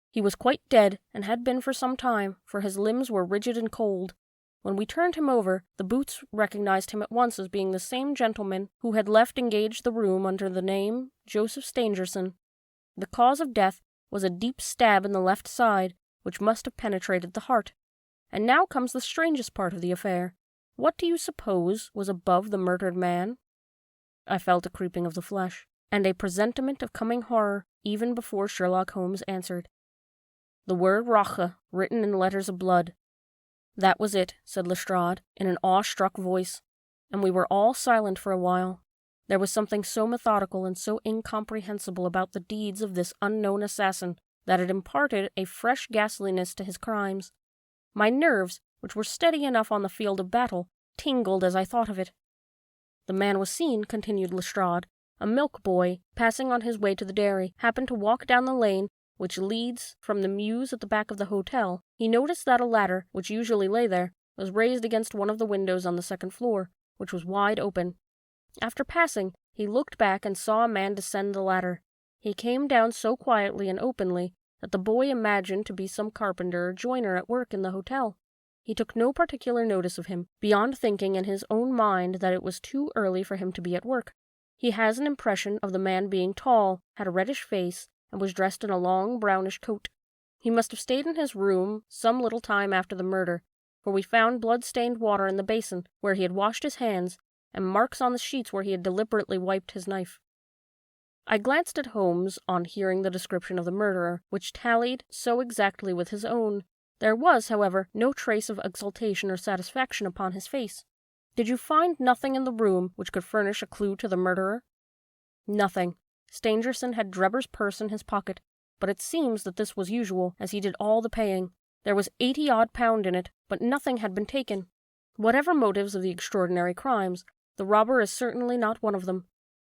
[SPEAKER 1] He was quite dead, and had been for some time, for his limbs were rigid and cold. When we turned him over, the Boots recognized him at once as being the same gentleman who had left engaged the room under the name Joseph Stangerson. The cause of death was a deep stab in the left side, which must have penetrated the heart. And now comes the strangest part of the affair. What do you suppose was above the murdered man?" I felt a creeping of the flesh, and a presentiment of coming horror, even before Sherlock Holmes answered. "The word Rache, written in letters of blood." "That was it," said Lestrade, in an awe-struck voice, and we were all silent for a while. There was something so methodical and so incomprehensible about the deeds of this unknown assassin that it imparted a fresh ghastliness to his crimes. My nerves, which were steady enough on the field of battle, tingled as I thought of it. "The man was seen," continued Lestrade. "A milk boy, passing on his way to the dairy, happened to walk down the lane which leads from the mews at the back of the hotel. He noticed that a ladder, which usually lay there, was raised against one of the windows on the 2nd floor, which was wide open. After passing, he looked back and saw a man descend the ladder. He came down so quietly and openly that the boy imagined to be some carpenter or joiner at work in the hotel. He took no particular notice of him, beyond thinking in his own mind that it was too early for him to be at work. He has an impression of the man being tall, had a reddish face, and was dressed in a long brownish coat. He must have stayed in his room some little time after the murder, for we found blood-stained water in the basin where he had washed his hands, and marks on the sheets where he had deliberately wiped his knife." I glanced at Holmes on hearing the description of the murderer, which tallied so exactly with his own. There was, however, no trace of exultation or satisfaction upon his face. Did you find nothing in the room which could furnish a clue to the murderer? Nothing. Stangerson had Drebber's purse in his pocket, but it seems that this was usual, as he did all the paying. There was 80-odd pound in it, but nothing had been taken. Whatever motives of the extraordinary crimes, the robber is certainly not one of them.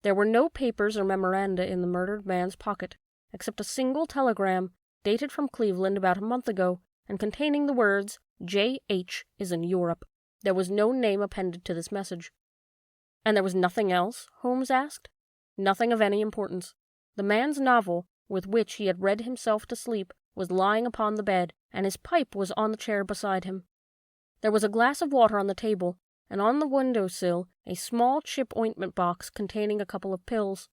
[SPEAKER 1] There were no papers or memoranda in the murdered man's pocket, except a single telegram, dated from Cleveland about a month ago, and containing the words, J.H. is in Europe. There was no name appended to this message. And there was nothing else? Holmes asked. Nothing of any importance. The man's novel, with which he had read himself to sleep, was lying upon the bed, and his pipe was on the chair beside him. There was a glass of water on the table, and on the window-sill a small chip ointment box containing a couple of pills.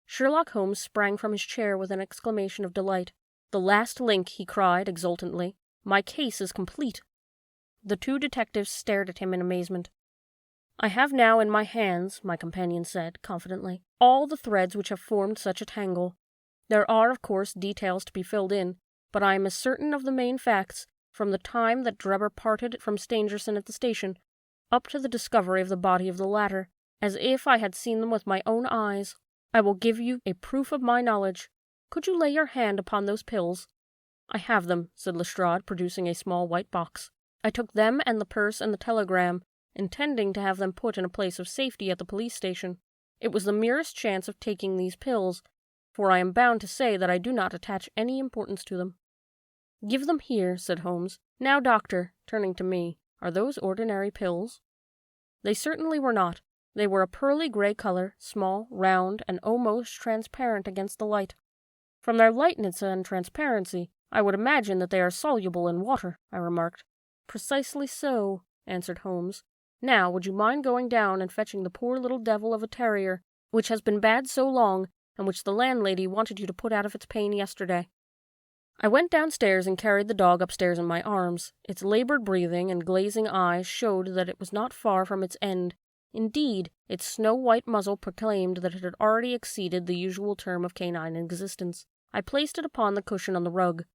[SPEAKER 1] Sherlock Holmes sprang from his chair with an exclamation of delight. "The last link," he cried exultantly. "My case is complete." The two detectives stared at him in amazement. "I have now in my hands," my companion said confidently, "all the threads which have formed such a tangle. There are, of course, details to be filled in, but I am as certain of the main facts, from the time that Drebber parted from Stangerson at the station, up to the discovery of the body of the latter, as if I had seen them with my own eyes. I will give you a proof of my knowledge. Could you lay your hand upon those pills?" "I have them," said Lestrade, producing a small white box. "I took them and the purse and the telegram, intending to have them put in a place of safety at the police station. It was the merest chance of taking these pills, for I am bound to say that I do not attach any importance to them." "Give them here," said Holmes. "Now, doctor," turning to me, "are those ordinary pills?" They certainly were not. They were a pearly gray color, small, round, and almost transparent against the light. "From their lightness and transparency, I would imagine that they are soluble in water," I remarked. "Precisely so," answered Holmes. "Now, would you mind going down and fetching the poor little devil of a terrier, which has been bad so long, and which the landlady wanted you to put out of its pain yesterday?" I went downstairs and carried the dog upstairs in my arms. Its labored breathing and glazing eyes showed that it was not far from its end. Indeed, its snow-white muzzle proclaimed that it had already exceeded the usual term of canine existence. I placed it upon the cushion on the rug.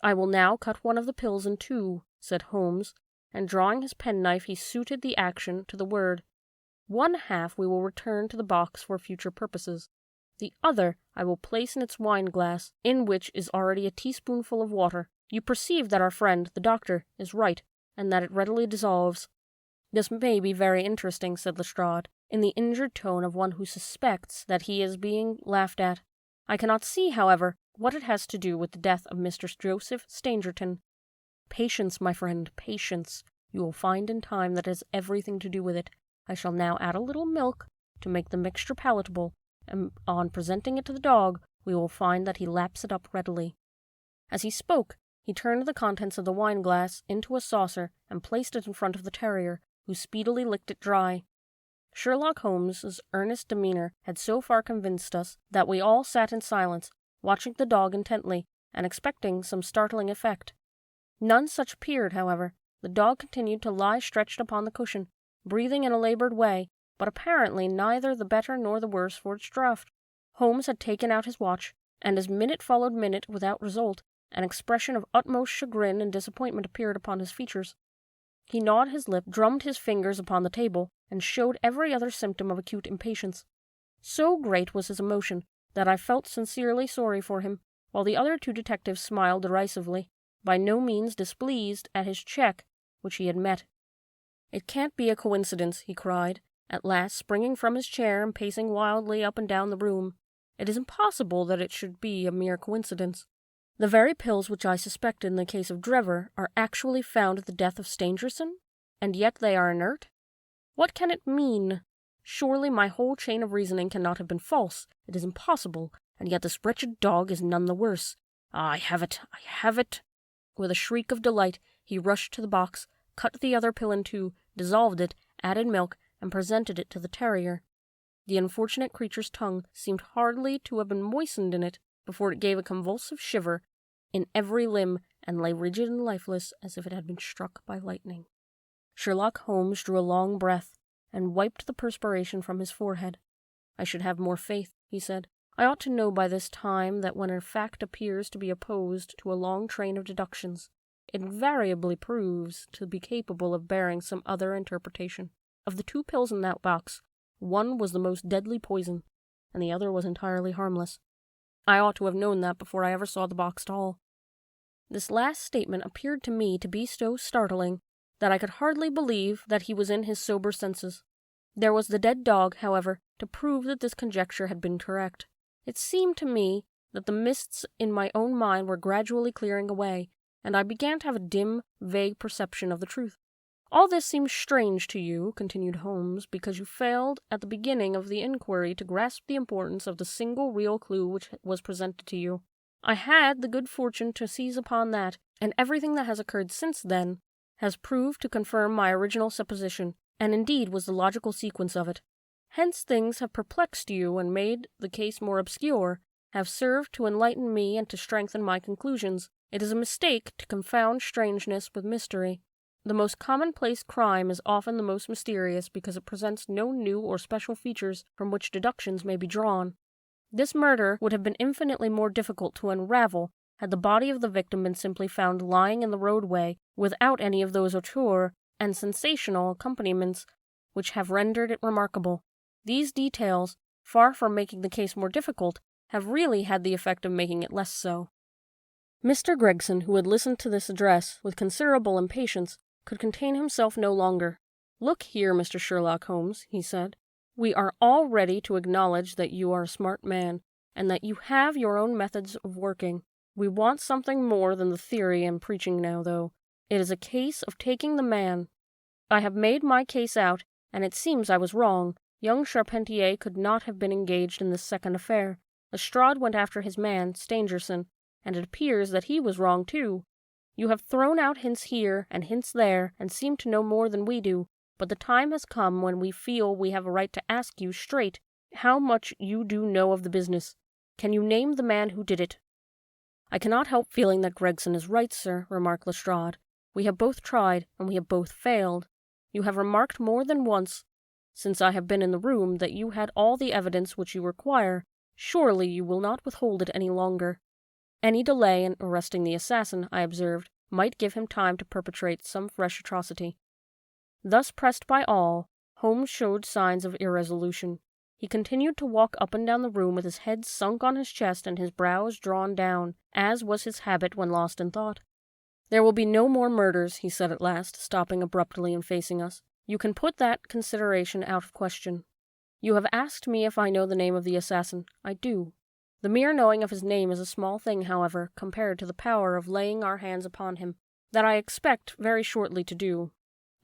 [SPEAKER 1] "I will now cut one of the pills in two," said Holmes, and drawing his penknife he suited the action to the word. "One half we will return to the box for future purposes. The other I will place in its wine-glass, in which is already a teaspoonful of water. You perceive that our friend, the doctor, is right, and that it readily dissolves." "This may be very interesting," said Lestrade, in the injured tone of one who suspects that he is being laughed at. "I cannot see, however, what it has to do with the death of Mr. Joseph Stangerson." "Patience, my friend, patience. You will find in time that it has everything to do with it. I shall now add a little milk to make the mixture palatable, and on presenting it to the dog, we will find that he laps it up readily." As he spoke, he turned the contents of the wine-glass into a saucer and placed it in front of the terrier, who speedily licked it dry. Sherlock Holmes's earnest demeanor had so far convinced us that we all sat in silence, watching the dog intently, and expecting some startling effect. None such appeared, however. The dog continued to lie stretched upon the cushion, breathing in a labored way, but apparently neither the better nor the worse for its draught. Holmes had taken out his watch, and as minute followed minute without result, an expression of utmost chagrin and disappointment appeared upon his features. He gnawed his lip, drummed his fingers upon the table, and showed every other symptom of acute impatience. So great was his emotion that I felt sincerely sorry for him, while the other two detectives smiled derisively, by no means displeased at his check which he had met. "It can't be a coincidence," he cried, at last springing from his chair and pacing wildly up and down the room. "It is impossible that it should be a mere coincidence. The very pills which I suspected in the case of Drebber are actually found at the death of Stangerson, and yet they are inert? What can it mean? Surely my whole chain of reasoning cannot have been false. It is impossible, and yet this wretched dog is none the worse. Ah, I have it! I have it!" With a shriek of delight, he rushed to the box, cut the other pill in two, dissolved it, added milk, and presented it to the terrier. The unfortunate creature's tongue seemed hardly to have been moistened in it before it gave a convulsive shiver in every limb and lay rigid and lifeless as if it had been struck by lightning. Sherlock Holmes drew a long breath and wiped the perspiration from his forehead. "I should have more faith," he said. "I ought to know by this time that when a fact appears to be opposed to a long train of deductions, it invariably proves to be capable of bearing some other interpretation. Of the 2 pills in that box, one was the most deadly poison, and the other was entirely harmless. I ought to have known that before I ever saw the box at all. This last statement appeared to me to be so startling that I could hardly believe that he was in his sober senses. There was the dead dog, however, to prove that this conjecture had been correct. It seemed to me that the mists in my own mind were gradually clearing away, and I began to have a dim, vague perception of the truth. "All this seems strange to you," continued Holmes, "because you failed at the beginning of the inquiry to grasp the importance of the single real clue which was presented to you. I had the good fortune to seize upon that, and everything that has occurred since then has proved to confirm my original supposition, and indeed was the logical sequence of it. Hence things have perplexed you and made the case more obscure, have served to enlighten me and to strengthen my conclusions. It is a mistake to confound strangeness with mystery. The most commonplace crime is often the most mysterious because it presents no new or special features from which deductions may be drawn. This murder would have been infinitely more difficult to unravel had the body of the victim been simply found lying in the roadway without any of those auteur and sensational accompaniments which have rendered it remarkable. These details, far from making the case more difficult, have really had the effect of making it less so." Mr. Gregson, who had listened to this address with considerable impatience, could contain himself no longer. "Look here, Mr. Sherlock Holmes," he said. "We are all ready to acknowledge that you are a smart man, and that you have your own methods of working. We want something more than the theory I'm preaching now, though. It is a case of taking the man. I have made my case out, and it seems I was wrong. Young Charpentier could not have been engaged in this second affair. Lestrade went after his man, Stangerson, and it appears that he was wrong too. You have thrown out hints here and hints there, and seem to know more than we do, but the time has come when we feel we have a right to ask you straight how much you do know of the business. Can you name the man who did it?" "I cannot help feeling that Gregson is right, sir," remarked Lestrade. "We have both tried, and we have both failed. You have remarked more than once, since I have been in the room, that you had all the evidence which you require. Surely you will not withhold it any longer." "Any delay in arresting the assassin," I observed, "might give him time to perpetrate some fresh atrocity." Thus pressed by all, Holmes showed signs of irresolution. He continued to walk up and down the room with his head sunk on his chest and his brows drawn down, as was his habit when lost in thought. "There will be no more murders," he said at last, stopping abruptly and facing us. "You can put that consideration out of question. You have asked me if I know the name of the assassin. I do. The mere knowing of his name is a small thing, however, compared to the power of laying our hands upon him, that I expect very shortly to do.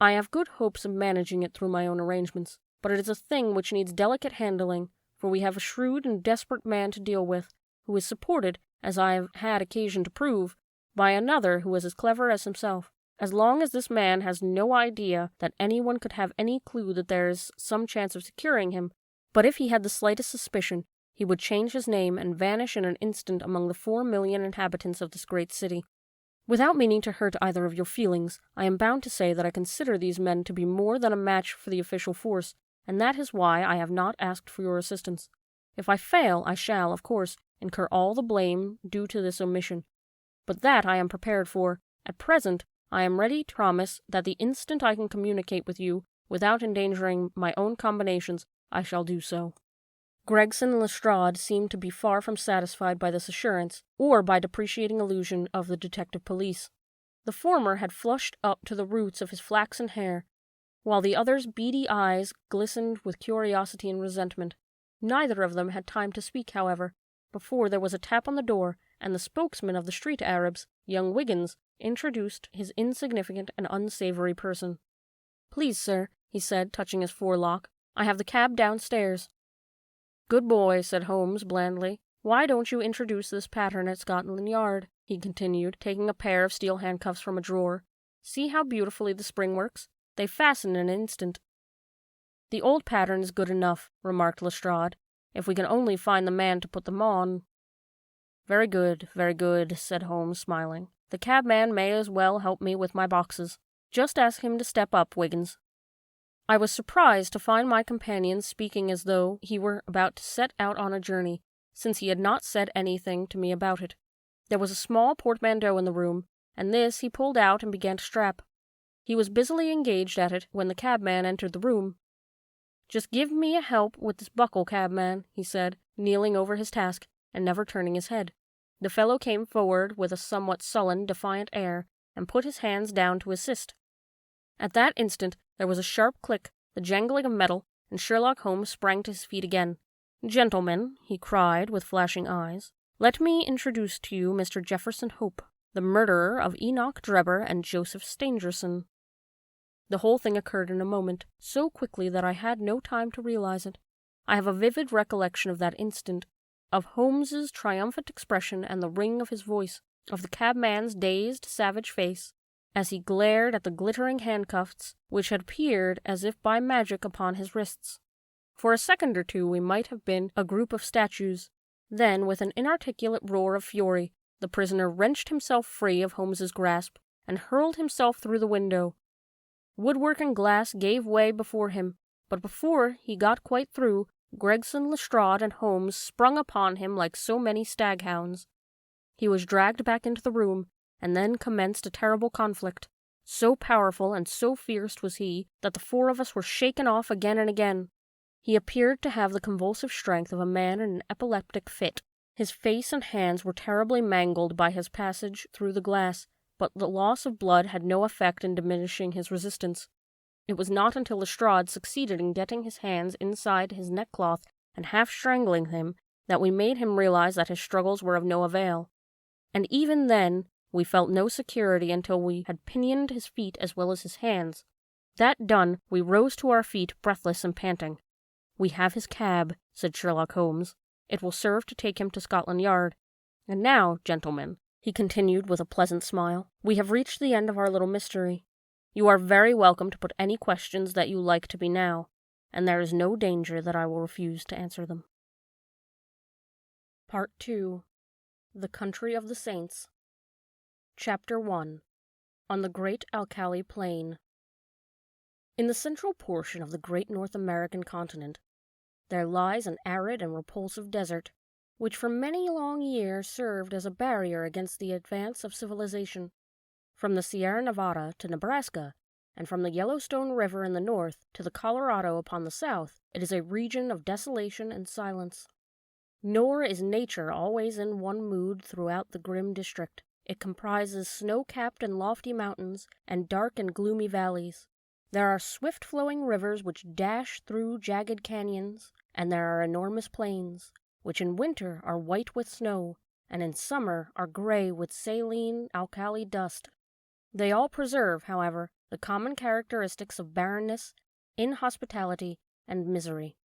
[SPEAKER 1] I have good hopes of managing it through my own arrangements, but it is a thing which needs delicate handling, for we have a shrewd and desperate man to deal with, who is supported, as I have had occasion to prove, by another who is as clever as himself. As long as this man has no idea that anyone could have any clue that there is some chance of securing him, but if he had the slightest suspicion, he would change his name and vanish in an instant among the 4,000,000 inhabitants of this great city. Without meaning to hurt either of your feelings, I am bound to say that I consider these men to be more than a match for the official force, and that is why I have not asked for your assistance. If I fail, I shall, of course, incur all the blame due to this omission, but that I am prepared for. At present, I am ready to promise that the instant I can communicate with you, without endangering my own combinations, I shall do so." Gregson and Lestrade seemed to be far from satisfied by this assurance, or by depreciating illusion of the detective police. The former had flushed up to the roots of his flaxen hair, while the other's beady eyes glistened with curiosity and resentment. Neither of them had time to speak, however, before there was a tap on the door, and the spokesman of the street Arabs, young Wiggins, introduced his insignificant and unsavory person. "Please, sir," he said, touching his forelock, "I have the cab downstairs." "Good boy," said Holmes blandly. "Why don't you introduce this pattern at Scotland Yard?" he continued, taking a pair of steel handcuffs from a drawer. "See how beautifully the spring works? They fasten in an instant." "The old pattern is good enough," remarked Lestrade, "if we can only find the man to put them on." Very good," said Holmes, smiling. "The cabman may as well help me with my boxes. Just ask him to step up, Wiggins." I was surprised to find my companion speaking as though he were about to set out on a journey, since he had not said anything to me about it. There was a small portmanteau in the room, and this he pulled out and began to strap. He was busily engaged at it when the cabman entered the room. "Just give me a help with this buckle, cabman," he said, kneeling over his task and never turning his head. The fellow came forward with a somewhat sullen, defiant air, and put his hands down to assist. At that instant there was a sharp click, the jangling of metal, and Sherlock Holmes sprang to his feet again. "Gentlemen," he cried with flashing eyes, "let me introduce to you Mr. Jefferson Hope, the murderer of Enoch Drebber and Joseph Stangerson." The whole thing occurred in a moment, so quickly that I had no time to realize it. I have a vivid recollection of that instant, of Holmes's triumphant expression and the ring of his voice, of the cabman's dazed, savage face, as he glared at the glittering handcuffs which had appeared as if by magic upon his wrists. For a second or two we might have been a group of statues. Then, with an inarticulate roar of fury, the prisoner wrenched himself free of Holmes's grasp and hurled himself through the window. Woodwork and glass gave way before him, but before he got quite through, Gregson, Lestrade, and Holmes sprung upon him like so many staghounds. He was dragged back into the room, and then commenced a terrible conflict. So powerful and so fierce was he that the four of us were shaken off again and again. He appeared to have the convulsive strength of a man in an epileptic fit. His face and hands were terribly mangled by his passage through the glass, but the loss of blood had no effect in diminishing his resistance. It was not until Lestrade succeeded in getting his hands inside his neckcloth and half strangling him that we made him realize that his struggles were of no avail. And even then we felt no security until we had pinioned his feet as well as his hands. That done, we rose to our feet, breathless and panting. "We have his cab," said Sherlock Holmes. "It will serve to take him to Scotland Yard. And now, gentlemen," he continued with a pleasant smile, "we have reached the end of our little mystery. You are very welcome to put any questions that you like to me now, and there is no danger that I will refuse to answer them." Part 2. The Country of the Saints. Chapter 1. On the Great Alkali Plain. In the central portion of the great North American continent, there lies an arid and repulsive desert, which for many long years served as a barrier against the advance of civilization. From the Sierra Nevada to Nebraska, and from the Yellowstone River in the north to the Colorado upon the south, it is a region of desolation and silence. Nor is nature always in one mood throughout the grim district. It comprises snow-capped and lofty mountains, and dark and gloomy valleys. There are swift-flowing rivers which dash through jagged canyons, and there are enormous plains, which in winter are white with snow, and in summer are gray with saline alkali dust. They all preserve, however, the common characteristics of barrenness, inhospitality, and misery.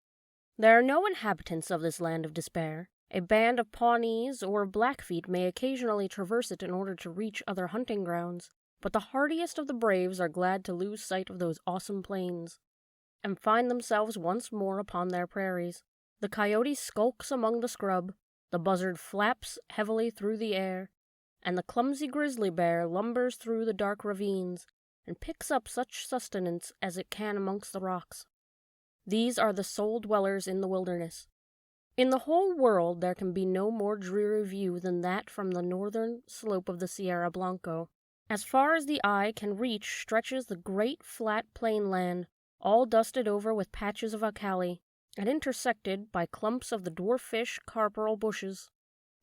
[SPEAKER 1] There are no inhabitants of this land of despair. A band of Pawnees or of Blackfeet may occasionally traverse it in order to reach other hunting grounds, but the hardiest of the braves are glad to lose sight of those awesome plains, and find themselves once more upon their prairies. The coyote skulks among the scrub, the buzzard flaps heavily through the air, and the clumsy grizzly bear lumbers through the dark ravines, and picks up such sustenance as it can amongst the rocks. These are the sole dwellers in the wilderness. In the whole world there can be no more dreary view than that from the northern slope of the Sierra Blanco. As far as the eye can reach stretches the great flat plain land, all dusted over with patches of alkali, and intersected by clumps of the dwarfish carperal bushes.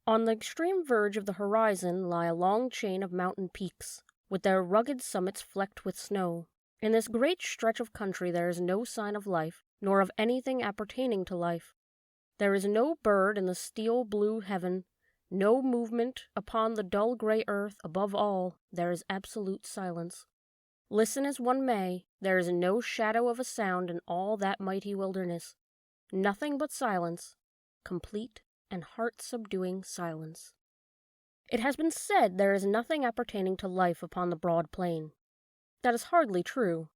[SPEAKER 1] On the extreme verge of the horizon lie a long chain of mountain peaks, with their rugged summits flecked with snow. In this great stretch of country there is no sign of life, nor of anything appertaining to life. There is no bird in the steel-blue heaven, no movement upon the dull gray earth. Above all, there is absolute silence. Listen as one may, there is no shadow of a sound in all that mighty wilderness. Nothing but silence, complete and heart-subduing silence. It has been said there is nothing appertaining to life upon the broad plain. That is hardly true.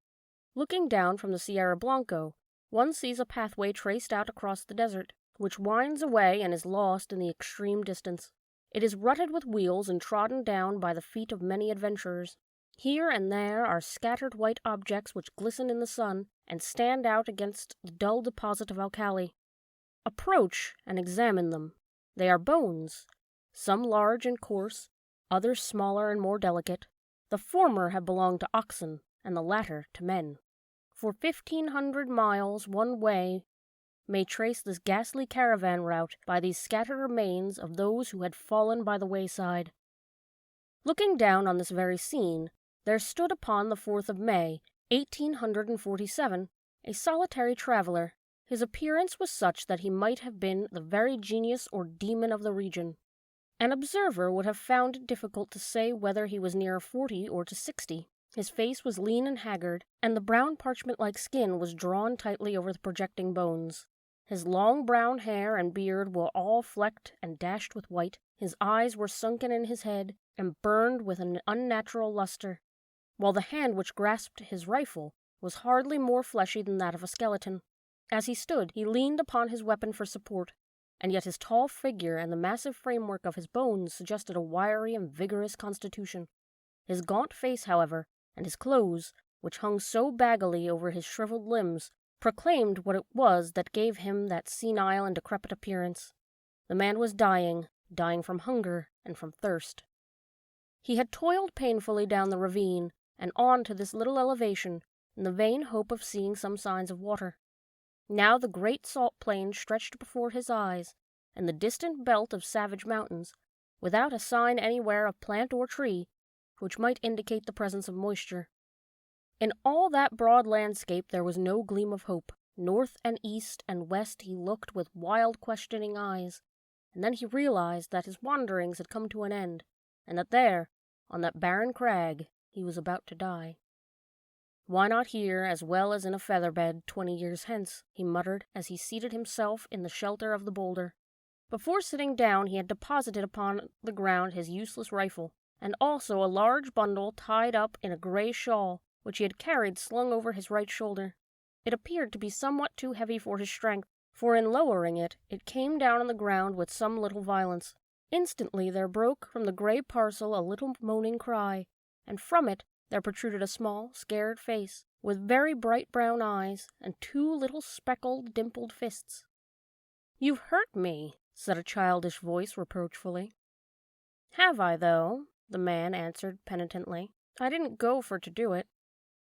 [SPEAKER 1] Looking down from the Sierra Blanco, one sees a pathway traced out across the desert, which winds away and is lost in the extreme distance. It is rutted with wheels and trodden down by the feet of many adventurers. Here and there are scattered white objects which glisten in the sun and stand out against the dull deposit of alkali. Approach and examine them. They are bones, some large and coarse, others smaller and more delicate. The former have belonged to oxen, and the latter to men. For 1,500 miles one way may trace this ghastly caravan route by these scattered remains of those who had fallen by the wayside. Looking down on this very scene, there stood upon the 4th of May, 1847, a solitary traveller. His appearance was such that he might have been the very genius or demon of the region. An observer would have found it difficult to say whether he was nearer 40 or to 60. His face was lean and haggard, and the brown parchment-like skin was drawn tightly over the projecting bones. His long brown hair and beard were all flecked and dashed with white. His eyes were sunken in his head and burned with an unnatural luster, while the hand which grasped his rifle was hardly more fleshy than that of a skeleton. As he stood, he leaned upon his weapon for support, and yet his tall figure and the massive framework of his bones suggested a wiry and vigorous constitution. His gaunt face, however, and his clothes, which hung so baggily over his shriveled limbs, proclaimed what it was that gave him that senile and decrepit appearance. The man was dying from hunger and from thirst. He had toiled painfully down the ravine and on to this little elevation in the vain hope of seeing some signs of water. Now the great salt plain stretched before his eyes, and the distant belt of savage mountains, without a sign anywhere of plant or tree, which might indicate the presence of moisture. In all that broad landscape there was no gleam of hope. North and east and west he looked with wild, questioning eyes, and then he realized that his wanderings had come to an end, and that there, on that barren crag, he was about to die. "Why not here as well as in a feather-bed 20 years hence?" he muttered as he seated himself in the shelter of the boulder. Before sitting down he had deposited upon the ground his useless rifle, and also a large bundle tied up in a grey shawl, which he had carried slung over his right shoulder. It appeared to be somewhat too heavy for his strength, for in lowering it, it came down on the ground with some little violence. Instantly there broke from the grey parcel a little moaning cry, and from it there protruded a small, scared face, with very bright brown eyes, and 2 little speckled, dimpled fists. "You've hurt me," said a childish voice reproachfully. "Have I, though?" the man answered penitently. "I didn't go for to do it."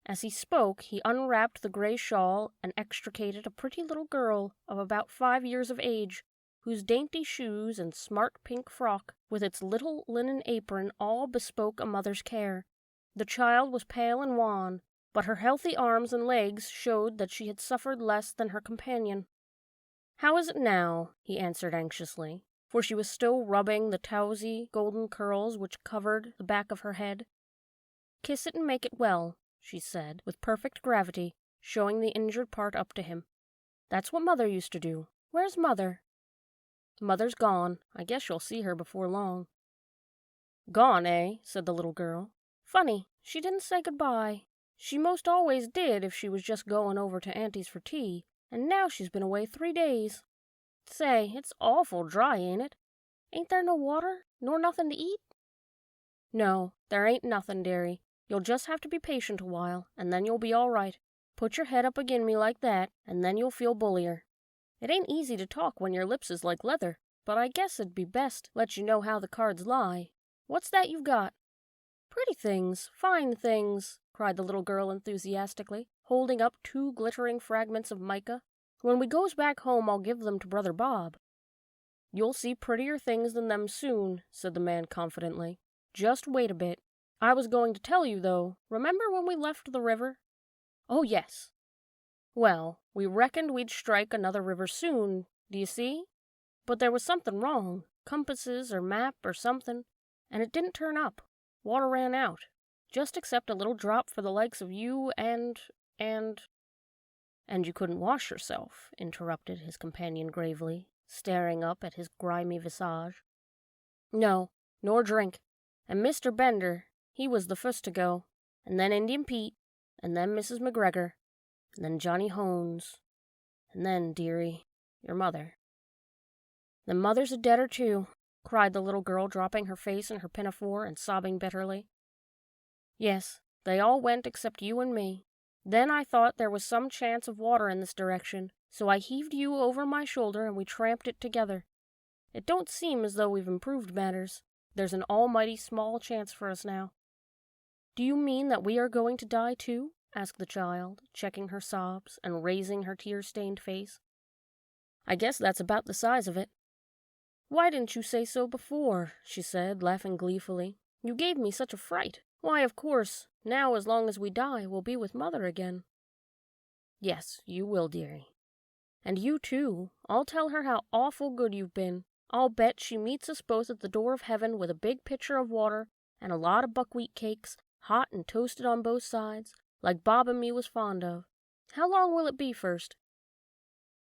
[SPEAKER 1] As he spoke, he unwrapped the grey shawl and extricated a pretty little girl of about 5 years of age, whose dainty shoes and smart pink frock, with its little linen apron, all bespoke a mother's care. The child was pale and wan, but her healthy arms and legs showed that she had suffered less than her companion. "How is it now?" he answered anxiously, for she was still rubbing the towsy golden curls which covered the back of her head. "Kiss it and make it well," she said, with perfect gravity, showing the injured part up to him. "That's what Mother used to do. Where's Mother?" "Mother's gone. I guess you'll see her before long." "Gone, eh?" said the little girl. "Funny, she didn't say goodbye. She most always did if she was just going over to Auntie's for tea, and now she's been away 3 days. Say, it's awful dry, ain't it? Ain't there no water, nor nothing to eat?" "No, there ain't nothing, dearie. You'll just have to be patient a while, and then you'll be all right. Put your head up agin me like that, and then you'll feel bullier. It ain't easy to talk when your lips is like leather, but I guess it'd be best let you know how the cards lie. What's that you've got?" "Pretty things, fine things," cried the little girl enthusiastically, holding up 2 glittering fragments of mica. "When we goes back home I'll give them to Brother Bob." "You'll see prettier things than them soon," said the man confidently. "Just wait a bit. I was going to tell you, though, remember when we left the river?" "Oh, yes." "Well, we reckoned we'd strike another river soon, do you see? But there was something wrong, compasses or map or something, and it didn't turn up. Water ran out, just except a little drop for the likes of you and... "And you couldn't wash yourself," interrupted his companion gravely, staring up at his grimy visage. "No, nor drink. And Mr. Bender, he was the fust to go, and then Indian Pete, and then Mrs. McGregor, and then Johnny Holmes, and then, dearie, your mother." "Then Mother's a deader too," cried the little girl, dropping her face in her pinafore and sobbing bitterly. "Yes, they all went except you and me. Then I thought there was some chance of water in this direction, so I heaved you over my shoulder and we tramped it together. It don't seem as though we've improved matters. There's an almighty small chance for us now." "Do you mean that we are going to die too?" asked the child, checking her sobs and raising her tear-stained face. "I guess that's about the size of it." "Why didn't you say so before?" she said, laughing gleefully. "You gave me such a fright. Why, of course, now as long as we die, we'll be with Mother again." "Yes, you will, dearie. And you too. I'll tell her how awful good you've been. I'll bet she meets us both at the door of heaven with a big pitcher of water and a lot of buckwheat cakes, hot and toasted on both sides, like Bob and me was fond of. How long will it be first?"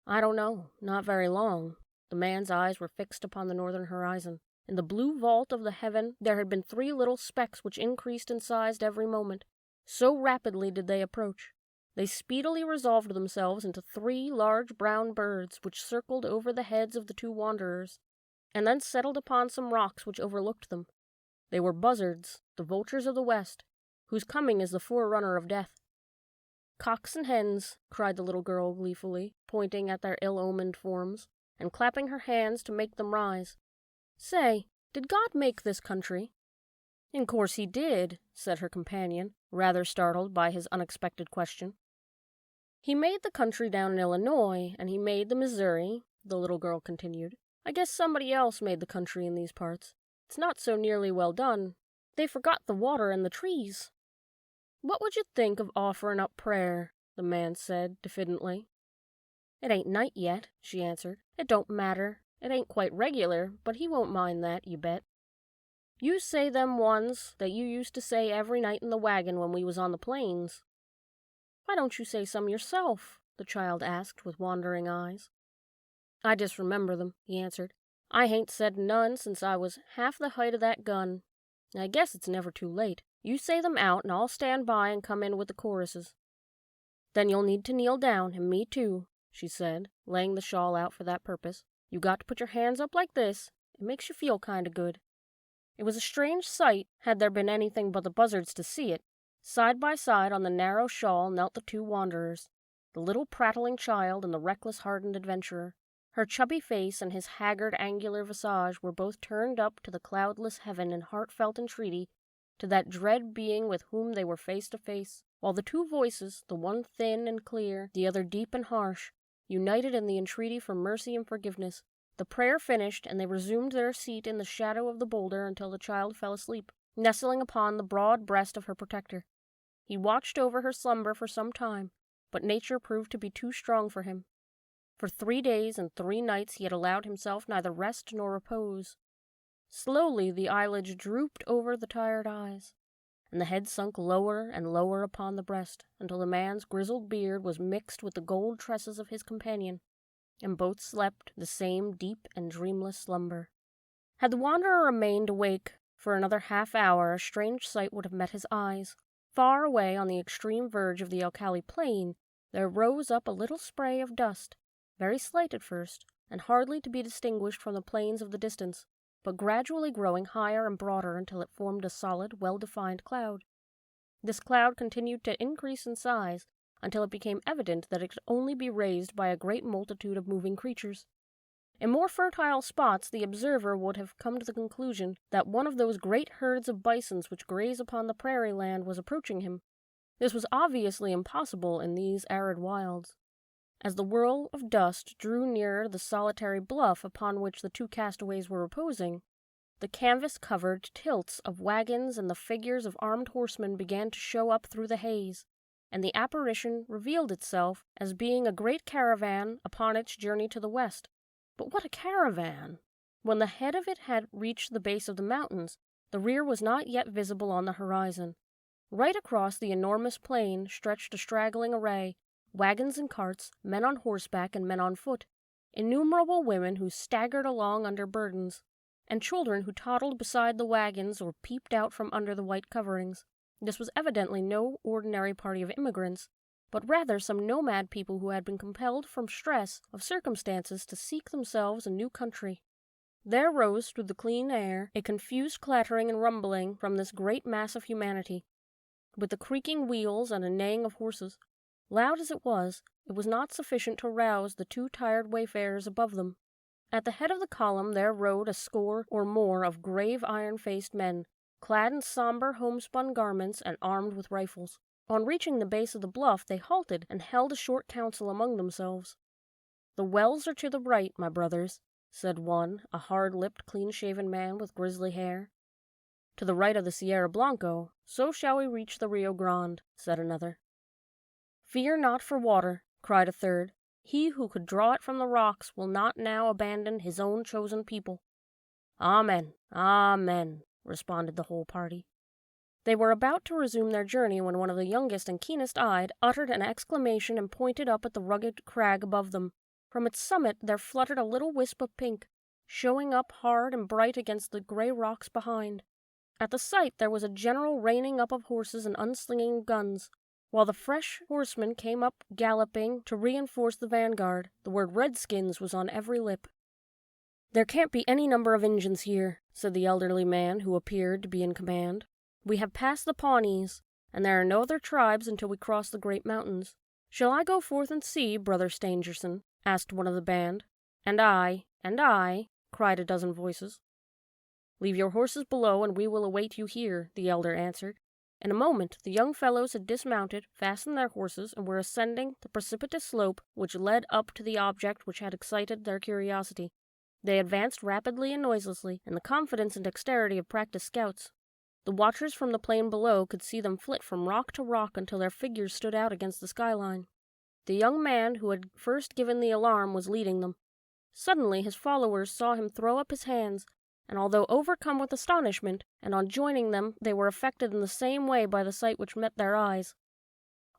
[SPEAKER 1] "I don't know. Not very long." The man's eyes were fixed upon the northern horizon. In the blue vault of the heaven there had been 3 little specks which increased in size every moment. So rapidly did they approach. They speedily resolved themselves into 3 large brown birds which circled over the heads of the 2 wanderers, and then settled upon some rocks which overlooked them. They were buzzards, the vultures of the west, whose coming is the forerunner of death. "Cocks and hens," cried the little girl gleefully, pointing at their ill-omened forms, and clapping her hands to make them rise. "Say, did God make this country?" "In course he did," said her companion, rather startled by his unexpected question. "He made the country down in Illinois, and he made the Missouri," the little girl continued. "I guess somebody else made the country in these parts. It's not so nearly well done. They forgot the water and the trees." "What would you think of offering up prayer?" the man said diffidently. "It ain't night yet," she answered. "It don't matter. It ain't quite regular, but he won't mind that, you bet. You say them ones that you used to say every night in the wagon when we was on the plains." "Why don't you say some yourself?" the child asked with wandering eyes. "I disremember them," he answered. "I hain't said none since I was half the height of that gun. I guess it's never too late. You say them out, and I'll stand by and come in with the choruses." "Then you'll need to kneel down, and me too," she said, laying the shawl out for that purpose. "You got to put your hands up like this. It makes you feel kind of good." It was a strange sight, had there been anything but the buzzards to see it. Side by side on the narrow shawl knelt the 2 wanderers, the little prattling child and the reckless hardened adventurer. Her chubby face and his haggard angular visage were both turned up to the cloudless heaven in heartfelt entreaty to that dread being with whom they were face to face, while the 2 voices, the one thin and clear, the other deep and harsh, united in the entreaty for mercy and forgiveness. The prayer finished, and they resumed their seat in the shadow of the boulder until the child fell asleep, nestling upon the broad breast of her protector. He watched over her slumber for some time, but nature proved to be too strong for him. For 3 days and 3 nights he had allowed himself neither rest nor repose. Slowly the eyelids drooped over the tired eyes, and the head sunk lower and lower upon the breast, until the man's grizzled beard was mixed with the gold tresses of his companion, and both slept the same deep and dreamless slumber. Had the wanderer remained awake for another half-hour, a strange sight would have met his eyes. Far away on the extreme verge of the alkali plain, there rose up a little spray of dust, very slight at first, and hardly to be distinguished from the plains of the distance, but gradually growing higher and broader until it formed a solid, well-defined cloud. This cloud continued to increase in size until it became evident that it could only be raised by a great multitude of moving creatures. In more fertile spots the observer would have come to the conclusion that one of those great herds of bisons which graze upon the prairie land was approaching him. This was obviously impossible in these arid wilds. As the whirl of dust drew nearer the solitary bluff upon which the 2 castaways were reposing, the canvas-covered tilts of wagons and the figures of armed horsemen began to show up through the haze, and the apparition revealed itself as being a great caravan upon its journey to the west. But what a caravan! When the head of it had reached the base of the mountains, the rear was not yet visible on the horizon. Right across the enormous plain stretched a straggling array, wagons and carts, men on horseback and men on foot, innumerable women who staggered along under burdens, and children who toddled beside the wagons or peeped out from under the white coverings. This was evidently no ordinary party of immigrants, but rather some nomad people who had been compelled from stress of circumstances to seek themselves a new country. There rose through the clean air a confused clattering and rumbling from this great mass of humanity, with the creaking wheels and a neighing of horses. Loud as it was not sufficient to rouse the 2 tired wayfarers above them. At the head of the column there rode a score or more of grave iron-faced men, clad in somber homespun garments and armed with rifles. On reaching the base of the bluff, they halted and held a short council among themselves. "The wells are to the right, my brothers," said one, a hard-lipped, clean-shaven man with grizzly hair. "To the right of the Sierra Blanco, so shall we reach the Rio Grande," said another. "Fear not for water," cried a third. "He who could draw it from the rocks will not now abandon his own chosen people." "Amen, amen," responded the whole party. They were about to resume their journey when one of the youngest and keenest-eyed uttered an exclamation and pointed up at the rugged crag above them. From its summit there fluttered a little wisp of pink, showing up hard and bright against the gray rocks behind. At the sight there was a general reining up of horses and unslinging of guns, while the fresh horsemen came up galloping to reinforce the vanguard. The word "Redskins" was on every lip. "There can't be any number of Injuns here," said the elderly man who appeared to be in command. "We have passed the Pawnees, and there are no other tribes until we cross the great mountains." "Shall I go forth and see, Brother Stangerson?" asked one of the band. And I," cried a dozen voices. "Leave your horses below, and we will await you here," the elder answered. In a moment the young fellows had dismounted, fastened their horses, and were ascending the precipitous slope which led up to the object which had excited their curiosity. They advanced rapidly and noiselessly, in the confidence and dexterity of practiced scouts. The watchers from the plain below could see them flit from rock to rock until their figures stood out against the skyline. The young man who had first given the alarm was leading them. Suddenly his followers saw him throw up his hands, and although overcome with astonishment, and on joining them they were affected in the same way by the sight which met their eyes.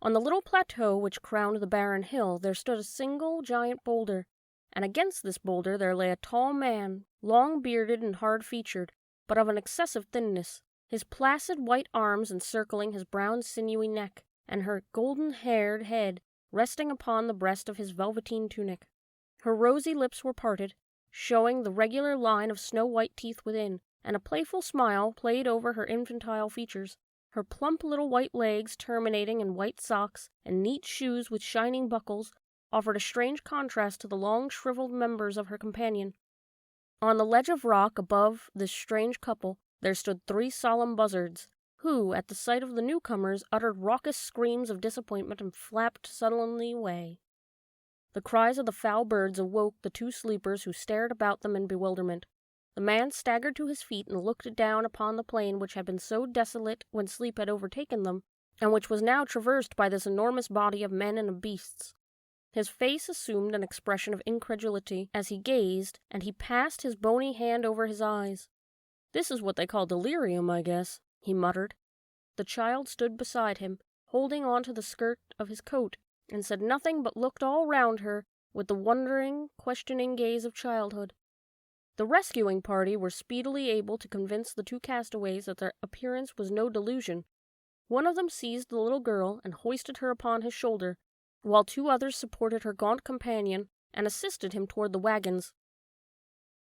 [SPEAKER 1] On the little plateau which crowned the barren hill there stood a single giant boulder, and against this boulder there lay a tall man, long-bearded and hard-featured, but of an excessive thinness, his placid white arms encircling his brown sinewy neck, and her golden-haired head resting upon the breast of his velveteen tunic. Her rosy lips were parted, showing the regular line of snow-white teeth within, and a playful smile played over her infantile features. Her plump little white legs, terminating in white socks and neat shoes with shining buckles, offered a strange contrast to the long shriveled members of her companion. On the ledge of rock above this strange couple there stood 3 solemn buzzards, who, at the sight of the newcomers, uttered raucous screams of disappointment and flapped sullenly away. The cries of the foul birds awoke the 2 sleepers, who stared about them in bewilderment. The man staggered to his feet and looked down upon the plain which had been so desolate when sleep had overtaken them, and which was now traversed by this enormous body of men and of beasts. His face assumed an expression of incredulity as he gazed, and he passed his bony hand over his eyes. "This is what they call delirium, I guess," he muttered. The child stood beside him, holding on to the skirt of his coat, and said nothing but looked all round her with the wondering, questioning gaze of childhood. The rescuing party were speedily able to convince the 2 castaways that their appearance was no delusion. One of them seized the little girl and hoisted her upon his shoulder, while 2 others supported her gaunt companion and assisted him toward the wagons.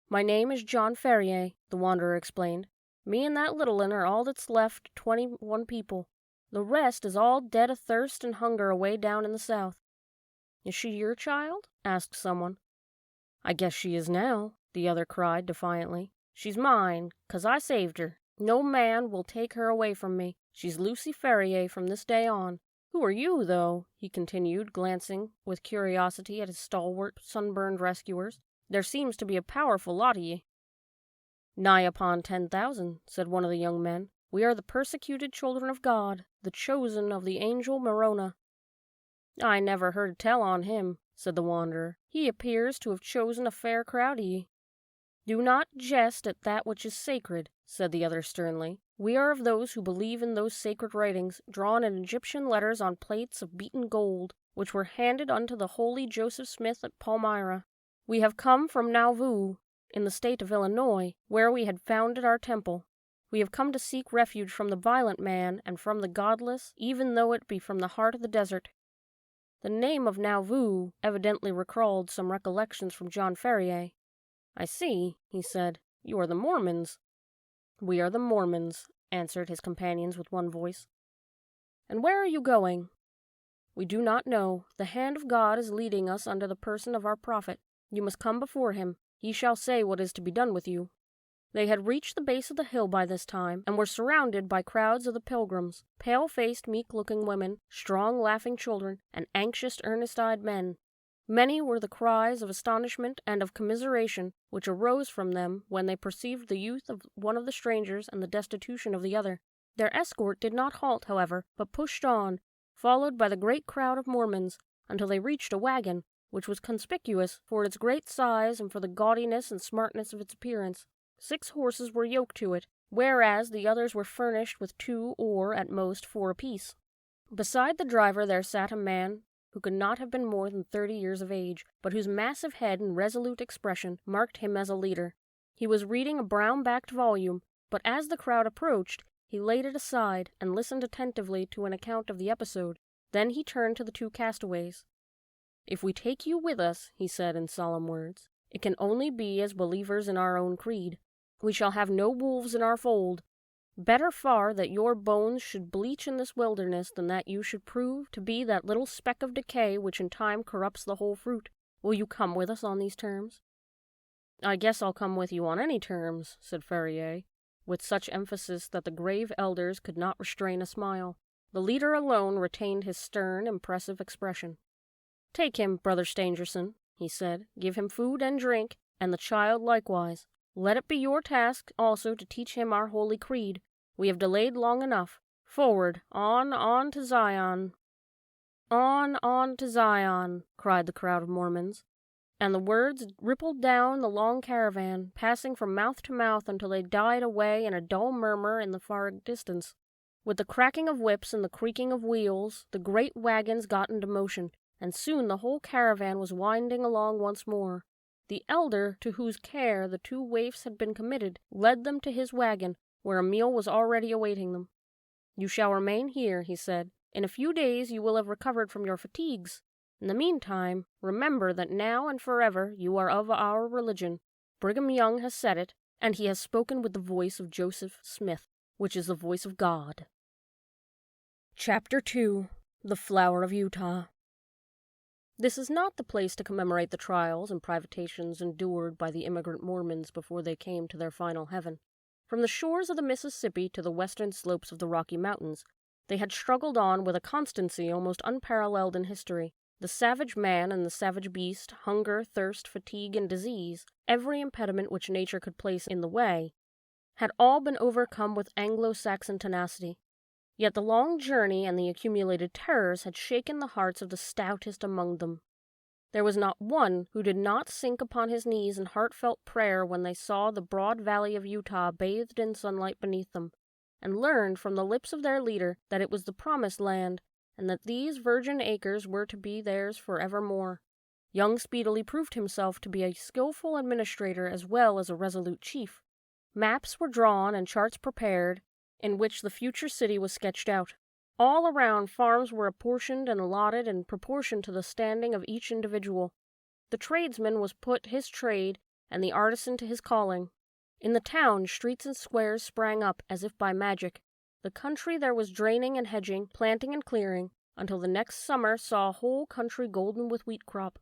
[SPEAKER 1] "My name is John Ferrier," the wanderer explained. "Me and that little un are all that's left, 21 people. The rest is all dead of thirst and hunger away down in the south." "Is she your child?" asked someone. "I guess she is now," the other cried defiantly. "She's mine, 'cause I saved her. No man will take her away from me. She's Lucy Ferrier from this day on. Who are you, though?" he continued, glancing with curiosity at his stalwart, sunburned rescuers. "There seems to be a powerful lot of ye." "Nigh upon 10,000, said one of the young men. "We are the persecuted children of God, the chosen of the angel Moroni." "I never heard tell on him," said the wanderer. "He appears to have chosen a fair crowd of ye." "Do not jest at that which is sacred," said the other sternly. "We are of those who believe in those sacred writings, drawn in Egyptian letters on plates of beaten gold, which were handed unto the holy Joseph Smith at Palmyra. We have come from Nauvoo, in the state of Illinois, where we had founded our temple. We have come to seek refuge from the violent man and from the godless, even though it be from the heart of the desert." The name of Nauvoo evidently recalled some recollections from John Ferrier. "I see," he said. "You are the Mormons." "We are the Mormons," answered his companions with one voice. "And where are you going?" "We do not know. The hand of God is leading us under the person of our prophet. You must come before him. He shall say what is to be done with you." They had reached the base of the hill by this time, and were surrounded by crowds of the pilgrims, pale-faced, meek-looking women, strong, laughing children, and anxious, earnest-eyed men. Many were the cries of astonishment and of commiseration which arose from them when they perceived the youth of one of the strangers and the destitution of the other. Their escort did not halt, however, but pushed on, followed by the great crowd of Mormons, until they reached a wagon, which was conspicuous for its great size and for the gaudiness and smartness of its appearance. 6 horses were yoked to it, whereas the others were furnished with 2 or, at most, 4 apiece. Beside the driver there sat a man who could not have been more than 30 years of age, but whose massive head and resolute expression marked him as a leader. He was reading a brown-backed volume, but as the crowd approached, he laid it aside and listened attentively to an account of the episode. Then he turned to the 2 castaways. "If we take you with us," he said in solemn words, "it can only be as believers in our own creed. We shall have no wolves in our fold. Better far that your bones should bleach in this wilderness than that you should prove to be that little speck of decay which in time corrupts the whole fruit. Will you come with us on these terms?" "I guess I'll come with you on any terms," said Ferrier, with such emphasis that the grave elders could not restrain a smile. The leader alone retained his stern, impressive expression. "Take him, Brother Stangerson," he said. "Give him food and drink, and the child likewise. Let it be your task also to teach him our holy creed. We have delayed long enough. Forward, on to Zion." On to Zion," cried the crowd of Mormons, and the words rippled down the long caravan, passing from mouth to mouth until they died away in a dull murmur in the far distance. With the cracking of whips and the creaking of wheels, the great wagons got into motion, and soon the whole caravan was winding along once more. The elder, to whose care the 2 waifs had been committed, led them to his wagon, where a meal was already awaiting them. "You shall remain here," he said. "In a few days you will have recovered from your fatigues. In the meantime, remember that now and forever you are of our religion. Brigham Young has said it, and he has spoken with the voice of Joseph Smith, which is the voice of God." Chapter 2. The Flower of Utah. This is not the place to commemorate the trials and privations endured by the immigrant Mormons before they came to their final heaven. From the shores of the Mississippi to the western slopes of the Rocky Mountains, they had struggled on with a constancy almost unparalleled in history. The savage man and the savage beast, hunger, thirst, fatigue, and disease, every impediment which nature could place in the way, had all been overcome with Anglo-Saxon tenacity. Yet the long journey and the accumulated terrors had shaken the hearts of the stoutest among them. There was not one who did not sink upon his knees in heartfelt prayer when they saw the broad valley of Utah bathed in sunlight beneath them, and learned from the lips of their leader that it was the promised land, and that these virgin acres were to be theirs forevermore. Young speedily proved himself to be a skillful administrator as well as a resolute chief. Maps were drawn and charts prepared, in which the future city was sketched out. All around, farms were apportioned and allotted in proportion to the standing of each individual. The tradesman was put his trade, and the artisan to his calling. In the town, streets and squares sprang up as if by magic. The country there was draining and hedging, planting and clearing, until the next summer saw a whole country golden with wheat crop.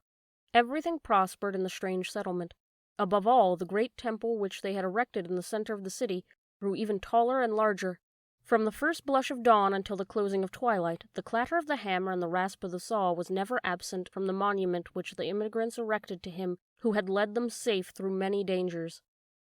[SPEAKER 1] Everything prospered in the strange settlement. Above all, the great temple which they had erected in the center of the city grew even taller and larger. From the first blush of dawn until the closing of twilight, the clatter of the hammer and the rasp of the saw was never absent from the monument which the immigrants erected to him who had led them safe through many dangers.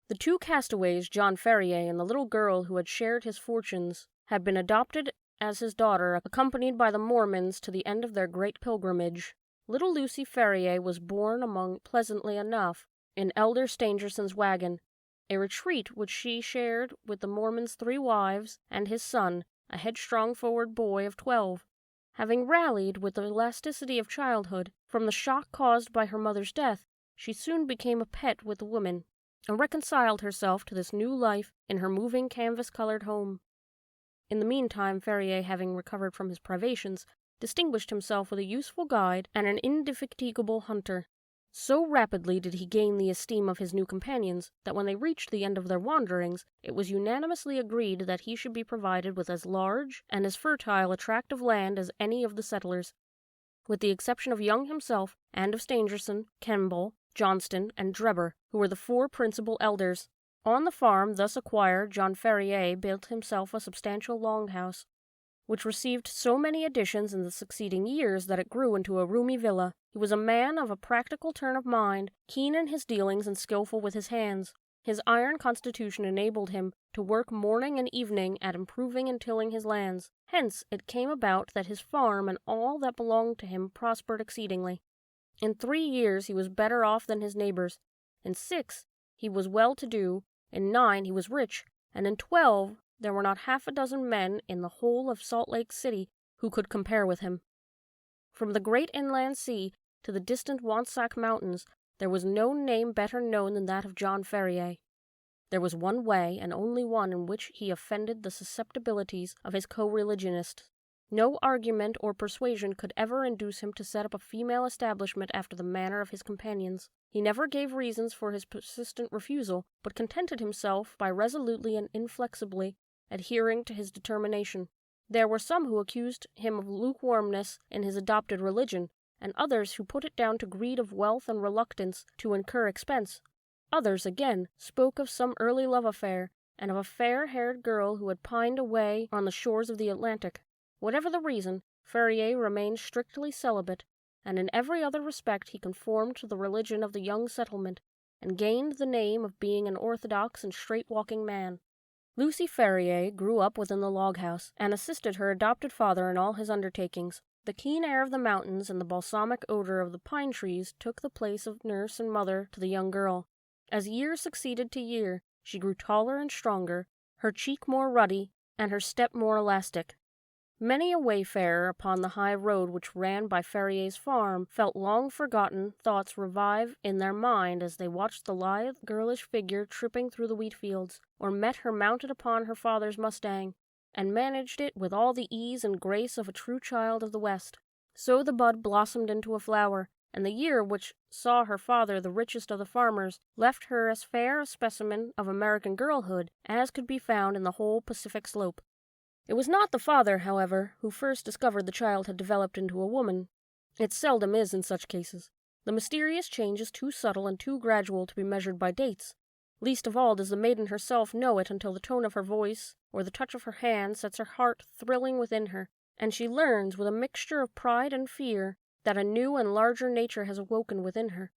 [SPEAKER 1] The 2 castaways, John Ferrier and the little girl who had shared his fortunes, had been adopted as his daughter, accompanied by the Mormons to the end of their great pilgrimage. Little Lucy Ferrier was born among, pleasantly enough, in Elder Stangerson's wagon, a retreat which she shared with the Mormon's 3 wives and his son, a headstrong forward boy of 12. Having rallied with the elasticity of childhood from the shock caused by her mother's death, she soon became a pet with the women, and reconciled herself to this new life in her moving canvas-colored home. In the meantime, Ferrier, having recovered from his privations, distinguished himself with a useful guide and an indefatigable hunter. So rapidly did he gain the esteem of his new companions that when they reached the end of their wanderings, it was unanimously agreed that he should be provided with as large and as fertile a tract of land as any of the settlers. With the exception of Young himself, and of Stangerson, Kemble, Johnston, and Drebber, who were the 4 principal elders, On the farm thus acquired, John Ferrier built himself a substantial longhouse, which received so many additions in the succeeding years that it grew into a roomy villa. He was a man of a practical turn of mind, keen in his dealings and skillful with his hands. His iron constitution enabled him to work morning and evening at improving and tilling his lands. Hence it came about that his farm and all that belonged to him prospered exceedingly. In 3 years he was better off than his neighbors. In 6 he was well-to-do. In 9 he was rich, and in 12 there were not half a dozen men in the whole of Salt Lake City who could compare with him. From the great inland sea to the distant Wansac Mountains, there was no name better known than that of John Ferrier. There was one way, and only one, in which he offended the susceptibilities of his co-religionists. No argument or persuasion could ever induce him to set up a female establishment after the manner of his companions. He never gave reasons for his persistent refusal, but contented himself by resolutely and inflexibly adhering to his determination. There were some who accused him of lukewarmness in his adopted religion, and others who put it down to greed of wealth and reluctance to incur expense. Others, again, spoke of some early love affair, and of a fair-haired girl who had pined away on the shores of the Atlantic. Whatever the reason, Ferrier remained strictly celibate, and in every other respect he conformed to the religion of the young settlement, and gained the name of being an orthodox and straight-walking man. Lucy Ferrier grew up within the log-house, and assisted her adopted father in all his undertakings. The keen air of the mountains and the balsamic odor of the pine trees took the place of nurse and mother to the young girl. As year succeeded to year, she grew taller and stronger, her cheek more ruddy, and her step more elastic. Many a wayfarer upon the high road which ran by Ferrier's farm felt long-forgotten thoughts revive in their mind as they watched the lithe, girlish figure tripping through the wheat fields, or met her mounted upon her father's mustang, and managed it with all the ease and grace of a true child of the West. So the bud blossomed into a flower, and the year which saw her father the richest of the farmers left her as fair a specimen of American girlhood as could be found in the whole Pacific slope. It was not the father, however, who first discovered the child had developed into a woman. It seldom is in such cases. The mysterious change is too subtle and too gradual to be measured by dates. Least of all does the maiden herself know it until the tone of her voice or the touch of her hand sets her heart thrilling within her, and she learns, with a mixture of pride and fear, that a new and larger nature has awoken within her.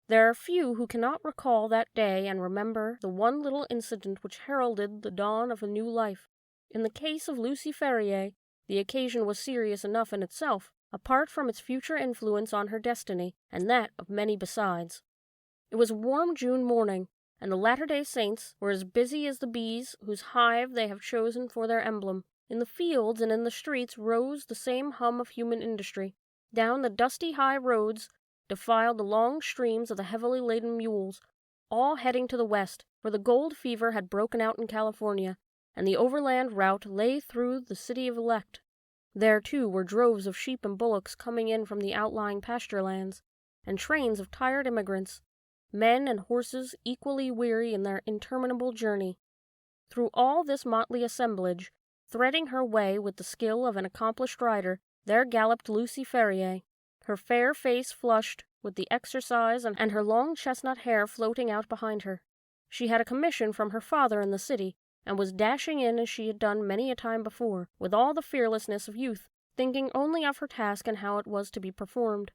[SPEAKER 1] There are few who cannot recall that day and remember the one little incident which heralded the dawn of a new life. In the case of Lucy Ferrier, the occasion was serious enough in itself, apart from its future influence on her destiny, and that of many besides. It was a warm June morning, and the Latter-day Saints were as busy as the bees whose hive they have chosen for their emblem. In the fields and in the streets rose the same hum of human industry. Down the dusty high roads defiled the long streams of the heavily laden mules, all heading to the west, for the gold fever had broken out in California, and the overland route lay through the city of Elect. There, too, were droves of sheep and bullocks coming in from the outlying pasture lands, and trains of tired immigrants, men and horses equally weary in their interminable journey. Through all this motley assemblage, threading her way with the skill of an accomplished rider, there galloped Lucy Ferrier, her fair face flushed with the exercise and her long chestnut hair floating out behind her. She had a commission from her father in the city, and was dashing in as she had done many a time before, with all the fearlessness of youth, thinking only of her task and how it was to be performed.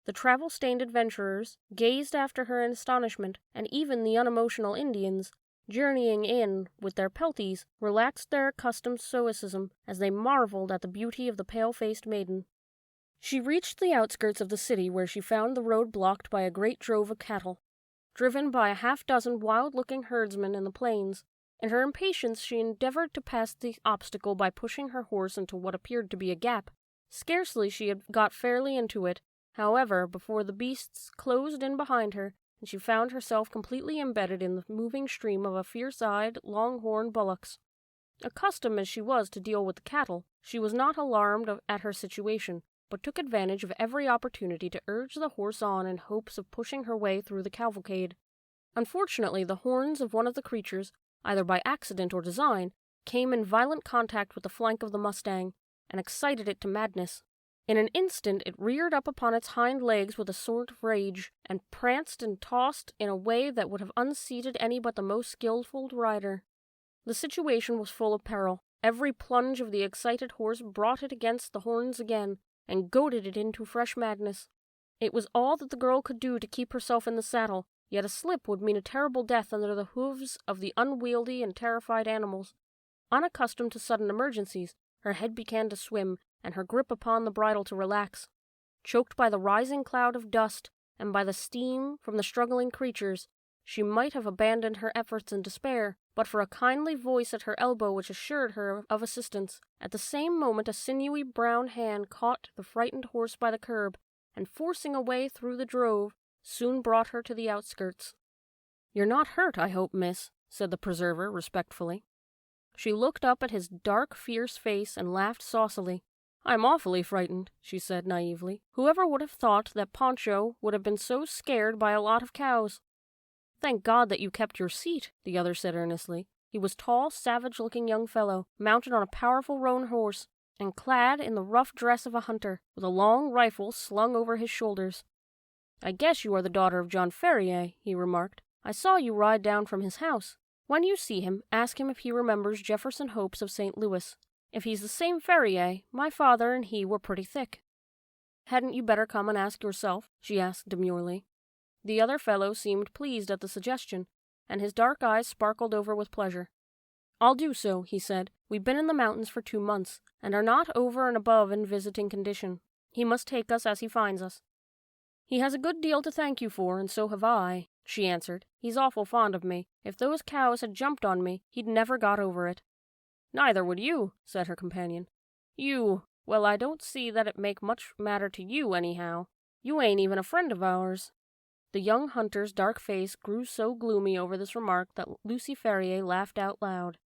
[SPEAKER 1] The travel-stained adventurers gazed after her in astonishment, and even the unemotional Indians, journeying in with their pelties, relaxed their accustomed stoicism as they marveled at the beauty of the pale-faced maiden. She reached the outskirts of the city, where she found the road blocked by a great drove of cattle, driven by a half-dozen wild-looking herdsmen in the plains. In her impatience she endeavored to pass the obstacle by pushing her horse into what appeared to be a gap. Scarcely she had got fairly into it, however, before the beasts closed in behind her, and she found herself completely embedded in the moving stream of a fierce-eyed, long-horned bullocks. Accustomed as she was to deal with the cattle, she was not alarmed at her situation, but took advantage of every opportunity to urge the horse on in hopes of pushing her way through the cavalcade. Unfortunately, the horns of one of the creatures, either by accident or design, came in violent contact with the flank of the mustang, and excited it to madness. In an instant it reared up upon its hind legs with a sort of rage, and pranced and tossed in a way that would have unseated any but the most skillful rider. The situation was full of peril. Every plunge of the excited horse brought it against the horns again, and goaded it into fresh madness. It was all that the girl could do to keep herself in the saddle, yet a slip would mean a terrible death under the hoofs of the unwieldy and terrified animals. Unaccustomed to sudden emergencies, her head began to swim, and her grip upon the bridle to relax. Choked by the rising cloud of dust, and by the steam from the struggling creatures, she might have abandoned her efforts in despair, but for a kindly voice at her elbow which assured her of assistance. At the same moment a sinewy brown hand caught the frightened horse by the curb, and forcing a way through the drove, soon brought her to the outskirts. "You're not hurt, I hope, miss," said the preserver respectfully. She looked up at his dark, fierce face and laughed saucily. "I'm awfully frightened," she said naively. "Whoever would have thought that Poncho would have been so scared by a lot of cows?" "Thank God that you kept your seat," the other said earnestly. He was a tall, savage-looking young fellow, mounted on a powerful roan horse, and clad in the rough dress of a hunter, with a long rifle slung over his shoulders. "I guess you are the daughter of John Ferrier," he remarked. "I saw you ride down from his house. When you see him, ask him if he remembers Jefferson Hopes of St. Louis. If he's the same Ferrier, my father and he were pretty thick." "Hadn't you better come and ask yourself?" she asked demurely. The other fellow seemed pleased at the suggestion, and his dark eyes sparkled over with pleasure. "I'll do so," he said. "We've been in the mountains for 2 months, and are not over and above in visiting condition. He must take us as he finds us." "He has a good deal to thank you for, and so have I," she answered. "He's awful fond of me. If those cows had jumped on me, he'd never got over it." "Neither would you," said her companion. "You, well, I don't see that it make much matter to you, anyhow. You ain't even a friend of ours." The young hunter's dark face grew so gloomy over this remark that Lucy Ferrier laughed out loud.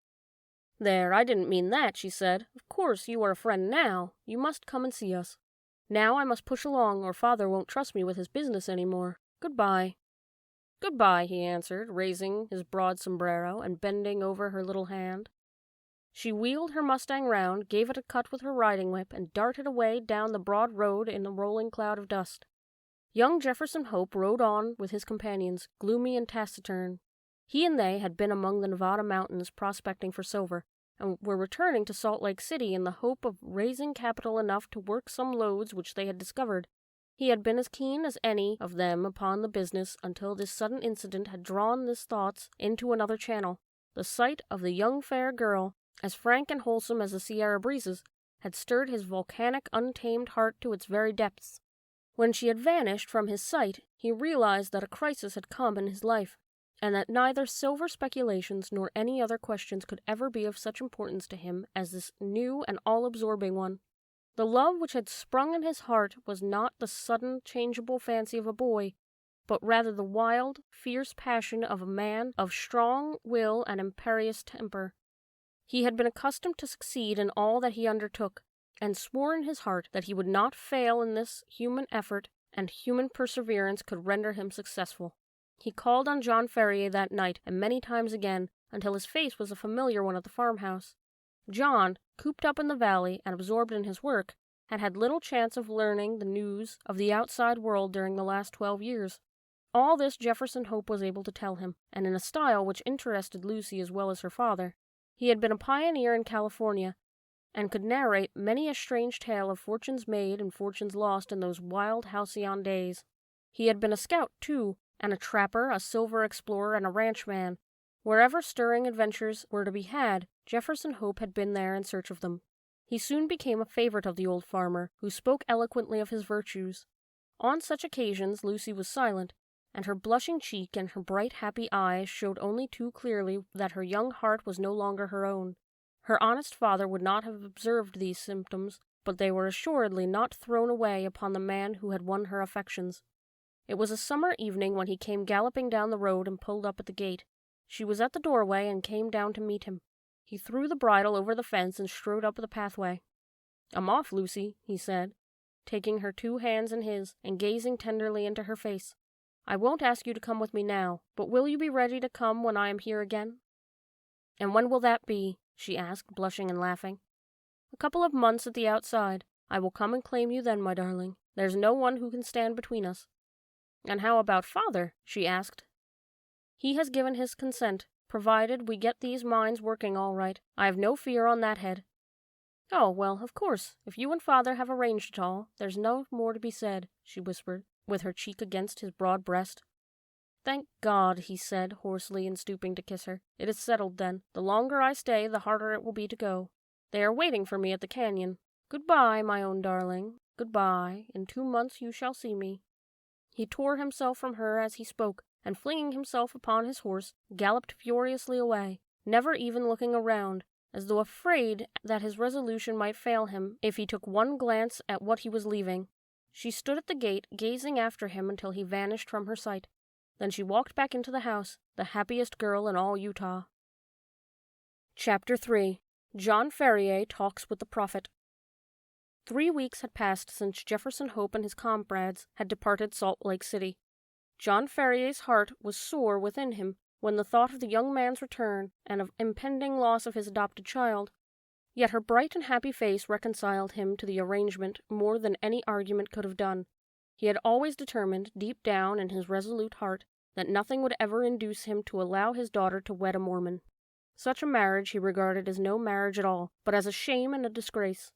[SPEAKER 1] "There, I didn't mean that," she said. "Of course you are a friend now. You must come and see us. Now I must push along, or father won't trust me with his business any more. Goodbye." "Goodbye," he answered, raising his broad sombrero and bending over her little hand. She wheeled her Mustang round, gave it a cut with her riding whip, and darted away down the broad road in a rolling cloud of dust. Young Jefferson Hope rode on with his companions, gloomy and taciturn. He and they had been among the Nevada mountains prospecting for silver, and were returning to Salt Lake City in the hope of raising capital enough to work some lodes which they had discovered. He had been as keen as any of them upon the business until this sudden incident had drawn his thoughts into another channel. The sight of the young fair girl, as frank and wholesome as the Sierra breezes, had stirred his volcanic, untamed heart to its very depths. When she had vanished from his sight, he realized that a crisis had come in his life, and that neither silver speculations nor any other questions could ever be of such importance to him as this new and all-absorbing one. The love which had sprung in his heart was not the sudden, changeable fancy of a boy, but rather the wild, fierce passion of a man of strong will and imperious temper. He had been accustomed to succeed in all that he undertook, and swore in his heart that he would not fail in this human effort, and human perseverance could render him successful. He called on John Ferrier that night, and many times again, until his face was a familiar one at the farmhouse. John, cooped up in the valley and absorbed in his work, had had little chance of learning the news of the outside world during the last 12 years. All this Jefferson Hope was able to tell him, and in a style which interested Lucy as well as her father. He had been a pioneer in California, and could narrate many a strange tale of fortunes made and fortunes lost in those wild halcyon days. He had been a scout, too, and a trapper, a silver explorer, and a ranchman. Wherever stirring adventures were to be had, Jefferson Hope had been there in search of them. He soon became a favorite of the old farmer, who spoke eloquently of his virtues. On such occasions Lucy was silent, and her blushing cheek and her bright, happy eyes showed only too clearly that her young heart was no longer her own. Her honest father would not have observed these symptoms, but they were assuredly not thrown away upon the man who had won her affections. It was a summer evening when he came galloping down the road and pulled up at the gate. She was at the doorway and came down to meet him. He threw the bridle over the fence and strode up the pathway. "I'm off, Lucy," he said, taking her 2 hands in his and gazing tenderly into her face. "I won't ask you to come with me now, but will you be ready to come when I am here again?" "And when will that be?" she asked, blushing and laughing. "A couple of months at the outside. I will come and claim you then, my darling. There's no one who can stand between us." "And how about father?" she asked. "He has given his consent, provided we get these mines working all right. I have no fear on that head." "Oh, well, of course, if you and father have arranged it all, there's no more to be said," she whispered, with her cheek against his broad breast. "Thank God," he said, hoarsely, and stooping to kiss her. "It is settled, then. The longer I stay, the harder it will be to go. They are waiting for me at the canyon. Goodbye, my own darling. Goodbye. In 2 months you shall see me." He tore himself from her as he spoke, and flinging himself upon his horse, galloped furiously away, never even looking around, as though afraid that his resolution might fail him if he took one glance at what he was leaving. She stood at the gate, gazing after him until he vanished from her sight. Then she walked back into the house, the happiest girl in all Utah. Chapter 3. John Ferrier Talks with the Prophet. 3 weeks had passed since Jefferson Hope and his comrades had departed Salt Lake City. John Ferrier's heart was sore within him when the thought of the young man's return and of impending loss of his adopted child. Yet her bright and happy face reconciled him to the arrangement more than any argument could have done. He had always determined, deep down in his resolute heart, that nothing would ever induce him to allow his daughter to wed a Mormon. Such a marriage he regarded as no marriage at all, but as a shame and a disgrace.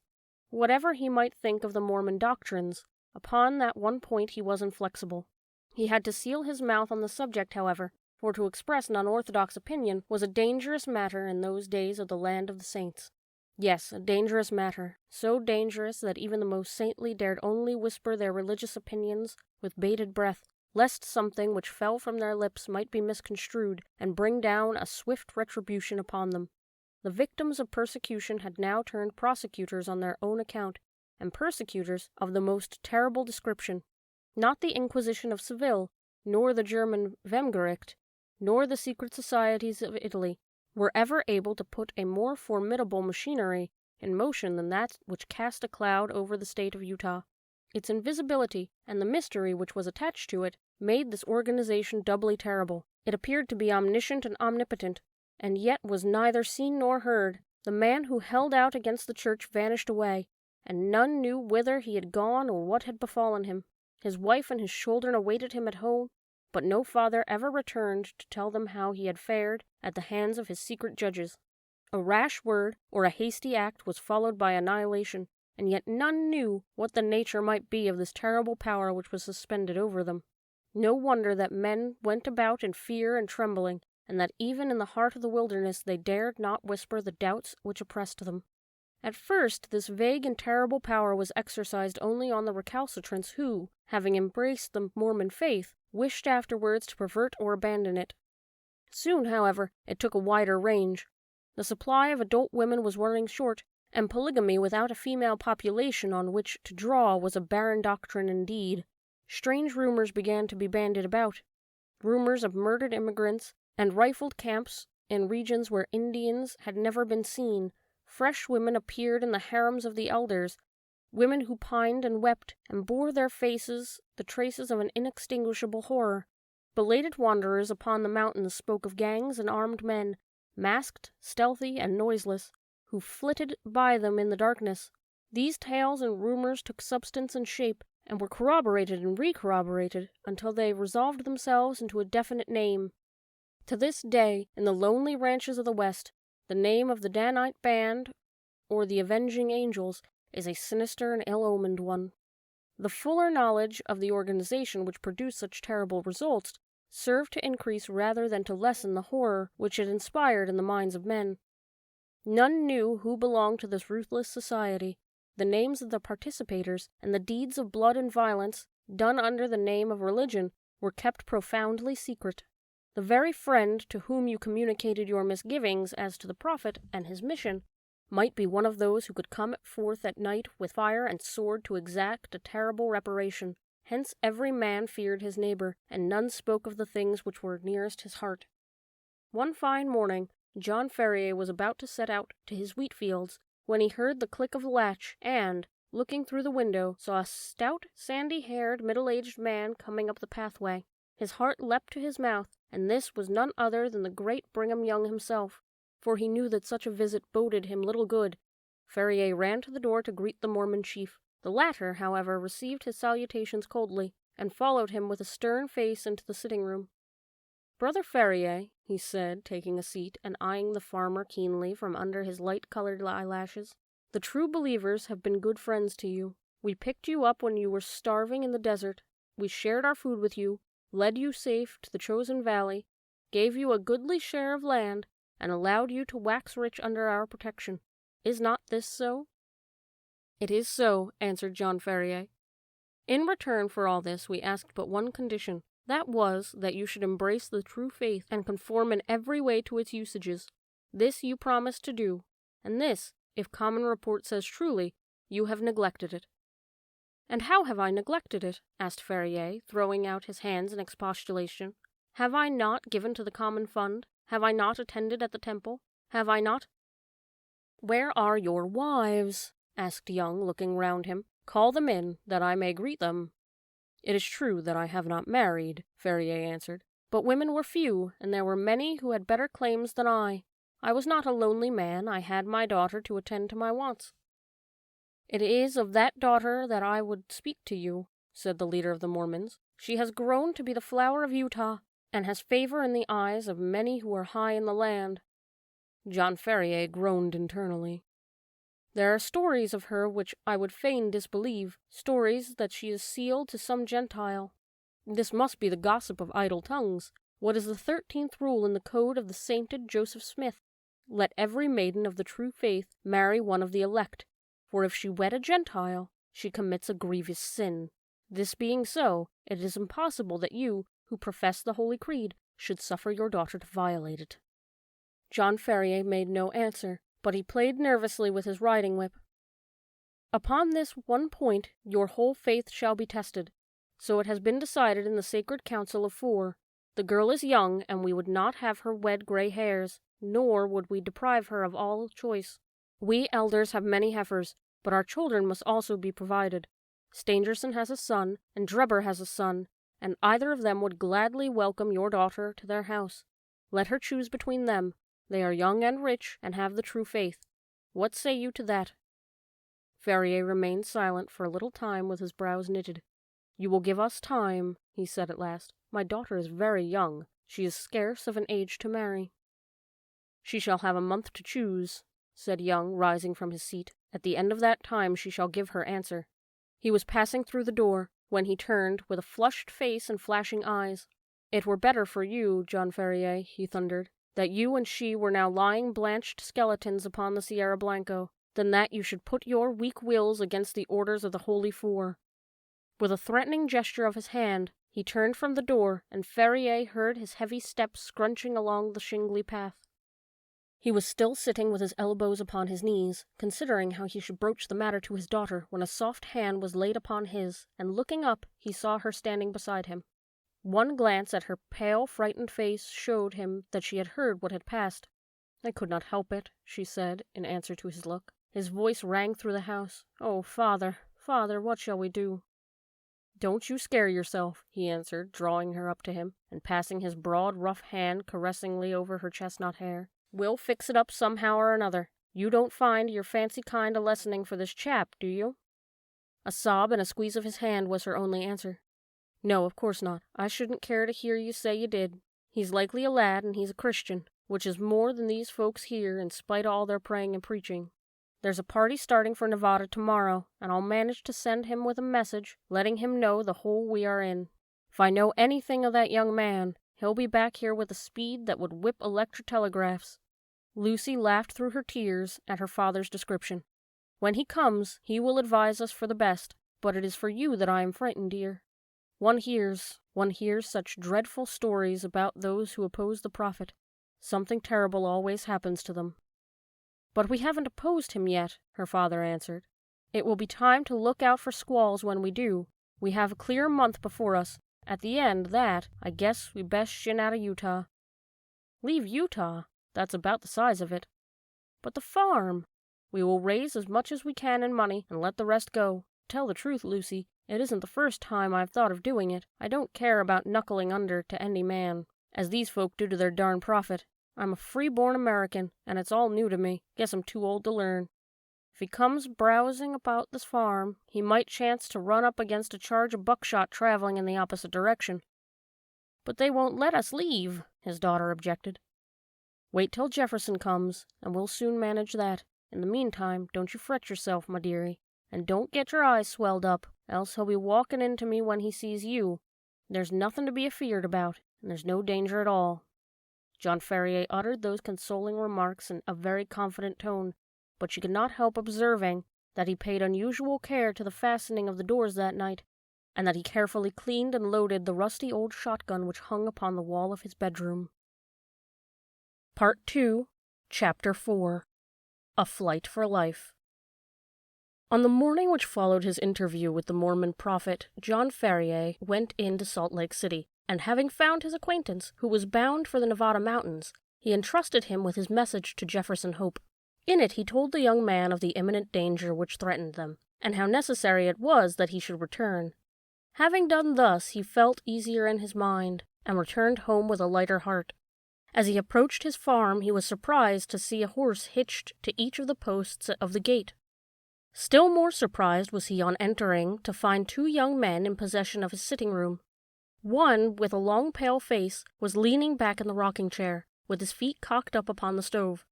[SPEAKER 1] Whatever he might think of the Mormon doctrines, upon that one point he was inflexible. He had to seal his mouth on the subject, however, for to express an unorthodox opinion was a dangerous matter in those days of the land of the saints. Yes, a dangerous matter, so dangerous that even the most saintly dared only whisper their religious opinions with bated breath, lest something which fell from their lips might be misconstrued and bring down a swift retribution upon them. The victims of persecution had now turned prosecutors on their own account, and persecutors of the most terrible description. Not the Inquisition of Seville, nor the German Vehmgericht, nor the secret societies of Italy, were ever able to put a more formidable machinery in motion than that which cast a cloud over the state of Utah. Its invisibility, and the mystery which was attached to it, made this organization doubly terrible. It appeared to be omniscient and omnipotent, and yet was neither seen nor heard. The man who held out against the church vanished away, and none knew whither he had gone or what had befallen him. His wife and his children awaited him at home, but no father ever returned to tell them how he had fared at the hands of his secret judges. A rash word or a hasty act was followed by annihilation, and yet none knew what the nature might be of this terrible power which was suspended over them. No wonder that men went about in fear and trembling, and that even in the heart of the wilderness they dared not whisper the doubts which oppressed them. At first this vague and terrible power was exercised only on the recalcitrants who, having embraced the Mormon faith, wished afterwards to pervert or abandon it. Soon, however, it took a wider range. The supply of adult women was running short, and polygamy without a female population on which to draw was a barren doctrine indeed. Strange rumors began to be bandied about. Rumors of murdered immigrants and rifled camps in regions where Indians had never been seen. Fresh women appeared in the harems of the elders, women who pined and wept and bore their faces the traces of an inextinguishable horror. Belated wanderers upon the mountains spoke of gangs and armed men, masked, stealthy, and noiseless, who flitted by them in the darkness. These tales and rumors took substance and shape, and were corroborated and re-corroborated until they resolved themselves into a definite name. To this day, in the lonely ranches of the West, the name of the Danite Band, or the Avenging Angels, is a sinister and ill-omened one. The fuller knowledge of the organization which produced such terrible results served to increase rather than to lessen the horror which it inspired in the minds of men. None knew who belonged to this ruthless society. The names of the participators and the deeds of blood and violence, done under the name of religion, were kept profoundly secret. The very friend to whom you communicated your misgivings as to the prophet and his mission might be one of those who could come forth at night with fire and sword to exact a terrible reparation. Hence every man feared his neighbor, and none spoke of the things which were nearest his heart. One fine morning, John Ferrier was about to set out to his wheat fields, when he heard the click of the latch, and, looking through the window, saw a stout, sandy-haired, middle-aged man coming up the pathway. His heart leapt to his mouth, and this was none other than the great Brigham Young himself, for he knew that such a visit boded him little good. Ferrier ran to the door to greet the Mormon chief. The latter, however, received his salutations coldly, and followed him with a stern face into the sitting-room. "Brother Ferrier," he said, taking a seat and eyeing the farmer keenly from under his light-colored eyelashes, "the true believers have been good friends to you. We picked you up when you were starving in the desert. We shared our food with you, led you safe to the chosen valley, gave you a goodly share of land, and allowed you to wax rich under our protection. Is not this so?" "It is so," answered John Ferrier. "In return for all this we asked but one condition. That was, that you should embrace the true faith and conform in every way to its usages. This you promised to do, and this, if common report says truly, you have neglected it." "And how have I neglected it?" asked Ferrier, throwing out his hands in expostulation. "Have I not given to the common fund? Have I not attended at the temple? Have I not—" "Where are your wives?" asked Young, looking round him. "Call them in, that I may greet them." "It is true that I have not married," Ferrier answered, "but women were few, and there were many who had better claims than I. I was not a lonely man. I had my daughter to attend to my wants." "It is of that daughter that I would speak to you," said the leader of the Mormons. "She has grown to be the flower of Utah, and has favor in the eyes of many who are high in the land." John Ferrier groaned internally. "There are stories of her which I would fain disbelieve, stories that she is sealed to some Gentile. This must be the gossip of idle tongues. What is the 13th rule in the code of the sainted Joseph Smith? Let every maiden of the true faith marry one of the elect, for if she wed a Gentile, she commits a grievous sin. This being so, it is impossible that you, who profess the Holy Creed, should suffer your daughter to violate it." John Ferrier made no answer, but he played nervously with his riding-whip. "Upon this one point your whole faith shall be tested. So it has been decided in the sacred council of 4. The girl is young, and we would not have her wed gray hairs, nor would we deprive her of all choice. We elders have many heifers, but our children must also be provided. Stangerson has a son, and Drebber has a son, and either of them would gladly welcome your daughter to their house. Let her choose between them. They are young and rich, and have the true faith. What say you to that?" Ferrier remained silent for a little time with his brows knitted. "You will give us time," he said at last. "My daughter is very young. She is scarce of an age to marry." "She shall have a month to choose," said Young, rising from his seat. "At the end of that time she shall give her answer." He was passing through the door, when he turned, with a flushed face and flashing eyes. "It were better for you, John Ferrier," he thundered, "that you and she were now lying blanched skeletons upon the Sierra Blanco, than that you should put your weak wills against the orders of the Holy 4. With a threatening gesture of his hand, he turned from the door, and Ferrier heard his heavy steps scrunching along the shingly path. He was still sitting with his elbows upon his knees, considering how he should broach the matter to his daughter, when a soft hand was laid upon his, and looking up, he saw her standing beside him. One glance at her pale, frightened face showed him that she had heard what had passed. "I could not help it," she said, in answer to his look. His voice rang through the house. "Oh, father, father, what shall we do?" "Don't you scare yourself," he answered, drawing her up to him, and passing his broad, rough hand caressingly over her chestnut hair. "We'll fix it up somehow or another. You don't find your fancy kind a lessening for this chap, do you?" A sob and a squeeze of his hand was her only answer. "No, of course not. I shouldn't care to hear you say you did. He's likely a lad, and he's a Christian, which is more than these folks here, in spite of all their praying and preaching. There's a party starting for Nevada tomorrow, and I'll manage to send him with a message, letting him know the hole we are in. If I know anything of that young man, he'll be back here with a speed that would whip electric telegraphs." Lucy laughed through her tears at her father's description. "When he comes, he will advise us for the best, but it is for you that I am frightened, dear. One hears such dreadful stories about those who oppose the prophet. Something terrible always happens to them." "But we haven't opposed him yet," her father answered. "It will be time to look out for squalls when we do. We have a clear month before us. At the end, I guess we best shin out of Utah." "Leave Utah? That's about the size of it." "But the farm?" "We will raise as much as we can in money and let the rest go. Tell the truth, Lucy, it isn't the first time I've thought of doing it. I don't care about knuckling under to any man, as these folk do to their darn prophet. I'm a free-born American, and it's all new to me. Guess I'm too old to learn." If he comes browsing about this farm, he might chance to run up against a charge of buckshot traveling in the opposite direction." "But they won't let us leave," his daughter objected. "Wait till Jefferson comes, and we'll soon manage that. In the meantime, don't you fret yourself, my dearie, and don't get your eyes swelled up, else he'll be walking into me when he sees you. There's nothing to be afeared about, and there's no danger at all." John Ferrier uttered those consoling remarks in a very confident tone, but she could not help observing that he paid unusual care to the fastening of the doors that night, and that he carefully cleaned and loaded the rusty old shotgun which hung upon the wall of his bedroom. Part 2, Chapter 4. A Flight for Life. On the morning which followed his interview with the Mormon prophet, John Ferrier went into Salt Lake City, and having found his acquaintance, who was bound for the Nevada mountains, he entrusted him with his message to Jefferson Hope. In it he told the young man of the imminent danger which threatened them, and how necessary it was that he should return. Having done thus, he felt easier in his mind, and returned home with a lighter heart. As he approached his farm, he was surprised to see a horse hitched to each of the posts of the gate. Still more surprised was he on entering to find 2 young men in possession of his sitting room. One, with a long pale face, was leaning back in the rocking chair, with his feet cocked up upon the stove.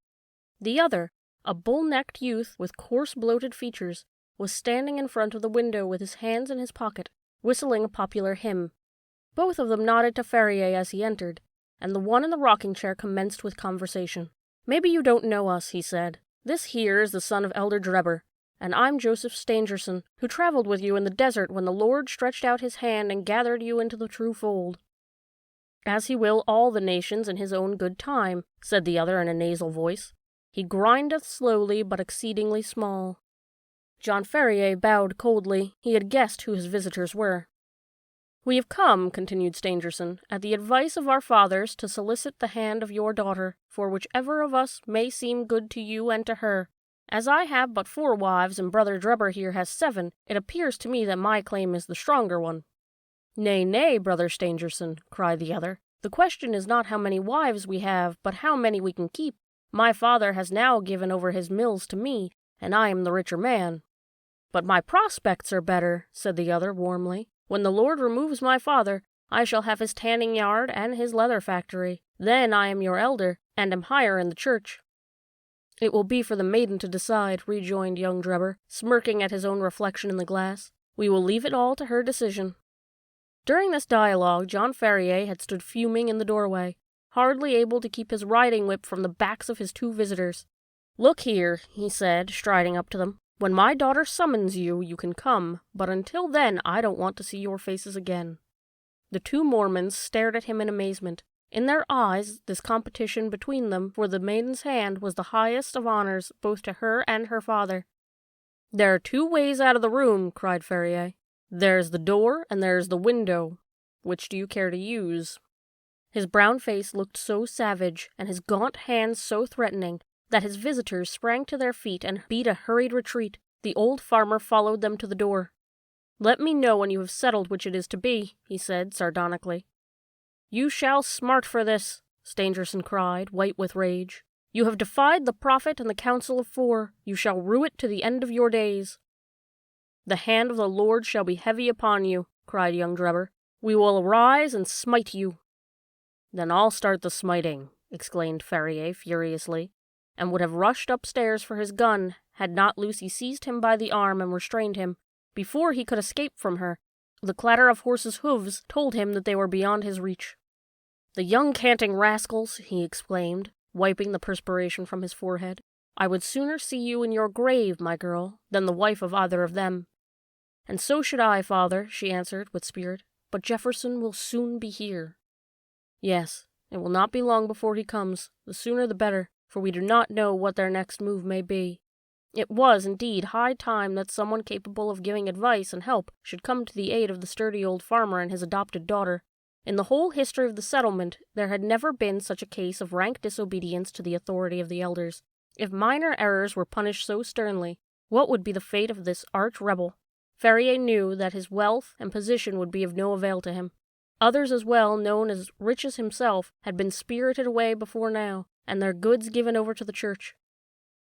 [SPEAKER 1] The other, a bull-necked youth with coarse bloated features, was standing in front of the window with his hands in his pocket, whistling a popular hymn. Both of them nodded to Ferrier as he entered, and the one in the rocking chair commenced with conversation. "Maybe you don't know us," he said. "This here is the son of Elder Drebber, and I'm Joseph Stangerson, who traveled with you in the desert when the Lord stretched out his hand and gathered you into the true fold." "As he will all the nations in his own good time," said the other in a nasal voice. "He grindeth slowly, but exceedingly small." John Ferrier bowed coldly. He had guessed who his visitors were. "We have come," continued Stangerson, "at the advice of our fathers to solicit the hand of your daughter, for whichever of us may seem good to you and to her. As I have but 4 wives and Brother Drebber here has 7, it appears to me that my claim is the stronger one." "Nay, nay, Brother Stangerson," cried the other. "The question is not how many wives we have, but how many we can keep. My father has now given over his mills to me, and I am the richer man." "But my prospects are better," said the other warmly. "When the Lord removes my father, I shall have his tanning yard and his leather factory. Then I am your elder, and am higher in the church." "It will be for the maiden to decide," rejoined young Drebber, smirking at his own reflection in the glass. "We will leave it all to her decision." During this dialogue, John Ferrier had stood fuming in the doorway, hardly able to keep his riding whip from the backs of his 2 visitors. "Look here," he said, striding up to them. "When my daughter summons you, you can come, but until then I don't want to see your faces again." The 2 Mormons stared at him in amazement. In their eyes, this competition between them for the maiden's hand was the highest of honors both to her and her father. "There are 2 ways out of the room," cried Ferrier. "There's the door and there's the window. Which do you care to use?" His brown face looked so savage, and his gaunt hands so threatening, that his visitors sprang to their feet and beat a hurried retreat. The old farmer followed them to the door. "Let me know when you have settled which it is to be," he said sardonically. "You shall smart for this," Stangerson cried, white with rage. "You have defied the prophet and the council of 4. You shall rue it to the end of your days." "The hand of the Lord shall be heavy upon you," cried young Drebber. "We will arise and smite you." "Then I'll start the smiting," exclaimed Ferrier furiously, and would have rushed upstairs for his gun had not Lucy seized him by the arm and restrained him. Before he could escape from her, the clatter of horses' hoofs told him that they were beyond his reach. "The young canting rascals!" he exclaimed, wiping the perspiration from his forehead. "I would sooner see you in your grave, my girl, than the wife of either of them." "And so should I, father," she answered with spirit, "but Jefferson will soon be here." "Yes, it will not be long before he comes, the sooner the better, for we do not know what their next move may be." It was, indeed, high time that someone capable of giving advice and help should come to the aid of the sturdy old farmer and his adopted daughter. In the whole history of the settlement, there had never been such a case of rank disobedience to the authority of the elders. If minor errors were punished so sternly, what would be the fate of this arch-rebel? Ferrier knew that his wealth and position would be of no avail to him. Others as well, known as rich as himself, had been spirited away before now, and their goods given over to the church.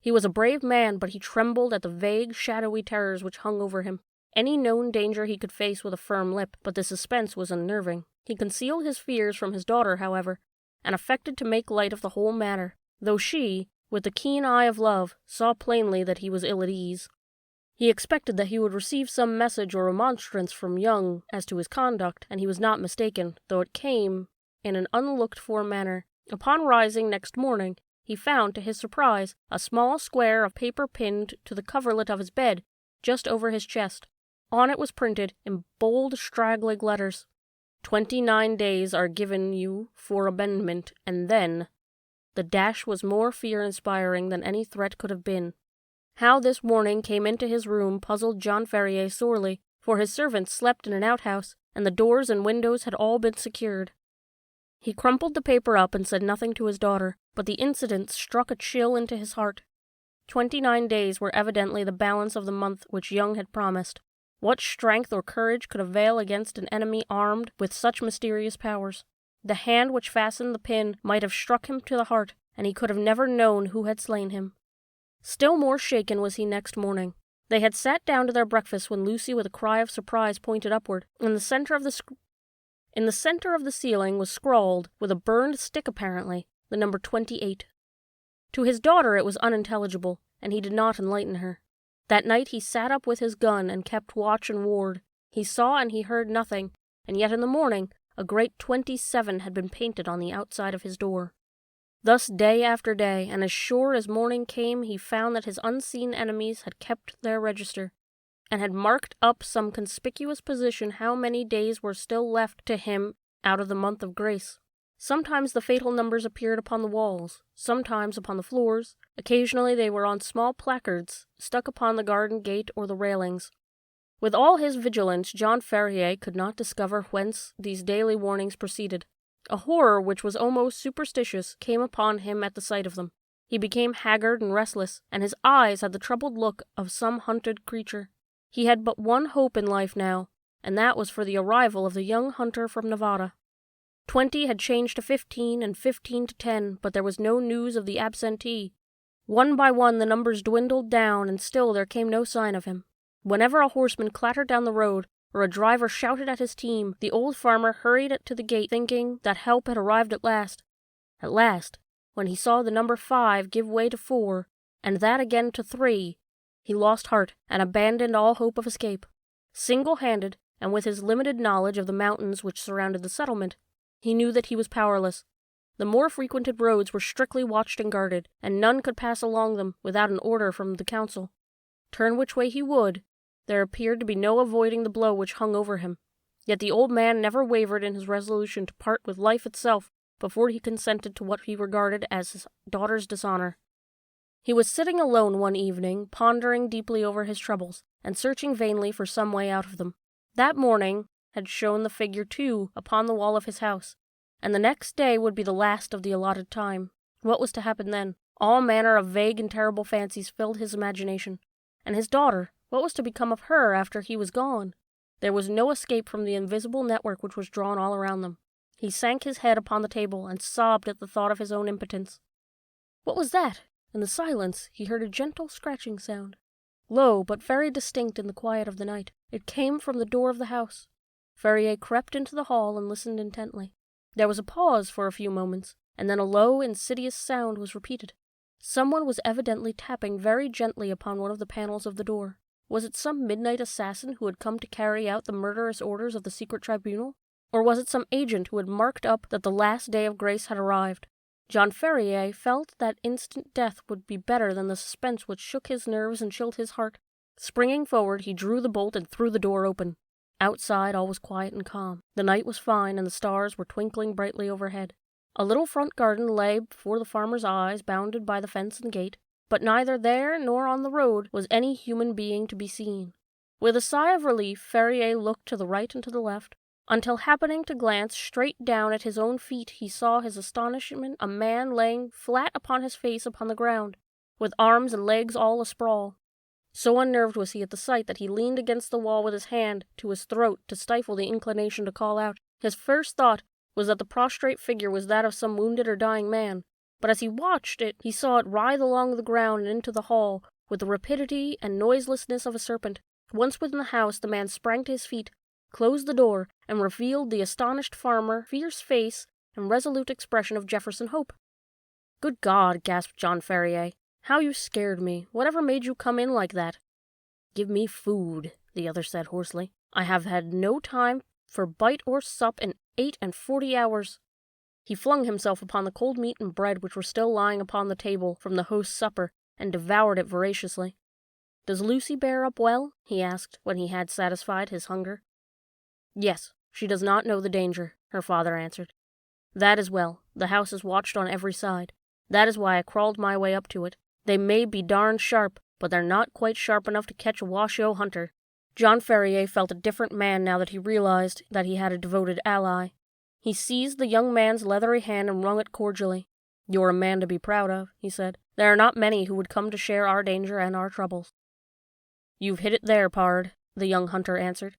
[SPEAKER 1] He was a brave man, but he trembled at the vague, shadowy terrors which hung over him. Any known danger he could face with a firm lip, but the suspense was unnerving. He concealed his fears from his daughter, however, and affected to make light of the whole matter, though she, with the keen eye of love, saw plainly that he was ill at ease. He expected that he would receive some message or remonstrance from Young as to his conduct, and he was not mistaken, though it came in an unlooked-for manner. Upon rising next morning, he found, to his surprise, a small square of paper pinned to the coverlet of his bed, just over his chest. On it was printed, in bold, straggling letters, 29 days are given you for amendment, and then— The dash was more fear-inspiring than any threat could have been. How this warning came into his room puzzled John Ferrier sorely, for his servants slept in an outhouse, and the doors and windows had all been secured. He crumpled the paper up and said nothing to his daughter, but the incident struck a chill into his heart. 29 days were evidently the balance of the month which Young had promised. What strength or courage could avail against an enemy armed with such mysterious powers? The hand which fastened the pin might have struck him to the heart, and he could have never known who had slain him. Still more shaken was he next morning. They had sat down to their breakfast when Lucy, with a cry of surprise, pointed upward. In the center of the ceiling was scrawled, with a burned stick apparently, the number 28. To his daughter it was unintelligible, and he did not enlighten her. That night he sat up with his gun and kept watch and ward. He saw and he heard nothing, and yet in the morning a great 27 had been painted on the outside of his door. Thus day after day, and as sure as morning came, he found that his unseen enemies had kept their register, and had marked up some conspicuous position how many days were still left to him out of the month of grace. Sometimes the fatal numbers appeared upon the walls, sometimes upon the floors. Occasionally they were on small placards stuck upon the garden gate or the railings. With all his vigilance, John Ferrier could not discover whence these daily warnings proceeded. A horror which was almost superstitious came upon him at the sight of them. He became haggard and restless, and his eyes had the troubled look of some hunted creature. He had but one hope in life now, and that was for the arrival of the young hunter from Nevada. 20 had changed to 15, and 15 to 10, but there was no news of the absentee. One by one the numbers dwindled down, and still there came no sign of him. Whenever a horseman clattered down the road, or a driver shouted at his team, the old farmer hurried to the gate thinking that help had arrived at last. At last, when he saw the number 5 give way to 4, and that again to 3, he lost heart and abandoned all hope of escape. Single-handed, and with his limited knowledge of the mountains which surrounded the settlement, he knew that he was powerless. The more frequented roads were strictly watched and guarded, and none could pass along them without an order from the council. Turn which way he would, there appeared to be no avoiding the blow which hung over him. Yet the old man never wavered in his resolution to part with life itself before he consented to what he regarded as his daughter's dishonor. He was sitting alone one evening, pondering deeply over his troubles, and searching vainly for some way out of them. That morning had shown the figure 2 upon the wall of his house, and the next day would be the last of the allotted time. What was to happen then? All manner of vague and terrible fancies filled his imagination. And his daughter, what was to become of her after he was gone? There was no escape from the invisible network which was drawn all around them. He sank his head upon the table and sobbed at the thought of his own impotence. What was that? In the silence he heard a gentle scratching sound, low but very distinct in the quiet of the night. It came from the door of the house. Ferrier crept into the hall and listened intently. There was a pause for a few moments, and then a low, insidious sound was repeated. Someone was evidently tapping very gently upon one of the panels of the door. Was it some midnight assassin who had come to carry out the murderous orders of the secret tribunal? Or was it some agent who had marked up that the last day of grace had arrived? John Ferrier felt that instant death would be better than the suspense which shook his nerves and chilled his heart. Springing forward, he drew the bolt and threw the door open. Outside all was quiet and calm. The night was fine, and the stars were twinkling brightly overhead. A little front garden lay before the farmer's eyes, bounded by the fence and gate, but neither there nor on the road was any human being to be seen. With a sigh of relief, Ferrier looked to the right and to the left, until happening to glance straight down at his own feet, he saw his astonishment a man laying flat upon his face upon the ground, with arms and legs all asprawl. So unnerved was he at the sight that he leaned against the wall with his hand to his throat to stifle the inclination to call out. His first thought was that the prostrate figure was that of some wounded or dying man. but as he watched it, he saw it writhe along the ground and into the hall with the rapidity and noiselessness of a serpent. Once within the house, the man sprang to his feet, closed the door, and revealed the astonished farmer, fierce face, and resolute expression of Jefferson Hope. "Good God," gasped John Ferrier. "How you scared me. Whatever made you come in like that?" "Give me food," the other said hoarsely. "I have had no time for bite or sup in 48 hours. He flung himself upon the cold meat and bread which were still lying upon the table from the host's supper, and devoured it voraciously. "Does Lucy bear up well?" he asked, when he had satisfied his hunger. "Yes, she does not know the danger," her father answered. "That is well. The house is watched on every side. That is why I crawled my way up to it. They may be darned sharp, but they're not quite sharp enough to catch a Washoe hunter." John Ferrier felt a different man now that he realized that he had a devoted ally. He seized the young man's leathery hand and wrung it cordially. "You're a man to be proud of," he said. "There are not many who would come to share our danger and our troubles." "You've hit it there, pard," the young hunter answered.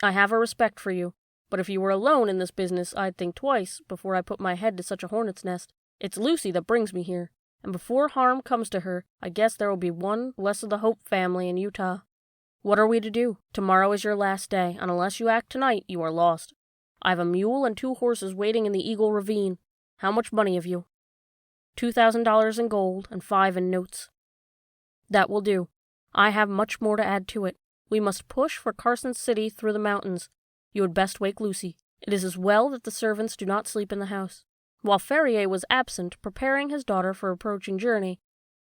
[SPEAKER 1] "I have a respect for you, but if you were alone in this business, I'd think twice before I put my head to such a hornet's nest. It's Lucy that brings me here, and before harm comes to her, I guess there will be one less of the Hope family in Utah. What are we to do? Tomorrow is your last day, and unless you act tonight, you are lost. I have a mule and 2 horses waiting in the Eagle Ravine. How much money have you?" $2,000 in gold and 5 in notes." "That will do. I have much more to add to it. We must push for Carson City through the mountains. You had best wake Lucy. It is as well that the servants do not sleep in the house." While Ferrier was absent, preparing his daughter for approaching journey,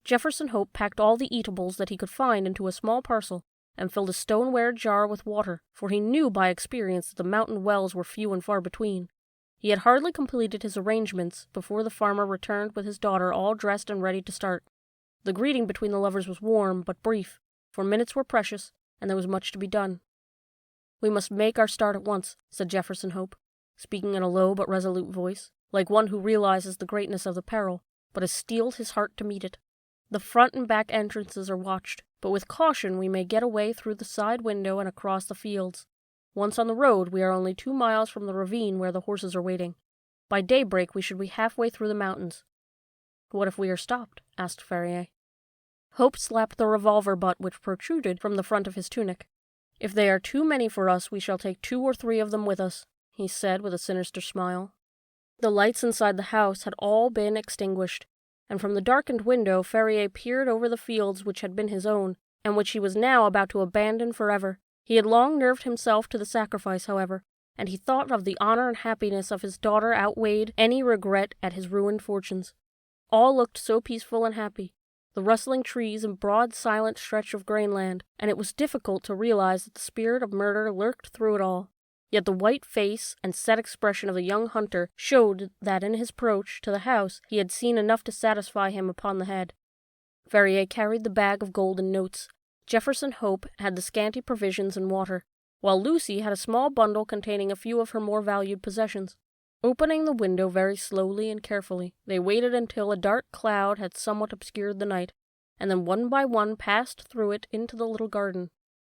[SPEAKER 1] Jefferson Hope packed all the eatables that he could find into a small parcel, and filled a stoneware jar with water, for he knew by experience that the mountain wells were few and far between. He had hardly completed his arrangements before the farmer returned with his daughter all dressed and ready to start. The greeting between the lovers was warm but brief, for minutes were precious, and there was much to be done. "We must make our start at once," said Jefferson Hope, speaking in a low but resolute voice, like one who realizes the greatness of the peril, but has steeled his heart to meet it. "The front and back entrances are watched, but with caution we may get away through the side window and across the fields. Once on the road, we are only 2 miles from the ravine where the horses are waiting. By daybreak we should be halfway through the mountains." "What if we are stopped?" asked Ferrier. Hope slapped the revolver butt which protruded from the front of his tunic. "If they are too many for us, we shall take 2 or 3 of them with us," he said with a sinister smile. The lights inside the house had all been extinguished, and from the darkened window Ferrier peered over the fields which had been his own, and which he was now about to abandon forever. He had long nerved himself to the sacrifice, however, and he thought of the honor and happiness of his daughter outweighed any regret at his ruined fortunes. All looked so peaceful and happy, the rustling trees and broad silent stretch of grainland, and it was difficult to realize that the spirit of murder lurked through it all. Yet the white face and set expression of the young hunter showed that in his approach to the house he had seen enough to satisfy him upon the head. Ferrier carried the bag of golden notes. Jefferson Hope had the scanty provisions and water, while Lucy had a small bundle containing a few of her more valued possessions. Opening the window very slowly and carefully, they waited until a dark cloud had somewhat obscured the night, and then one by one passed through it into the little garden.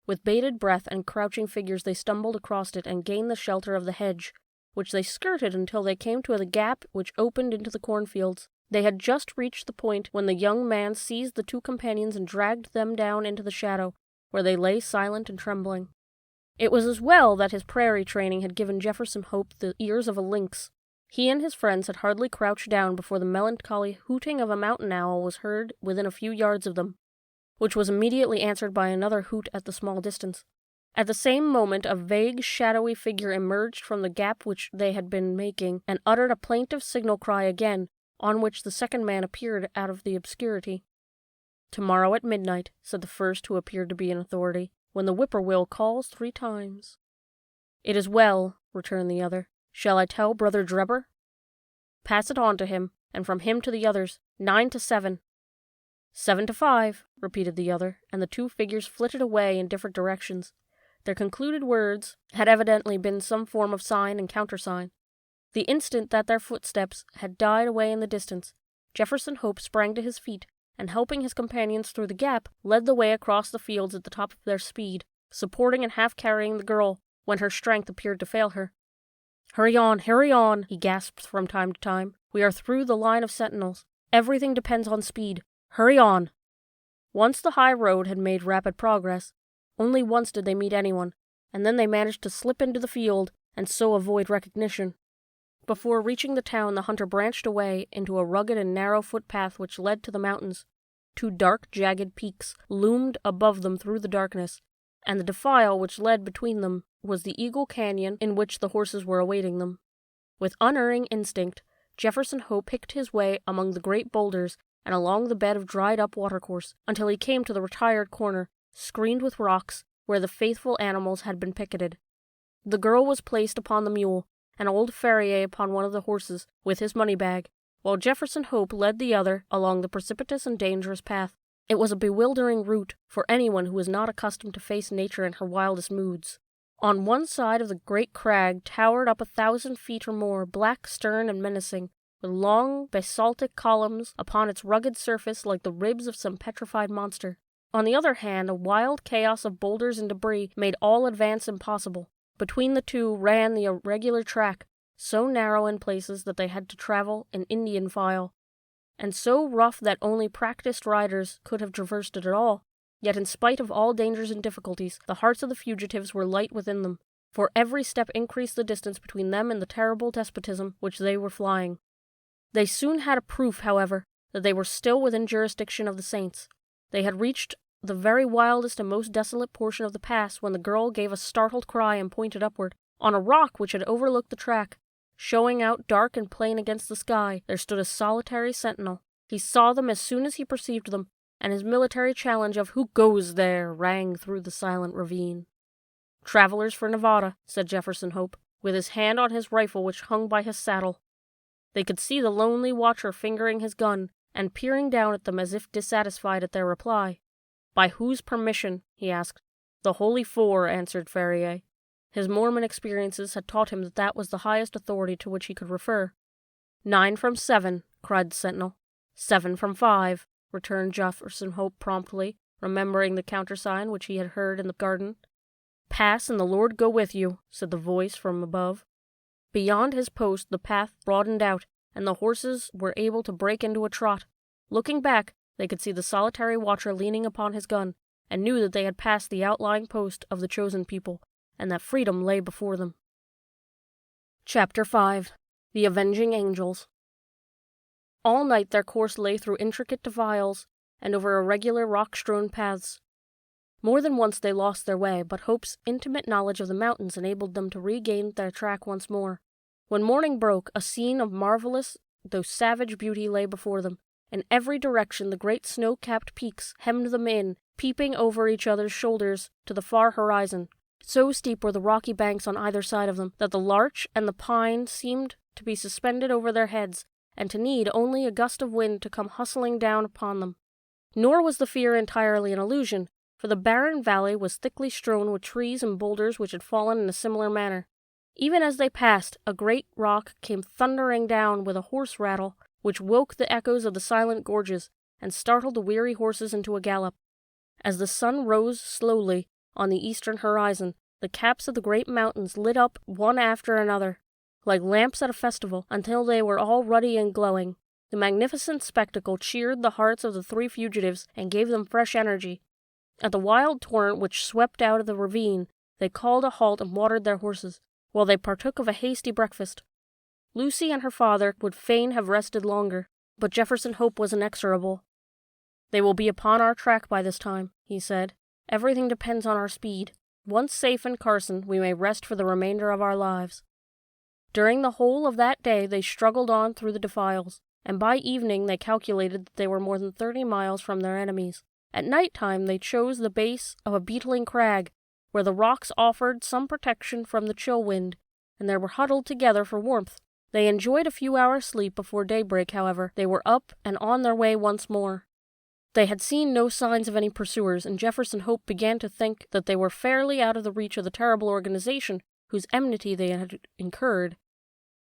[SPEAKER 1] With bated breath and crouching figures they stumbled across it and gained the shelter of the hedge, which they skirted until they came to the gap which opened into the cornfields. They had just reached the point when the young man seized the 2 companions and dragged them down into the shadow, where they lay silent and trembling. It was as well that his prairie training had given Jefferson Hope the ears of a lynx. He and his friends had hardly crouched down before the melancholy hooting of a mountain owl was heard within a few yards of them, which was immediately answered by another hoot at the small distance. At the same moment a vague, shadowy figure emerged from the gap which they had been making, and uttered a plaintive signal cry again, on which the second man appeared out of the obscurity. "Tomorrow at midnight," said the first, who appeared to be in authority, "when the whippoorwill calls 3 times. "It is well," returned the other. "Shall I tell Brother Drebber?" "Pass it on to him, and from him to the others. 9 to 7. 7 to 5, repeated the other, and the 2 figures flitted away in different directions. Their concluded words had evidently been some form of sign and countersign. The instant that their footsteps had died away in the distance, Jefferson Hope sprang to his feet, and helping his companions through the gap, led the way across the fields at the top of their speed, supporting and half-carrying the girl when her strength appeared to fail her. Hurry on, he gasped from time to time. "We are through the line of sentinels. Everything depends on speed. Hurry on! Once the high road had made rapid progress. Only once did they meet anyone, and then they managed to slip into the field and so avoid recognition. Before reaching the town, the hunter branched away into a rugged and narrow footpath which led to the mountains. Two dark, jagged peaks loomed above them through the darkness, and the defile which led between them was the Eagle Canyon in which the horses were awaiting them. With unerring instinct, Jefferson Hope picked his way among the great boulders and along the bed of dried-up watercourse until he came to the retired corner, screened with rocks, where the faithful animals had been picketed. The girl was placed upon the mule, and old Ferrier upon one of the horses, with his money-bag, while Jefferson Hope led the other along the precipitous and dangerous path. It was a bewildering route for anyone who was not accustomed to face nature in her wildest moods. On one side of the great crag towered up 1,000 feet or more, black, stern, and menacing, with long basaltic columns upon its rugged surface like the ribs of some petrified monster. On the other hand, a wild chaos of boulders and debris made all advance impossible. Between the two ran the irregular track, so narrow in places that they had to travel in Indian file, and so rough that only practiced riders could have traversed it at all. Yet in spite of all dangers and difficulties, the hearts of the fugitives were light within them, for every step increased the distance between them and the terrible despotism which they were flying. They soon had a proof, however, that they were still within jurisdiction of the saints. They had reached the very wildest and most desolate portion of the pass when the girl gave a startled cry and pointed upward. On a rock which had overlooked the track, showing out dark and plain against the sky, there stood a solitary sentinel. He saw them as soon as he perceived them, and his military challenge of "Who goes there?" rang through the silent ravine. "Travelers for Nevada," said Jefferson Hope, with his hand on his rifle which hung by his saddle. They could see the lonely watcher fingering his gun and peering down at them as if dissatisfied at their reply. "By whose permission?" he asked. "The Holy Four," answered Ferrier. His Mormon experiences had taught him that that was the highest authority to which he could refer. "9 from 7, cried the sentinel. 7 from 5, returned Jefferson Hope promptly, remembering the countersign which he had heard in the garden. "Pass, and the Lord go with you," said the voice from above. Beyond his post the path broadened out, and the horses were able to break into a trot. Looking back, they could see the solitary watcher leaning upon his gun, and knew that they had passed the outlying post of the chosen people, and that freedom lay before them. Chapter 5. The Avenging Angels. All night their course lay through intricate defiles and over irregular rock-strewn paths. More than once they lost their way, but Hope's intimate knowledge of the mountains enabled them to regain their track once more. When morning broke, a scene of marvelous though savage beauty lay before them. In every direction the great snow-capped peaks hemmed them in, peeping over each other's shoulders to the far horizon. So steep were the rocky banks on either side of them that the larch and the pine seemed to be suspended over their heads, and to need only a gust of wind to come hustling down upon them. Nor was the fear entirely an illusion, for the barren valley was thickly strewn with trees and boulders which had fallen in a similar manner. Even as they passed, a great rock came thundering down with a hoarse rattle, which woke the echoes of the silent gorges, and startled the weary horses into a gallop. As the sun rose slowly on the eastern horizon, the caps of the great mountains lit up one after another, like lamps at a festival, until they were all ruddy and glowing. The magnificent spectacle cheered the hearts of the 3 fugitives and gave them fresh energy. At the wild torrent which swept out of the ravine, they called a halt and watered their horses, while they partook of a hasty breakfast. Lucy and her father would fain have rested longer, but Jefferson Hope was inexorable. "They will be upon our track by this time," he said. "Everything depends on our speed. Once safe in Carson, we may rest for the remainder of our lives." During the whole of that day they struggled on through the defiles, and by evening they calculated that they were more than 30 miles from their enemies. At night time they chose the base of a beetling crag, where the rocks offered some protection from the chill wind, and they were huddled together for warmth. They enjoyed a few hours' sleep before daybreak, however. They were up and on their way once more. They had seen no signs of any pursuers, and Jefferson Hope began to think that they were fairly out of the reach of the terrible organization whose enmity they had incurred.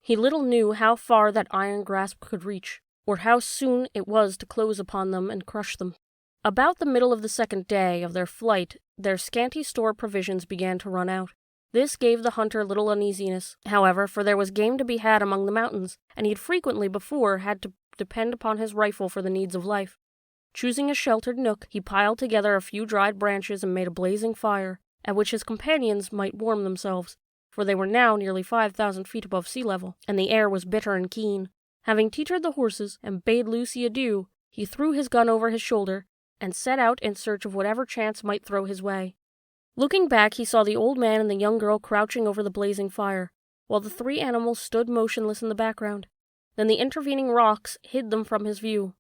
[SPEAKER 1] He little knew how far that iron grasp could reach, or how soon it was to close upon them and crush them. About the middle of the second day of their flight, their scanty store of provisions began to run out. This gave the hunter little uneasiness, however, for there was game to be had among the mountains, and he had frequently before had to depend upon his rifle for the needs of life. Choosing a sheltered nook, he piled together a few dried branches and made a blazing fire, at which his companions might warm themselves, for they were now nearly 5,000 feet above sea level, and the air was bitter and keen. Having teetered the horses and bade Lucy adieu, he threw his gun over his shoulder and set out in search of whatever chance might throw his way. Looking back, he saw the old man and the young girl crouching over the blazing fire, while the three animals stood motionless in the background. Then the intervening rocks hid them from his view.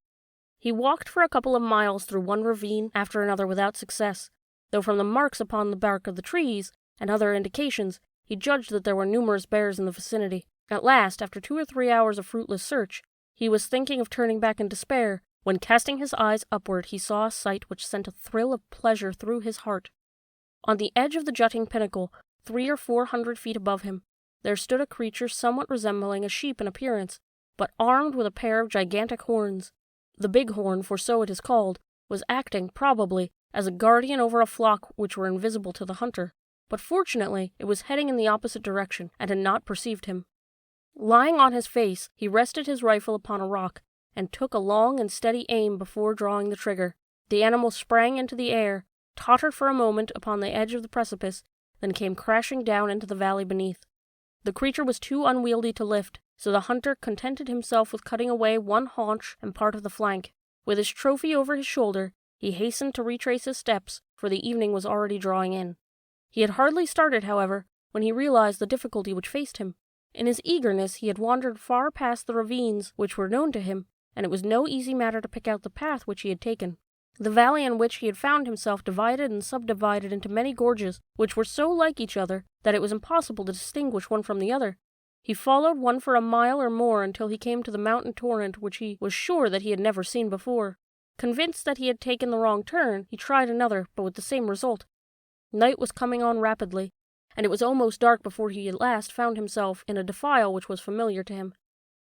[SPEAKER 1] He walked for a couple of miles through one ravine after another without success, though from the marks upon the bark of the trees and other indications, he judged that there were numerous bears in the vicinity. At last, after 2 or 3 hours of fruitless search, he was thinking of turning back in despair, when casting his eyes upward he saw a sight which sent a thrill of pleasure through his heart. On the edge of the jutting pinnacle, 300 or 400 feet above him, there stood a creature somewhat resembling a sheep in appearance, but armed with a pair of gigantic horns. The bighorn, for so it is called, was acting, probably, as a guardian over a flock which were invisible to the hunter, but fortunately it was heading in the opposite direction, and had not perceived him. Lying on his face, he rested his rifle upon a rock, and took a long and steady aim before drawing the trigger. The animal sprang into the air, tottered for a moment upon the edge of the precipice, then came crashing down into the valley beneath. The creature was too unwieldy to lift, so the hunter contented himself with cutting away one haunch and part of the flank. With his trophy over his shoulder, he hastened to retrace his steps, for the evening was already drawing in. He had hardly started, however, when he realized the difficulty which faced him. In his eagerness, he had wandered far past the ravines which were known to him, and it was no easy matter to pick out the path which he had taken. The valley in which he had found himself divided and subdivided into many gorges, which were so like each other that it was impossible to distinguish one from the other. He followed one for a mile or more until he came to the mountain torrent which he was sure that he had never seen before. Convinced that he had taken the wrong turn, he tried another, but with the same result. Night was coming on rapidly, and it was almost dark before he at last found himself in a defile which was familiar to him.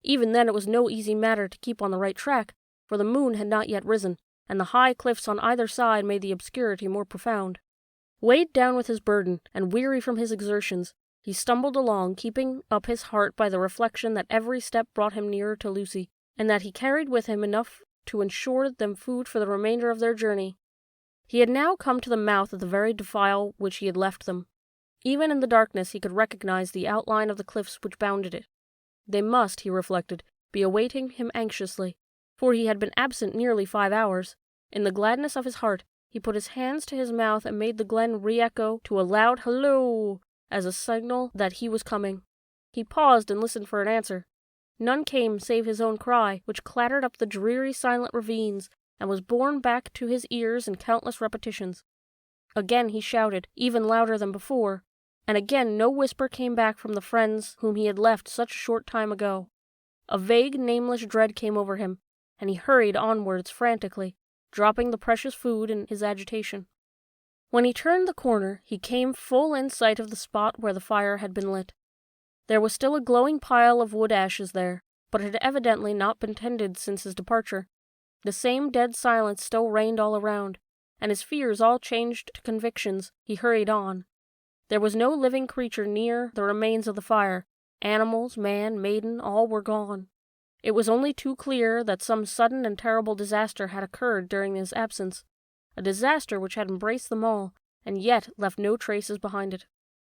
[SPEAKER 1] Even then it was no easy matter to keep on the right track, for the moon had not yet risen, and the high cliffs on either side made the obscurity more profound. Weighed down with his burden, and weary from his exertions, he stumbled along, keeping up his heart by the reflection that every step brought him nearer to Lucy, and that he carried with him enough to ensure them food for the remainder of their journey. He had now come to the mouth of the very defile which he had left them. Even in the darkness he could recognize the outline of the cliffs which bounded it. They must, he reflected, be awaiting him anxiously, for he had been absent nearly 5 hours. In the gladness of his heart, he put his hands to his mouth and made the glen re-echo to a loud halloo as a signal that he was coming. He paused and listened for an answer. None came save his own cry, which clattered up the dreary silent ravines, and was borne back to his ears in countless repetitions. Again he shouted, even louder than before, and again no whisper came back from the friends whom he had left such a short time ago. A vague, nameless dread came over him, and he hurried onwards frantically, dropping the precious food in his agitation. When he turned the corner, he came full in sight of the spot where the fire had been lit. There was still a glowing pile of wood ashes there, but it had evidently not been tended since his departure. The same dead silence still reigned all around, and his fears all changed to convictions. He hurried on. There was no living creature near the remains of the fire. Animals, man, maiden, all were gone. It was only too clear that some sudden and terrible disaster had occurred during his absence, a disaster which had embraced them all, and yet left no traces behind it.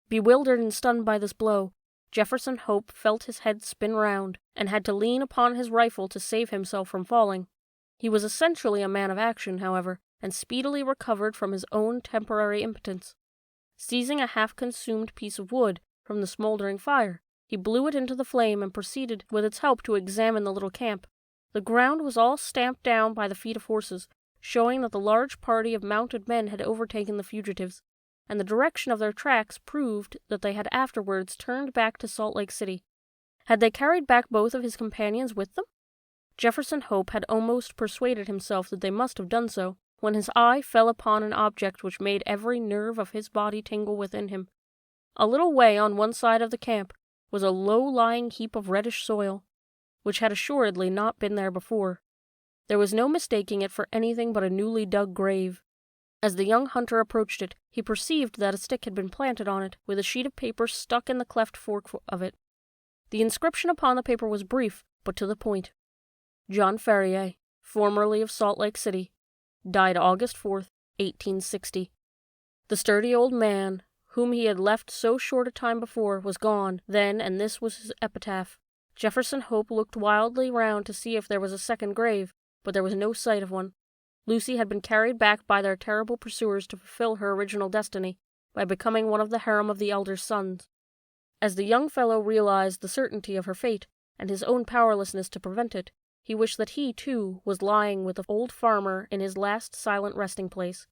[SPEAKER 1] Bewildered and stunned by this blow, Jefferson Hope felt his head spin round, and had to lean upon his rifle to save himself from falling. He was essentially a man of action, however, and speedily recovered from his own temporary impotence. Seizing a half-consumed piece of wood from the smoldering fire, he blew it into the flame and proceeded with its help to examine the little camp. The ground was all stamped down by the feet of horses, showing that the large party of mounted men had overtaken the fugitives, and the direction of their tracks proved that they had afterwards turned back to Salt Lake City. Had they carried back both of his companions with them? Jefferson Hope had almost persuaded himself that they must have done so, when his eye fell upon an object which made every nerve of his body tingle within him. A little way on one side of the camp was a low-lying heap of reddish soil, which had assuredly not been there before. There was no mistaking it for anything but a newly dug grave. As the young hunter approached it, he perceived that a stick had been planted on it, with a sheet of paper stuck in the cleft fork of it. The inscription upon the paper was brief, but to the point. John Ferrier, formerly of Salt Lake City, died August 4th, 1860. The sturdy old man, whom he had left so short a time before, was gone then, and this was his epitaph. Jefferson Hope looked wildly round to see if there was a second grave, but there was no sight of one. Lucy had been carried back by their terrible pursuers to fulfill her original destiny, by becoming one of the harem of the elder sons. As the young fellow realized the certainty of her fate, and his own powerlessness to prevent it, he wished that he, too, was lying with the old farmer in his last silent resting-place.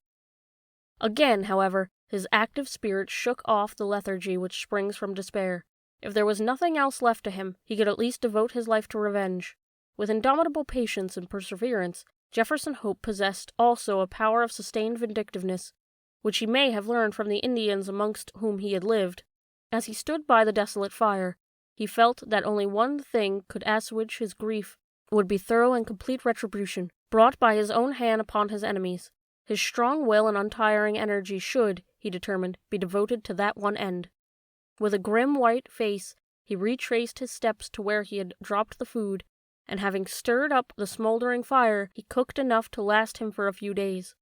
[SPEAKER 1] Again, however, his active spirit shook off the lethargy which springs from despair. If there was nothing else left to him, he could at least devote his life to revenge. With indomitable patience and perseverance, Jefferson Hope possessed also a power of sustained vindictiveness, which he may have learned from the Indians amongst whom he had lived. As he stood by the desolate fire, he felt that only one thing could assuage his grief would be thorough and complete retribution, brought by his own hand upon his enemies. His strong will and untiring energy should, he determined, be devoted to that one end. With a grim white face, he retraced his steps to where he had dropped the food, and having stirred up the smoldering fire, he cooked enough to last him for a few days.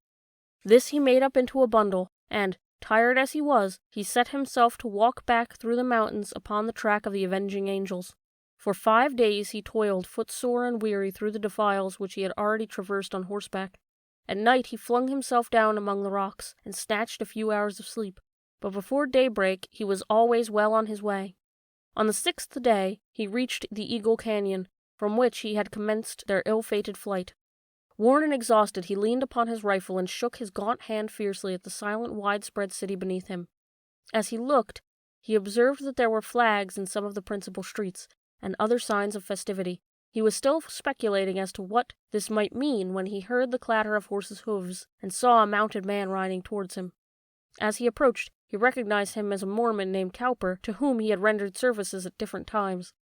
[SPEAKER 1] This he made up into a bundle, and, tired as he was, he set himself to walk back through the mountains upon the track of the avenging angels. For 5 days he toiled footsore and weary through the defiles which he had already traversed on horseback. At night he flung himself down among the rocks, and snatched a few hours of sleep. But before daybreak he was always well on his way. On the 6th day he reached the Eagle Canyon, from which he had commenced their ill-fated flight. Worn and exhausted, he leaned upon his rifle and shook his gaunt hand fiercely at the silent, widespread city beneath him. As he looked, he observed that there were flags in some of the principal streets, and other signs of festivity. He was still speculating as to what this might mean when he heard the clatter of horses' hoofs and saw a mounted man riding towards him. As he approached, he recognized him as a Mormon named Cowper, to whom he had rendered services at different times.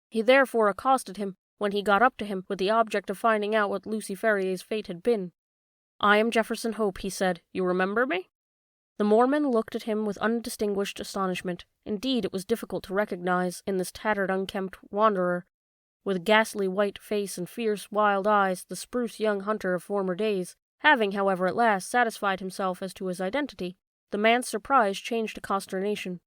[SPEAKER 1] He therefore accosted him when he got up to him with the object of finding out what Lucy Ferrier's fate had been. "I am Jefferson Hope," he said. "You remember me?" The Mormon looked at him with undistinguished astonishment. Indeed, it was difficult to recognize in this tattered, unkempt wanderer, with ghastly white face and fierce, wild eyes, the spruce young hunter of former days. Having, however, at last satisfied himself as to his identity, the man's surprise changed to consternation.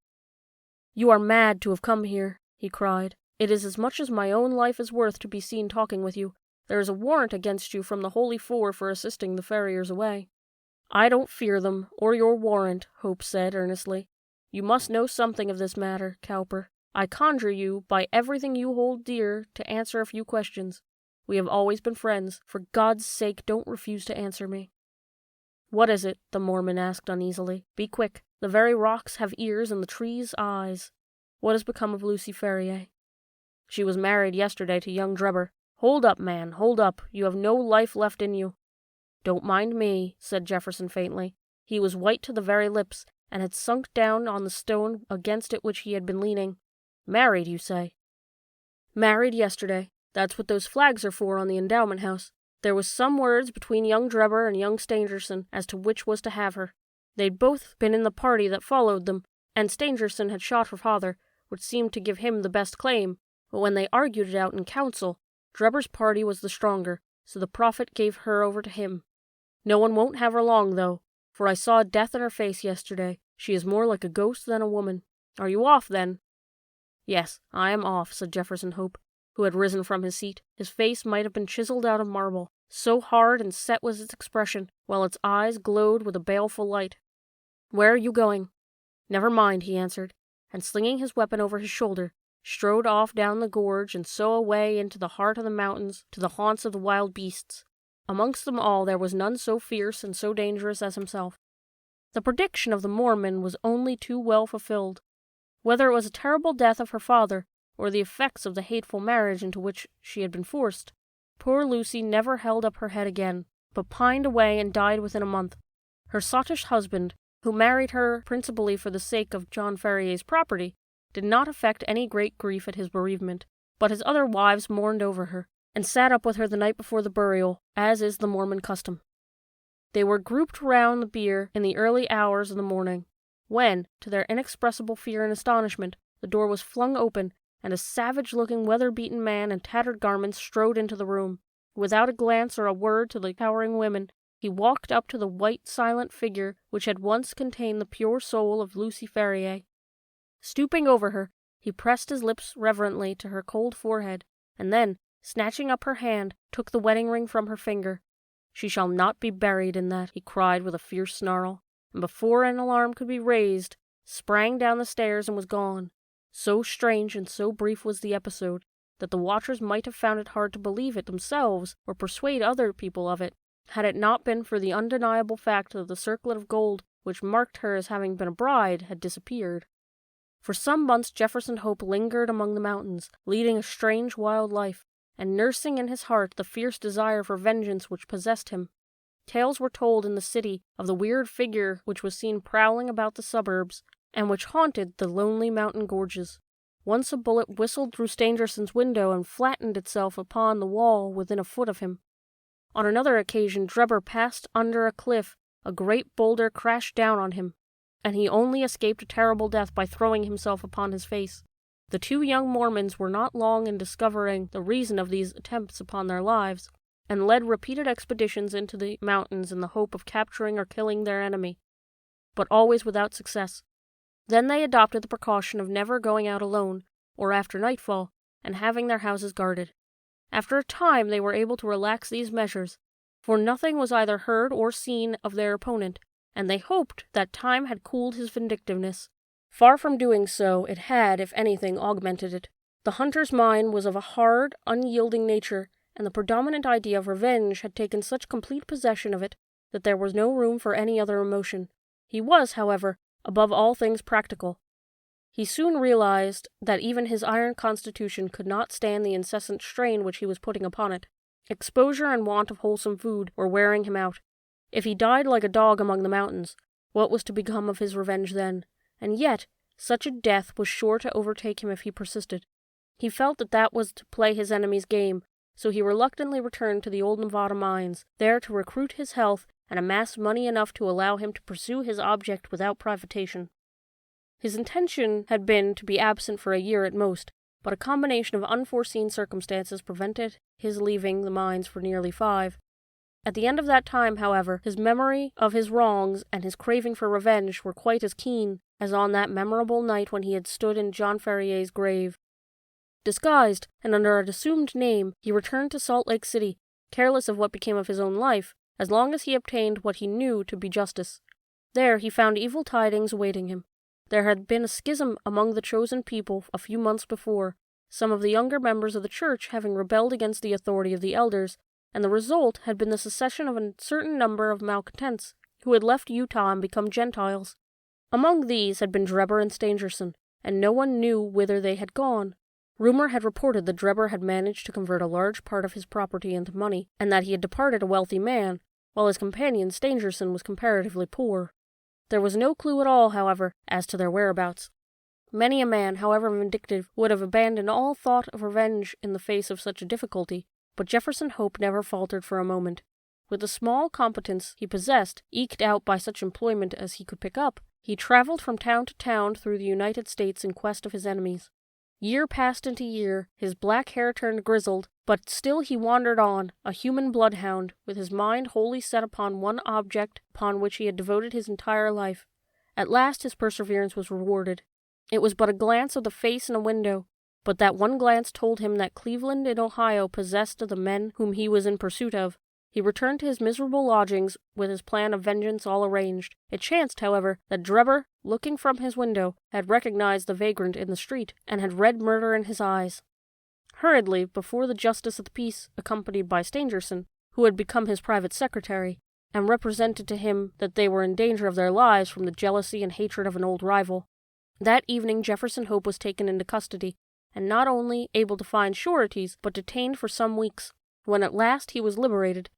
[SPEAKER 1] "You are mad to have come here," he cried. "It is as much as my own life is worth to be seen talking with you. There is a warrant against you from the Holy Four for assisting the Ferriers away." "I don't fear them, or your warrant," Hope said earnestly. "You must know something of this matter, Cowper. I conjure you, by everything you hold dear, to answer a few questions. We have always been friends. For God's sake, don't refuse to answer me." "What is it?" the Mormon asked uneasily. "Be quick. The very rocks have ears and the trees eyes. What has become of Lucy Ferrier?" "She was married yesterday to young Drebber." "Hold up, man, hold up. You have no life left in you." "Don't mind me," said Jefferson faintly. He was white to the very lips, and had sunk down on the stone against it which he had been leaning. "Married, you say?" "Married yesterday. That's what those flags are for on the endowment house. There was some words between young Drebber and young Stangerson as to which was to have her. They'd both been in the party that followed them, and Stangerson had shot her father, which seemed to give him the best claim, but when they argued it out in council, Drebber's party was the stronger, so the prophet gave her over to him. No one won't have her long, though, for I saw death in her face yesterday. She is more like a ghost than a woman. Are you off, then?" "Yes, I am off," said Jefferson Hope, who had risen from his seat. His face might have been chiseled out of marble, so hard and set was its expression, while its eyes glowed with a baleful light. "Where are you going?" "Never mind," he answered, and slinging his weapon over his shoulder, strode off down the gorge and so away into the heart of the mountains to the haunts of the wild beasts. Amongst them all there was none so fierce and so dangerous as himself. The prediction of the Mormon was only too well fulfilled. Whether it was a terrible death of her father, or the effects of the hateful marriage into which she had been forced, poor Lucy never held up her head again, but pined away and died within a month. Her sottish husband, who married her principally for the sake of John Ferrier's property, did not affect any great grief at his bereavement, but his other wives mourned over her, and sat up with her the night before the burial, as is the Mormon custom. They were grouped round the bier in the early hours of the morning, when, to their inexpressible fear and astonishment, the door was flung open, and a savage-looking, weather-beaten man in tattered garments strode into the room. Without a glance or a word to the cowering women, he walked up to the white, silent figure which had once contained the pure soul of Lucy Ferrier. Stooping over her, he pressed his lips reverently to her cold forehead, and then, snatching up her hand, took the wedding ring from her finger. "She shall not be buried in that," he cried with a fierce snarl, and before an alarm could be raised, sprang down the stairs and was gone. So strange and so brief was the episode, that the watchers might have found it hard to believe it themselves or persuade other people of it, had it not been for the undeniable fact that the circlet of gold which marked her as having been a bride had disappeared. For some months Jefferson Hope lingered among the mountains, leading a strange, wild life, and nursing in his heart the fierce desire for vengeance which possessed him. Tales were told in the city of the weird figure which was seen prowling about the suburbs, and which haunted the lonely mountain gorges. Once a bullet whistled through Stangerson's window and flattened itself upon the wall within a foot of him. On another occasion Drebber passed under a cliff, a great boulder crashed down on him, and he only escaped a terrible death by throwing himself upon his face. The two young Mormons were not long in discovering the reason of these attempts upon their lives, and led repeated expeditions into the mountains in the hope of capturing or killing their enemy, but always without success. Then they adopted the precaution of never going out alone, or after nightfall, and having their houses guarded. After a time they were able to relax these measures, for nothing was either heard or seen of their opponent, and they hoped that time had cooled his vindictiveness. Far from doing so, it had, if anything, augmented it. The hunter's mind was of a hard, unyielding nature, and the predominant idea of revenge had taken such complete possession of it that there was no room for any other emotion. He was, however, above all things practical. He soon realized that even his iron constitution could not stand the incessant strain which he was putting upon it. Exposure and want of wholesome food were wearing him out. If he died like a dog among the mountains, what was to become of his revenge then? And yet, such a death was sure to overtake him if he persisted. He felt that that was to play his enemy's game, so he reluctantly returned to the old Nevada mines, there to recruit his health and amass money enough to allow him to pursue his object without privatation. His intention had been to be absent for a year at most, but a combination of unforeseen circumstances prevented his leaving the mines for nearly 5. At the end of that time, however, his memory of his wrongs and his craving for revenge were quite as keen as on that memorable night when he had stood in John Ferrier's grave. Disguised, and under an assumed name, he returned to Salt Lake City, careless of what became of his own life, as long as he obtained what he knew to be justice. There he found evil tidings awaiting him. There had been a schism among the chosen people a few months before, some of the younger members of the church having rebelled against the authority of the elders, and the result had been the secession of a certain number of malcontents, who had left Utah and become Gentiles. Among these had been Drebber and Stangerson, and no one knew whither they had gone. Rumor had reported that Drebber had managed to convert a large part of his property into money, and that he had departed a wealthy man, while his companion Stangerson was comparatively poor. There was no clue at all, however, as to their whereabouts. Many a man, however vindictive, would have abandoned all thought of revenge in the face of such a difficulty, but Jefferson Hope never faltered for a moment. With the small competence he possessed, eked out by such employment as he could pick up, he traveled from town to town through the United States in quest of his enemies. Year passed into year, his black hair turned grizzled, but still he wandered on, a human bloodhound, with his mind wholly set upon one object upon which he had devoted his entire life. At last his perseverance was rewarded. It was but a glance of the face in a window, but that one glance told him that Cleveland in Ohio possessed the men whom he was in pursuit of. He returned to his miserable lodgings with his plan of vengeance all arranged. It chanced, however, that Drebber, looking from his window, had recognized the vagrant in the street, and had read murder in his eyes. Hurriedly, before the justice of the peace, accompanied by Stangerson, who had become his private secretary, and represented to him that they were in danger of their lives from the jealousy and hatred of an old rival. That evening Jefferson Hope was taken into custody, and not only able to find sureties, but detained for some weeks. When at last he was liberated,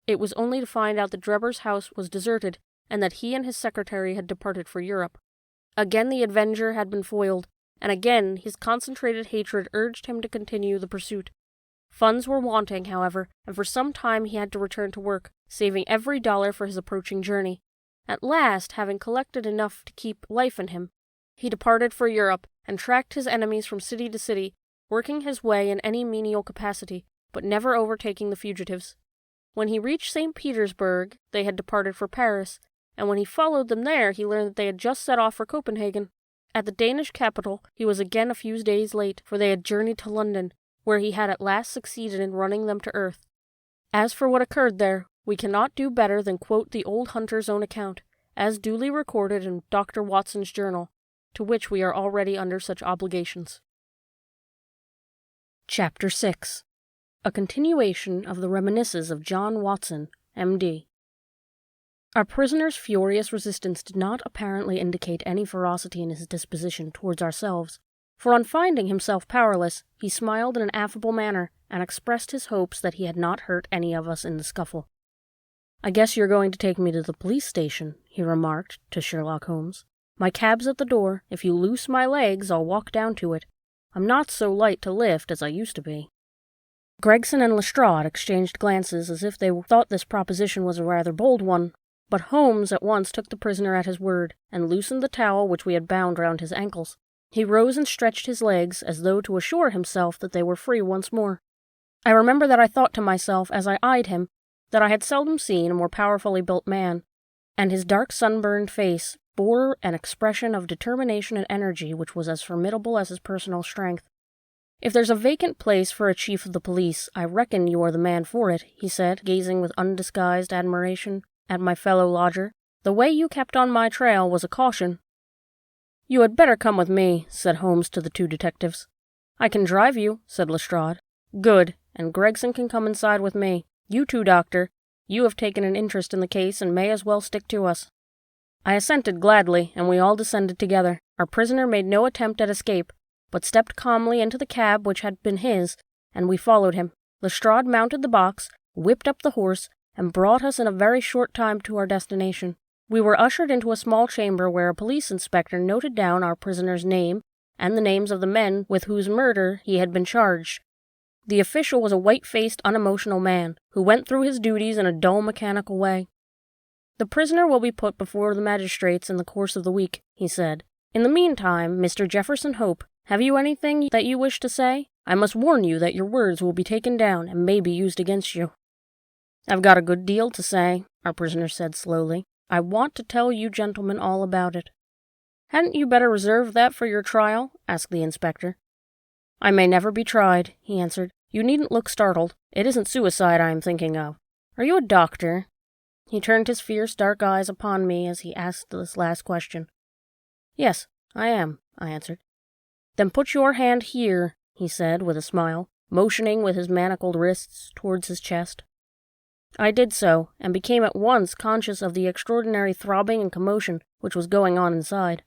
[SPEAKER 1] it was only to find out that Drebber's house was deserted, and that he and his secretary had departed for Europe. Again the avenger had been foiled, and again his concentrated hatred urged him to continue the pursuit. Funds were wanting, however, and for some time he had to return to work, saving every dollar for his approaching journey. At last, having collected enough to keep life in him, he departed for Europe and tracked his enemies from city to city, working his way in any menial capacity, but never overtaking the fugitives. When he reached St. Petersburg, they had departed for Paris, and when he followed them there, he learned that they had just set off for Copenhagen. At the Danish capital, he was again a few days late, for they had journeyed to London, where he had at last succeeded in running them to earth. As for what occurred there, we cannot do better than quote the old hunter's own account, as duly recorded in Dr. Watson's journal, to which we are already under such obligations. Chapter 6. A continuation of the reminiscences of John Watson, M.D. Our prisoner's furious resistance did not apparently indicate any ferocity in his disposition towards ourselves, for on finding himself powerless, he smiled in an affable manner, and expressed his hopes that he had not hurt any of us in the scuffle. "I guess you're going to take me to the police station," he remarked to Sherlock Holmes. "My cab's at the door. If you loose my legs, I'll walk down to it. I'm not so light to lift as I used to be." Gregson and Lestrade exchanged glances as if they thought this proposition was a rather bold one, but Holmes at once took the prisoner at his word, and loosened the towel which we had bound round his ankles. He rose and stretched his legs, as though to assure himself that they were free once more. I remember that I thought to myself, as I eyed him, that I had seldom seen a more powerfully built man, and his dark sunburned face bore an expression of determination and energy which was as formidable as his personal strength. "If there's a vacant place for a chief of the police, I reckon you are the man for it," he said, gazing with undisguised admiration at my fellow lodger. "The way you kept on my trail was a caution." "You had better come with me," said Holmes to the two detectives. "I can drive you," said Lestrade. "Good, and Gregson can come inside with me. You too, Doctor. You have taken an interest in the case and may as well stick to us." I assented gladly, and we all descended together. Our prisoner made no attempt at escape, but stepped calmly into the cab which had been his, and we followed him. Lestrade mounted the box, whipped up the horse, and brought us in a very short time to our destination. We were ushered into a small chamber where a police inspector noted down our prisoner's name and the names of the men with whose murder he had been charged. The official was a white-faced, unemotional man, who went through his duties in a dull, mechanical way. "The prisoner will be put before the magistrates in the course of the week," he said. "In the meantime, Mr. Jefferson Hope, have you anything that you wish to say? I must warn you that your words will be taken down and may be used against you." "I've got a good deal to say," our prisoner said slowly. "I want to tell you gentlemen all about it." "Hadn't you better reserve that for your trial?" asked the inspector. "I may never be tried," he answered. "You needn't look startled. It isn't suicide I am thinking of. Are you a doctor?" He turned his fierce dark eyes upon me as he asked this last question. "Yes, I am," I answered. "Then put your hand here," he said with a smile, motioning with his manacled wrists towards his chest. I did so, and became at once conscious of the extraordinary throbbing and commotion which was going on inside.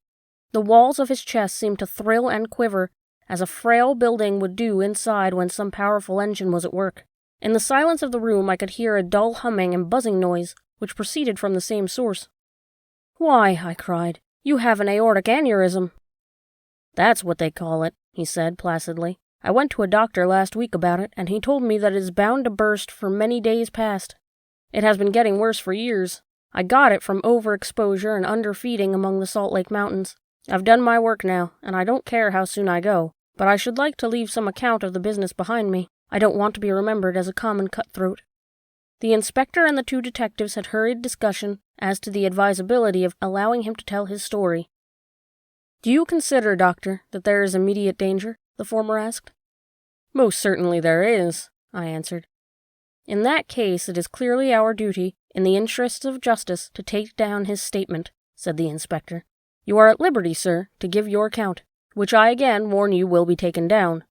[SPEAKER 1] The walls of his chest seemed to thrill and quiver, as a frail building would do inside when some powerful engine was at work. In the silence of the room I could hear a dull humming and buzzing noise, which proceeded from the same source. "Why," I cried, "you have an aortic aneurysm." "That's what they call it," he said placidly. "I went to a doctor last week about it, and he told me that it is bound to burst for many days past. It has been getting worse for years. I got it from overexposure and underfeeding among the Salt Lake Mountains. I've done my work now, and I don't care how soon I go, but I should like to leave some account of the business behind me. I don't want to be remembered as a common cutthroat." The inspector and the two detectives had hurried discussion as to the advisability of allowing him to tell his story. "Do you consider, Doctor, that there is immediate danger?" the former asked. "Most certainly there is," I answered. "In that case, it is clearly our duty, in the interests of justice, to take down his statement," said the inspector. "You are at liberty, sir, to give your account, which I again warn you will be taken down."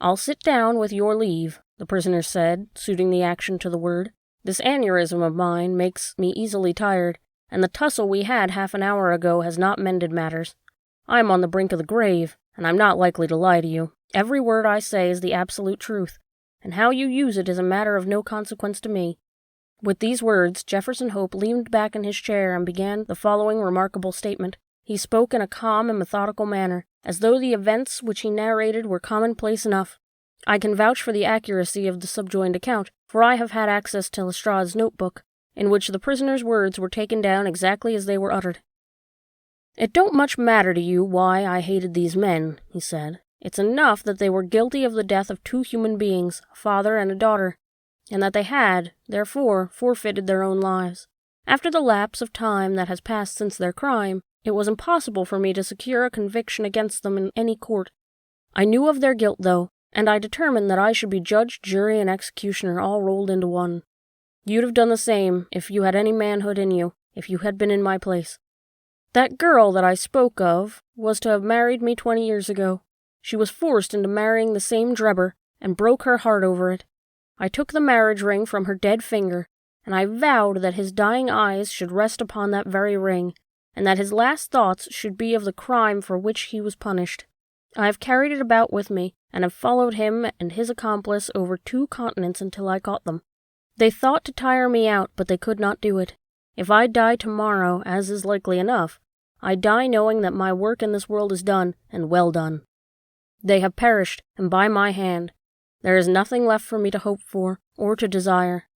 [SPEAKER 1] "I'll sit down with your leave," the prisoner said, suiting the action to the word. "This aneurysm of mine makes me easily tired, and the tussle we had half an hour ago has not mended matters. I am on the brink of the grave, and I'm not likely to lie to you. Every word I say is the absolute truth, and how you use it is a matter of no consequence to me." With these words, Jefferson Hope leaned back in his chair and began the following remarkable statement. He spoke in a calm and methodical manner, as though the events which he narrated were commonplace enough. I can vouch for the accuracy of the subjoined account, for I have had access to Lestrade's notebook, in which the prisoner's words were taken down exactly as they were uttered. "It don't much matter to you why I hated these men," he said. "It's enough that they were guilty of the death of 2 human beings, a father and a daughter, and that they had, therefore, forfeited their own lives. After the lapse of time that has passed since their crime, it was impossible for me to secure a conviction against them in any court. I knew of their guilt, though, and I determined that I should be judge, jury, and executioner all rolled into one. You'd have done the same, if you had any manhood in you, if you had been in my place. That girl that I spoke of was to have married me 20 years ago. She was forced into marrying the same Drebber, and broke her heart over it. I took the marriage ring from her dead finger, and I vowed that his dying eyes should rest upon that very ring, and that his last thoughts should be of the crime for which he was punished. I have carried it about with me, and have followed him and his accomplice over 2 continents until I caught them. They thought to tire me out, but they could not do it. If I die tomorrow, as is likely enough, I die knowing that my work in this world is done, and well done. They have perished, and by my hand. There is nothing left for me to hope for, or to desire.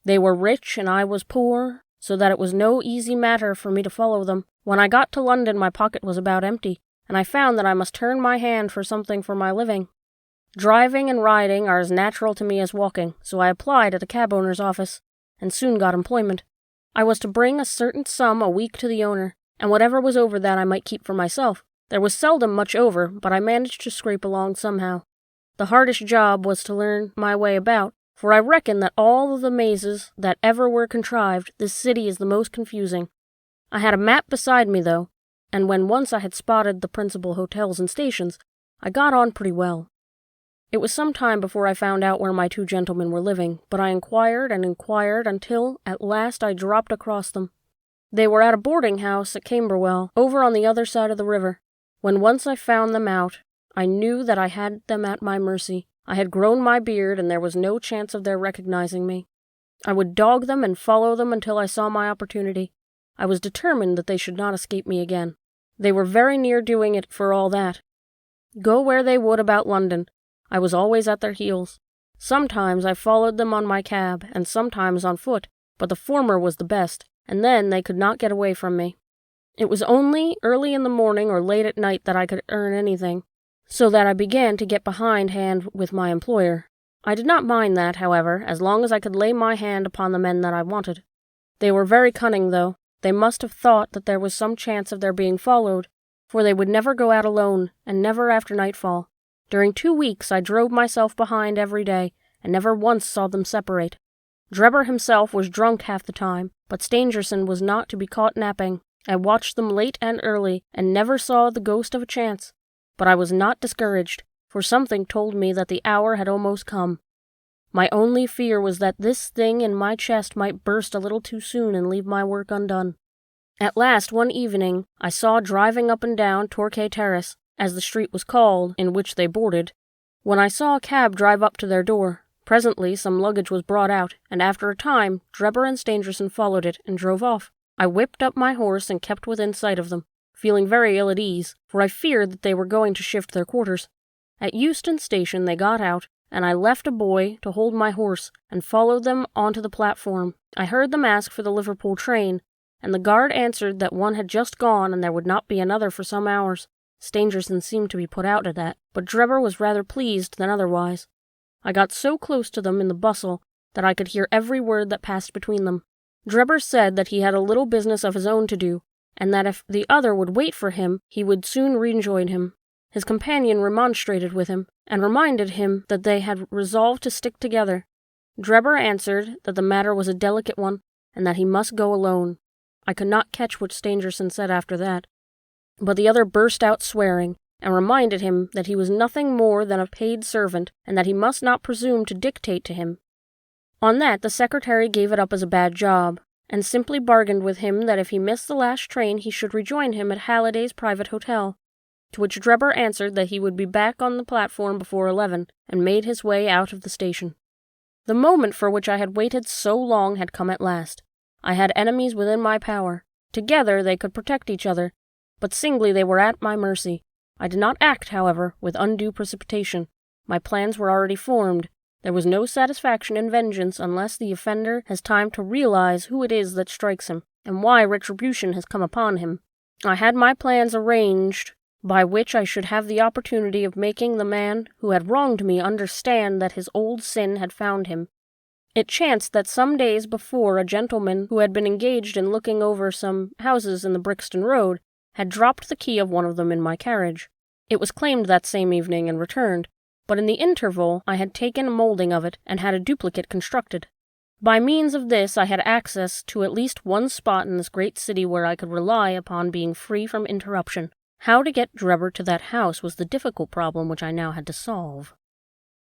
[SPEAKER 1] They were rich, and I was poor, so that it was no easy matter for me to follow them. When I got to London, my pocket was about empty, and I found that I must turn my hand for something for my living. Driving and riding are as natural to me as walking, so I applied at a cab owner's office, and soon got employment. I was to bring a certain sum a week to the owner, and whatever was over that I might keep for myself. There was seldom much over, but I managed to scrape along somehow. The hardest job was to learn my way about, for I reckon that all of the mazes that ever were contrived, this city is the most confusing. I had a map beside me, though, and when once I had spotted the principal hotels and stations, I got on pretty well. It was some time before I found out where my 2 gentlemen were living, but I inquired and inquired until, at last, I dropped across them. They were at a boarding-house at Camberwell, over on the other side of the river. When once I found them out, I knew that I had them at my mercy. I had grown my beard, and there was no chance of their recognizing me. I would dog them and follow them until I saw my opportunity. I was determined that they should not escape me again. They were very near doing it for all that. Go where they would about London, I was always at their heels. Sometimes I followed them on my cab, and sometimes on foot, but the former was the best, and then they could not get away from me. It was only early in the morning or late at night that I could earn anything, so that I began to get behindhand with my employer. I did not mind that, however, as long as I could lay my hand upon the men that I wanted. They were very cunning, though. They must have thought that there was some chance of their being followed, for they would never go out alone, and never after nightfall. During 2 weeks I drove myself behind every day, and never once saw them separate. Drebber himself was drunk half the time, but Stangerson was not to be caught napping. I watched them late and early, and never saw the ghost of a chance. But I was not discouraged, for something told me that the hour had almost come. My only fear was that this thing in my chest might burst a little too soon and leave my work undone. At last, one evening, I saw driving up and down Torquay Terrace, as the street was called, in which they boarded, when I saw a cab drive up to their door. Presently some luggage was brought out, and after a time Drebber and Stangerson followed it and drove off. I whipped up my horse and kept within sight of them, feeling very ill at ease, for I feared that they were going to shift their quarters. At Euston Station they got out, and I left a boy to hold my horse, and followed them onto the platform. I heard them ask for the Liverpool train, and the guard answered that one had just gone and there would not be another for some hours. Stangerson seemed to be put out at that, but Drebber was rather pleased than otherwise. I got so close to them in the bustle that I could hear every word that passed between them. Drebber said that he had a little business of his own to do, and that if the other would wait for him, he would soon rejoin him. His companion remonstrated with him, and reminded him that they had resolved to stick together. Drebber answered that the matter was a delicate one, and that he must go alone. I could not catch what Stangerson said after that, but the other burst out swearing, and reminded him that he was nothing more than a paid servant, and that he must not presume to dictate to him. On that the secretary gave it up as a bad job, and simply bargained with him that if he missed the last train he should rejoin him at Halliday's private hotel, to which Drebber answered that he would be back on the platform before 11, and made his way out of the station. The moment for which I had waited so long had come at last. I had enemies within my power. Together they could protect each other, but singly they were at my mercy. I did not act, however, with undue precipitation. My plans were already formed. There was no satisfaction in vengeance unless the offender has time to realize who it is that strikes him, and why retribution has come upon him. I had my plans arranged by which I should have the opportunity of making the man who had wronged me understand that his old sin had found him. It chanced that some days before a gentleman who had been engaged in looking over some houses in the Brixton Road had dropped the key of one of them in my carriage. It was claimed that same evening and returned, but in the interval I had taken a moulding of it and had a duplicate constructed. By means of this I had access to at least one spot in this great city where I could rely upon being free from interruption. How to get Drebber to that house was the difficult problem which I now had to solve.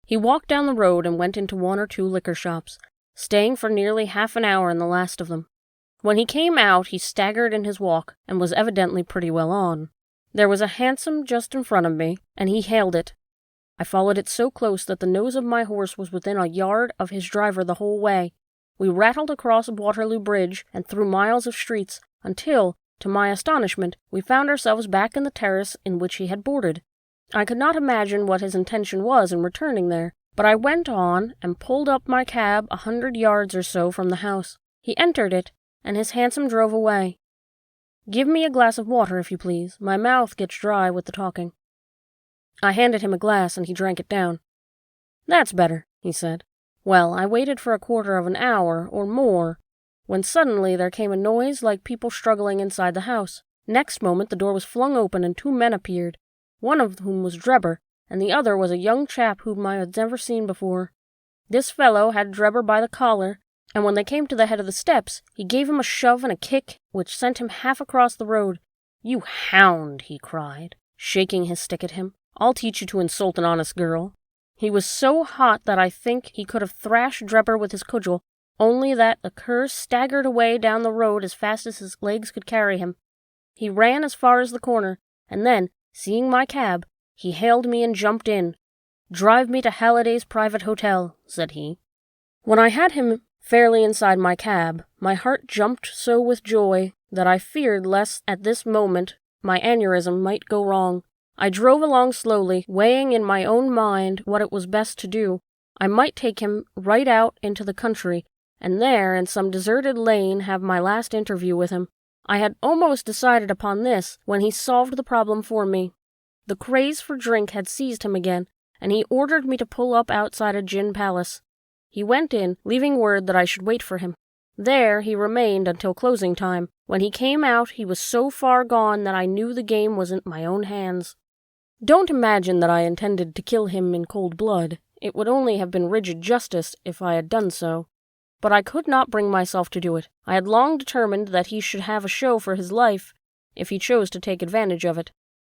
[SPEAKER 1] He walked down the road and went into one or two liquor shops, staying for nearly half an hour in the last of them. When he came out, he staggered in his walk, and was evidently pretty well on. There was a hansom just in front of me, and he hailed it. I followed it so close that the nose of my horse was within a yard of his driver the whole way. We rattled across Waterloo Bridge and through miles of streets, until, to my astonishment, we found ourselves back in the terrace in which he had boarded. I could not imagine what his intention was in returning there, but I went on and pulled up my cab 100 yards or so from the house. He entered it, and his hansom drove away. "Give me a glass of water, if you please. My mouth gets dry with the talking." I handed him a glass, and he drank it down. "That's better," he said. Well, I waited for a quarter of an hour, or more, when suddenly there came a noise like people struggling inside the house. Next moment the door was flung open, and two men appeared, one of whom was Drebber, and the other was a young chap whom I had never seen before. This fellow had Drebber by the collar, and when they came to the head of the steps, he gave him a shove and a kick which sent him half across the road. "You hound," he cried, shaking his stick at him. "I'll teach you to insult an honest girl." He was so hot that I think he could have thrashed Drebber with his cudgel, only that the cur staggered away down the road as fast as his legs could carry him. He ran as far as the corner, and then, seeing my cab, he hailed me and jumped in. "Drive me to Halliday's private hotel," said he. When I had him fairly inside my cab, my heart jumped so with joy that I feared lest at this moment my aneurysm might go wrong. I drove along slowly, weighing in my own mind what it was best to do. I might take him right out into the country, and there, in some deserted lane, have my last interview with him. I had almost decided upon this when he solved the problem for me. The craze for drink had seized him again, and he ordered me to pull up outside a gin palace. He went in, leaving word that I should wait for him. There he remained until closing time. When he came out, he was so far gone that I knew the game was in my own hands. Don't imagine that I intended to kill him in cold blood. It would only have been rigid justice if I had done so. But I could not bring myself to do it. I had long determined that he should have a show for his life, if he chose to take advantage of it.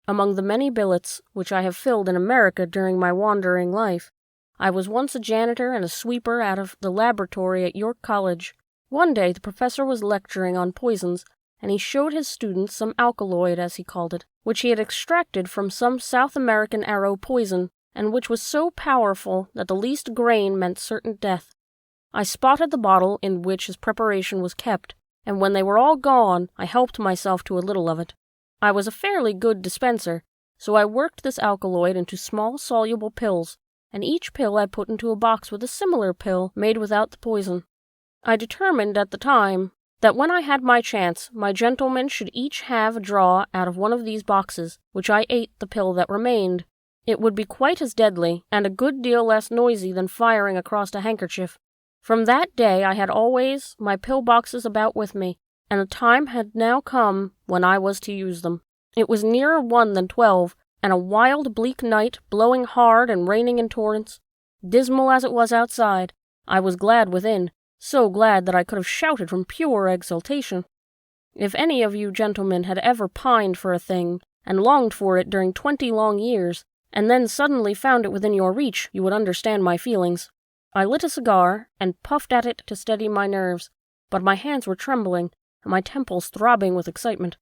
[SPEAKER 1] Among the many billets which I have filled in America during my wandering life, I was once a janitor and a sweeper out of the laboratory at York College. One day the professor was lecturing on poisons, and he showed his students some alkaloid, as he called it, which he had extracted from some South American arrow poison, and which was so powerful that the least grain meant certain death. I spotted the bottle in which his preparation was kept, and when they were all gone, I helped myself to a little of it. I was a fairly good dispenser, so I worked this alkaloid into small soluble pills, and each pill I put into a box with a similar pill made without the poison. I determined at the time that when I had my chance, my gentlemen should each have a draw out of one of these boxes, which I ate the pill that remained. It would be quite as deadly, and a good deal less noisy than firing across a handkerchief. From that day I had always my pill boxes about with me, and the time had now come when I was to use them. It was nearer 1 than 12, and a wild, bleak night, blowing hard and raining in torrents. Dismal as it was outside, I was glad within, so glad that I could have shouted from pure exultation. If any of you gentlemen had ever pined for a thing, and longed for it during 20 long years, and then suddenly found it within your reach, you would understand my feelings. I lit a cigar, and puffed at it to steady my nerves, but my hands were trembling, and my temples throbbing with excitement.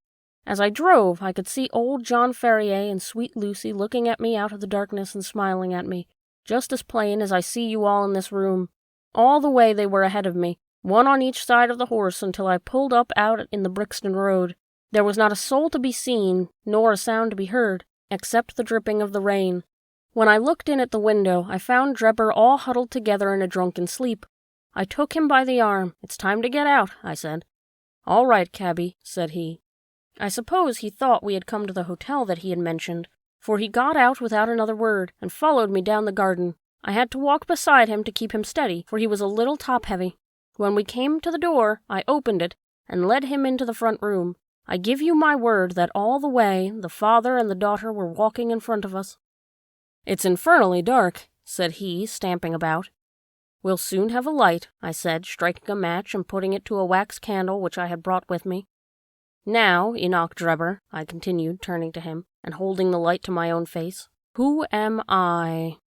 [SPEAKER 1] As I drove, I could see old John Ferrier and sweet Lucy looking at me out of the darkness and smiling at me, just as plain as I see you all in this room. All the way they were ahead of me, one on each side of the horse until I pulled up out in the Brixton Road. There was not a soul to be seen, nor a sound to be heard, except the dripping of the rain. When I looked in at the window, I found Drebber all huddled together in a drunken sleep. I took him by the arm. "It's time to get out," I said. "All right, cabby," said he. I suppose he thought we had come to the hotel that he had mentioned, for he got out without another word and followed me down the garden. I had to walk beside him to keep him steady, for he was a little top-heavy. When we came to the door, I opened it and led him into the front room. I give you my word that all the way the father and the daughter were walking in front of us. "It's infernally dark," said he, stamping about. "We'll soon have a light," I said, striking a match and putting it to a wax candle which I had brought with me. "Now, Enoch Drebber," I continued, turning to him, and holding the light to my own face, "who am I?"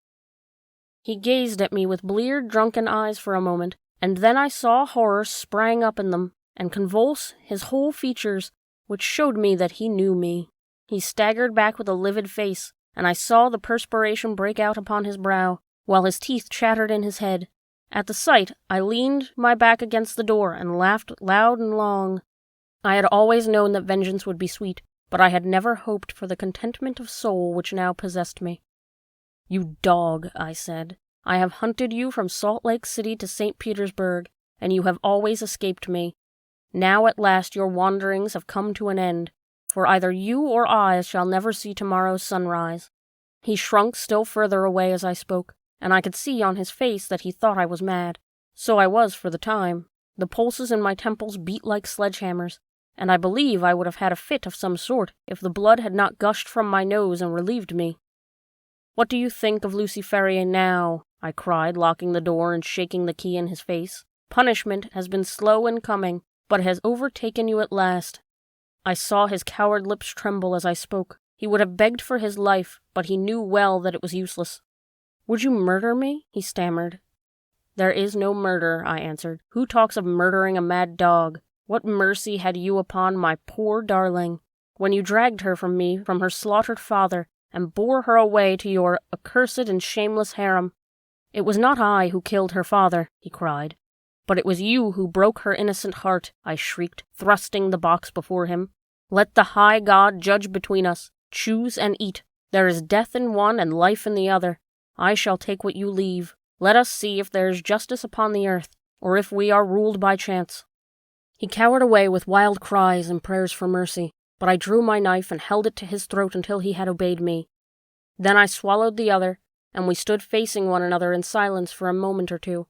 [SPEAKER 1] He gazed at me with bleared, drunken eyes for a moment, and then I saw horror sprang up in them, and convulse his whole features, which showed me that he knew me. He staggered back with a livid face, and I saw the perspiration break out upon his brow, while his teeth chattered in his head. At the sight, I leaned my back against the door and laughed loud and long. I had always known that vengeance would be sweet, but I had never hoped for the contentment of soul which now possessed me. "You dog," I said, "I have hunted you from Salt Lake City to St. Petersburg, and you have always escaped me. Now at last your wanderings have come to an end, for either you or I shall never see tomorrow's sunrise." He shrunk still further away as I spoke, and I could see on his face that he thought I was mad. So I was for the time. The pulses in my temples beat like sledgehammers, and I believe I would have had a fit of some sort if the blood had not gushed from my nose and relieved me. "What do you think of Lucy Ferrier now?" I cried, locking the door and shaking the key in his face. "Punishment has been slow in coming, but has overtaken you at last." I saw his coward lips tremble as I spoke. He would have begged for his life, but he knew well that it was useless. "Would you murder me?" he stammered. "There is no murder," I answered. "Who talks of murdering a mad dog? What mercy had you upon my poor darling, when you dragged her from me, from her slaughtered father, and bore her away to your accursed and shameless harem? It was not I who killed her father," he cried. "But it was you who broke her innocent heart," I shrieked, thrusting the box before him. "Let the high God judge between us. Choose and eat. There is death in one and life in the other. I shall take what you leave. Let us see if there is justice upon the earth, or if we are ruled by chance." He cowered away with wild cries and prayers for mercy, but I drew my knife and held it to his throat until he had obeyed me. Then I swallowed the other, and we stood facing one another in silence for a moment or two,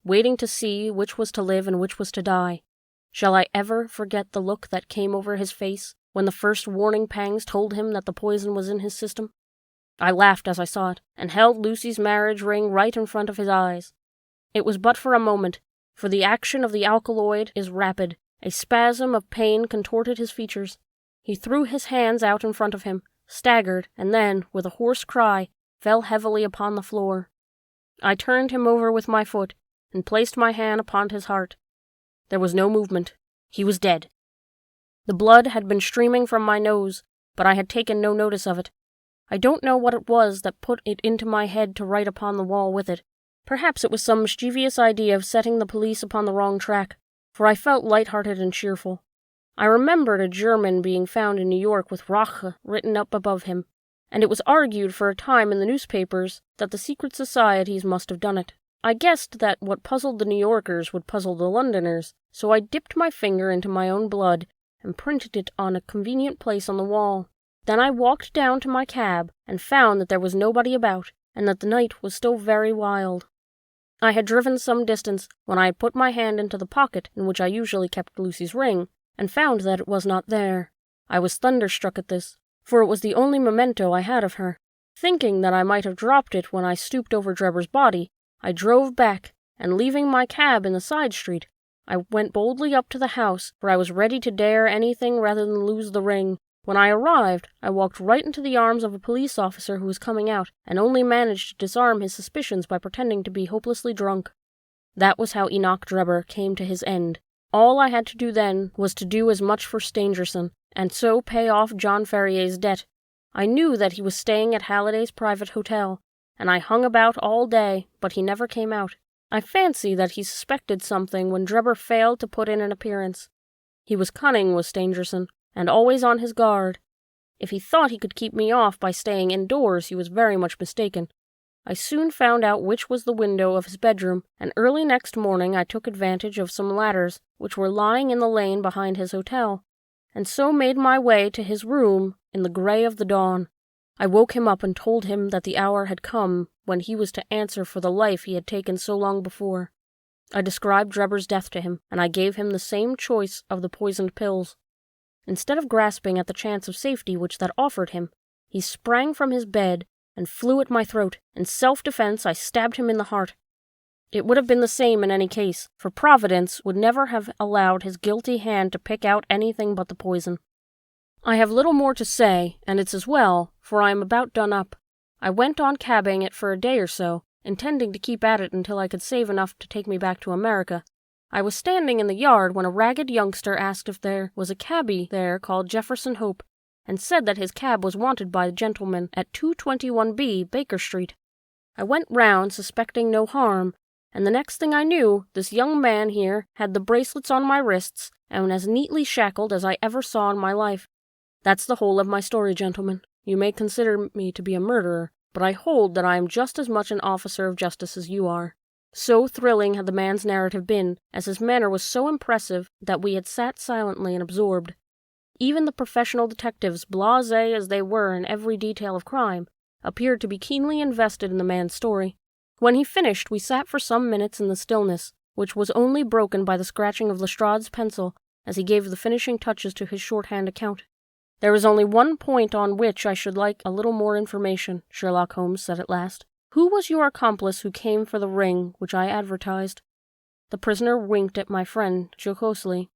[SPEAKER 1] waiting to see which was to live and which was to die. Shall I ever forget the look that came over his face when the first warning pangs told him that the poison was in his system? I laughed as I saw it, and held Lucy's marriage ring right in front of his eyes. It was but for a moment, for the action of the alkaloid is rapid. A spasm of pain contorted his features. He threw his hands out in front of him, staggered, and then, with a hoarse cry, fell heavily upon the floor. I turned him over with my foot, and placed my hand upon his heart. There was no movement. He was dead. The blood had been streaming from my nose, but I had taken no notice of it. I don't know what it was that put it into my head to write upon the wall with it. Perhaps it was some mischievous idea of setting the police upon the wrong track, for I felt light-hearted and cheerful. I remembered a German being found in New York with Rache written up above him, and it was argued for a time in the newspapers that the secret societies must have done it. I guessed that what puzzled the New Yorkers would puzzle the Londoners, so I dipped my finger into my own blood and printed it on a convenient place on the wall. Then I walked down to my cab and found that there was nobody about, and that the night was still very wild. I had driven some distance when I had put my hand into the pocket in which I usually kept Lucy's ring, and found that it was not there. I was thunderstruck at this, for it was the only memento I had of her. Thinking that I might have dropped it when I stooped over Drebber's body, I drove back, and leaving my cab in the side street, I went boldly up to the house, for I was ready to dare anything rather than lose the ring. When I arrived, I walked right into the arms of a police officer who was coming out, and only managed to disarm his suspicions by pretending to be hopelessly drunk. That was how Enoch Drebber came to his end. All I had to do then was to do as much for Stangerson, and so pay off John Ferrier's debt. I knew that he was staying at Halliday's private hotel, and I hung about all day, but he never came out. I fancy that he suspected something when Drebber failed to put in an appearance. He was cunning, was Stangerson, and always on his guard. If he thought he could keep me off by staying indoors, he was very much mistaken. I soon found out which was the window of his bedroom, and early next morning I took advantage of some ladders which were lying in the lane behind his hotel, and so made my way to his room in the grey of the dawn. I woke him up and told him that the hour had come when he was to answer for the life he had taken so long before. I described Drebber's death to him, and I gave him the same choice of the poisoned pills. Instead of grasping at the chance of safety which that offered him, he sprang from his bed and flew at my throat. In self-defense, I stabbed him in the heart. It would have been the same in any case, for Providence would never have allowed his guilty hand to pick out anything but the poison. I have little more to say, and it's as well, for I am about done up. I went on cabbing it for a day or so, intending to keep at it until I could save enough to take me back to America. I was standing in the yard when a ragged youngster asked if there was a cabby there called Jefferson Hope, and said that his cab was wanted by a gentleman at 221B Baker Street. I went round, suspecting no harm, and the next thing I knew, this young man here had the bracelets on my wrists and as neatly shackled as I ever saw in my life. That's the whole of my story, gentlemen. You may consider me to be a murderer, but I hold that I am just as much an officer of justice as you are. So thrilling had the man's narrative been, as his manner was so impressive, that we had sat silently and absorbed. Even the professional detectives, blasé as they were in every detail of crime, appeared to be keenly invested in the man's story. When he finished, we sat for some minutes in the stillness, which was only broken by the scratching of Lestrade's pencil as he gave the finishing touches to his shorthand account. "There is only one point on which I should like a little more information," Sherlock Holmes said at last. "Who was your accomplice who came for the ring which I advertised?" The prisoner winked at my friend jocosely.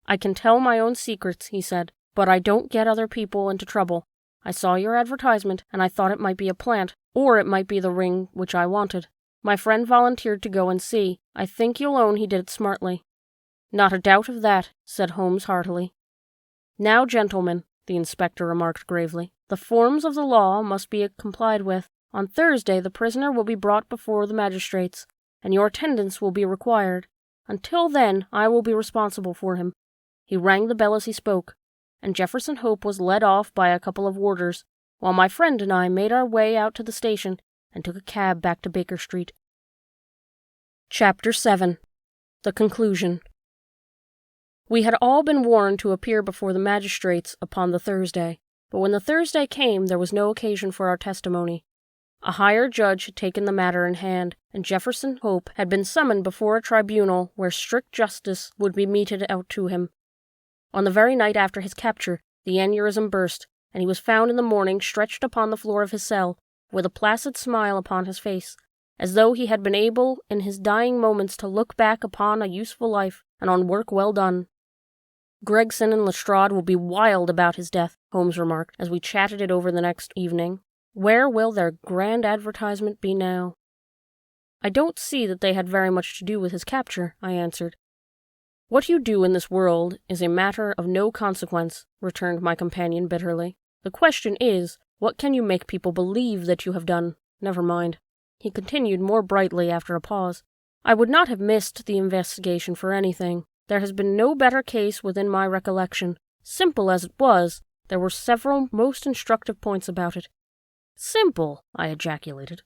[SPEAKER 1] "I can tell my own secrets," he said, "but I don't get other people into trouble. I saw your advertisement, and I thought it might be a plant, or it might be the ring which I wanted. My friend volunteered to go and see. I think you'll own he did it smartly." "Not a doubt of that," said Holmes heartily. "Now, gentlemen," the inspector remarked gravely, "the forms of the law must be complied with. On Thursday the prisoner will be brought before the magistrates, and your attendance will be required. Until then, I will be responsible for him." He rang the bell as he spoke, and Jefferson Hope was led off by a couple of warders, while my friend and I made our way out to the station and took a cab back to Baker Street. Chapter 7. The Conclusion. We had all been warned to appear before the magistrates upon the Thursday, but when the Thursday came there was no occasion for our testimony. A higher judge had taken the matter in hand, and Jefferson Hope had been summoned before a tribunal where strict justice would be meted out to him. On the very night after his capture, the aneurism burst, and he was found in the morning stretched upon the floor of his cell, with a placid smile upon his face, as though he had been able in his dying moments to look back upon a useful life and on work well done. "Gregson and Lestrade will be wild about his death," Holmes remarked, as we chatted it over the next evening. "Where will their grand advertisement be now?" "I don't see that they had very much to do with his capture," I answered. "What you do in this world is a matter of no consequence," returned my companion bitterly. "The question is, what can you make people believe that you have done? Never mind." He continued more brightly after a pause. "I would not have missed the investigation for anything. There has been no better case within my recollection. Simple as it was, there were several most instructive points about it." "Simple!" I ejaculated.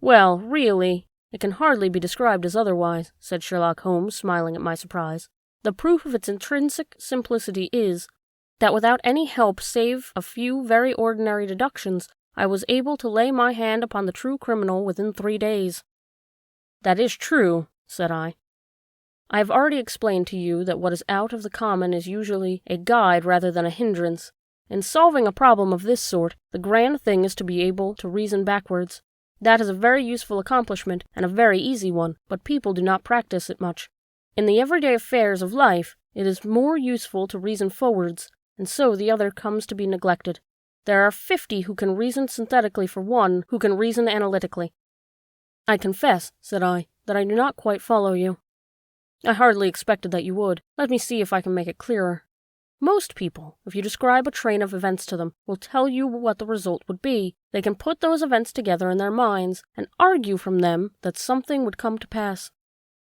[SPEAKER 1] "Well, really, it can hardly be described as otherwise," said Sherlock Holmes, smiling at my surprise. "The proof of its intrinsic simplicity is, that without any help save a few very ordinary deductions, I was able to lay my hand upon the true criminal within 3 days." "That is true," said I. "I have already explained to you that what is out of the common is usually a guide rather than a hindrance. In solving a problem of this sort, the grand thing is to be able to reason backwards. That is a very useful accomplishment, and a very easy one, but people do not practice it much. In the everyday affairs of life, it is more useful to reason forwards, and so the other comes to be neglected. There are 50 who can reason synthetically for one who can reason analytically." "I confess," said I, "that I do not quite follow you." "I hardly expected that you would. Let me see if I can make it clearer. Most people, if you describe a train of events to them, will tell you what the result would be. They can put those events together in their minds, and argue from them that something would come to pass.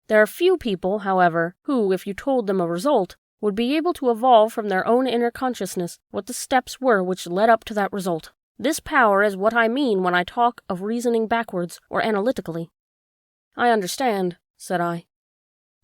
[SPEAKER 1] There are few people, however, who, if you told them a result, would be able to evolve from their own inner consciousness what the steps were which led up to that result. This power is what I mean when I talk of reasoning backwards or analytically." "I understand," said I.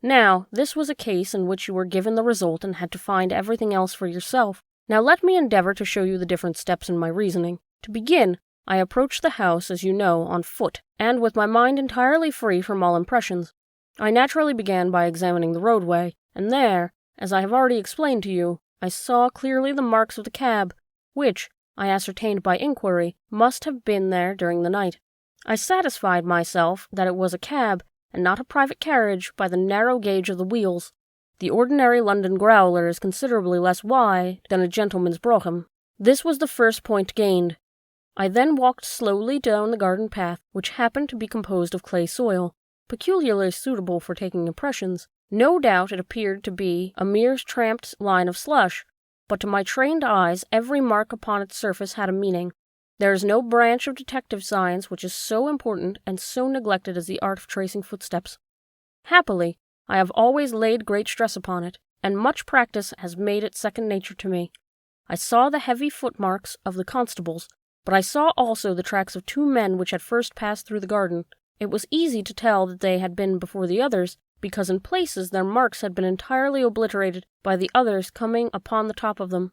[SPEAKER 1] "Now, this was a case in which you were given the result and had to find everything else for yourself. Now let me endeavor to show you the different steps in my reasoning. To begin, I approached the house, as you know, on foot, and with my mind entirely free from all impressions. I naturally began by examining the roadway, and there, as I have already explained to you, I saw clearly the marks of the cab, which, I ascertained by inquiry, must have been there during the night. I satisfied myself that it was a cab, and not a private carriage, by the narrow gauge of the wheels. The ordinary London growler is considerably less wide than a gentleman's brougham. This was the first point gained. I then walked slowly down the garden path, which happened to be composed of clay soil, peculiarly suitable for taking impressions. No doubt it appeared to be a mere tramped line of slush, but to my trained eyes every mark upon its surface had a meaning. There is no branch of detective science which is so important and so neglected as the art of tracing footsteps. Happily, I have always laid great stress upon it, and much practice has made it second nature to me. I saw the heavy footmarks of the constables, but I saw also the tracks of two men which had first passed through the garden. It was easy to tell that they had been before the others, because in places their marks had been entirely obliterated by the others coming upon the top of them.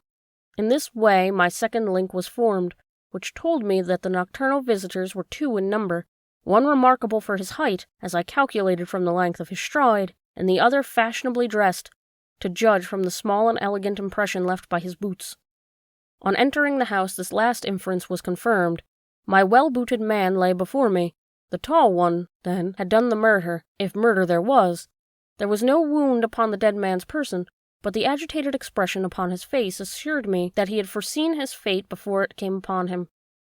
[SPEAKER 1] In this way my second link was formed, which told me that the nocturnal visitors were two in number, one remarkable for his height, as I calculated from the length of his stride, and the other fashionably dressed, to judge from the small and elegant impression left by his boots. On entering the house this last inference was confirmed. My well-booted man lay before me. The tall one, then, had done the murder, if murder there was. There was no wound upon the dead man's person, but the agitated expression upon his face assured me that he had foreseen his fate before it came upon him.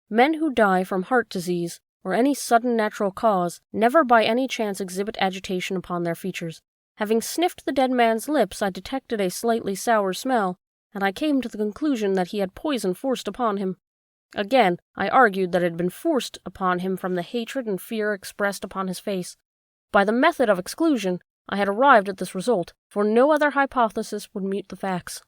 [SPEAKER 1] Men who die from heart disease, or any sudden natural cause, never by any chance exhibit agitation upon their features. Having sniffed the dead man's lips, I detected a slightly sour smell, and I came to the conclusion that he had poison forced upon him. Again, I argued that it had been forced upon him from the hatred and fear expressed upon his face. By the method of exclusion, I had arrived at this result, for no other hypothesis would meet the facts.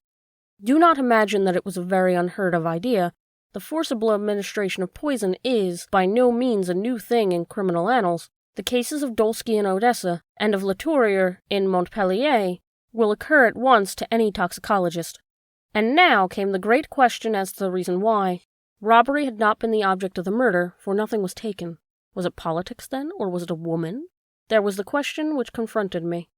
[SPEAKER 1] Do not imagine that it was a very unheard-of idea. The forcible administration of poison is, by no means, a new thing in criminal annals. The cases of Dolsky in Odessa, and of Letourier in Montpellier, will occur at once to any toxicologist. And now came the great question as to the reason why. Robbery had not been the object of the murder, for nothing was taken. Was it politics, then, or was it a woman? There was the question which confronted me.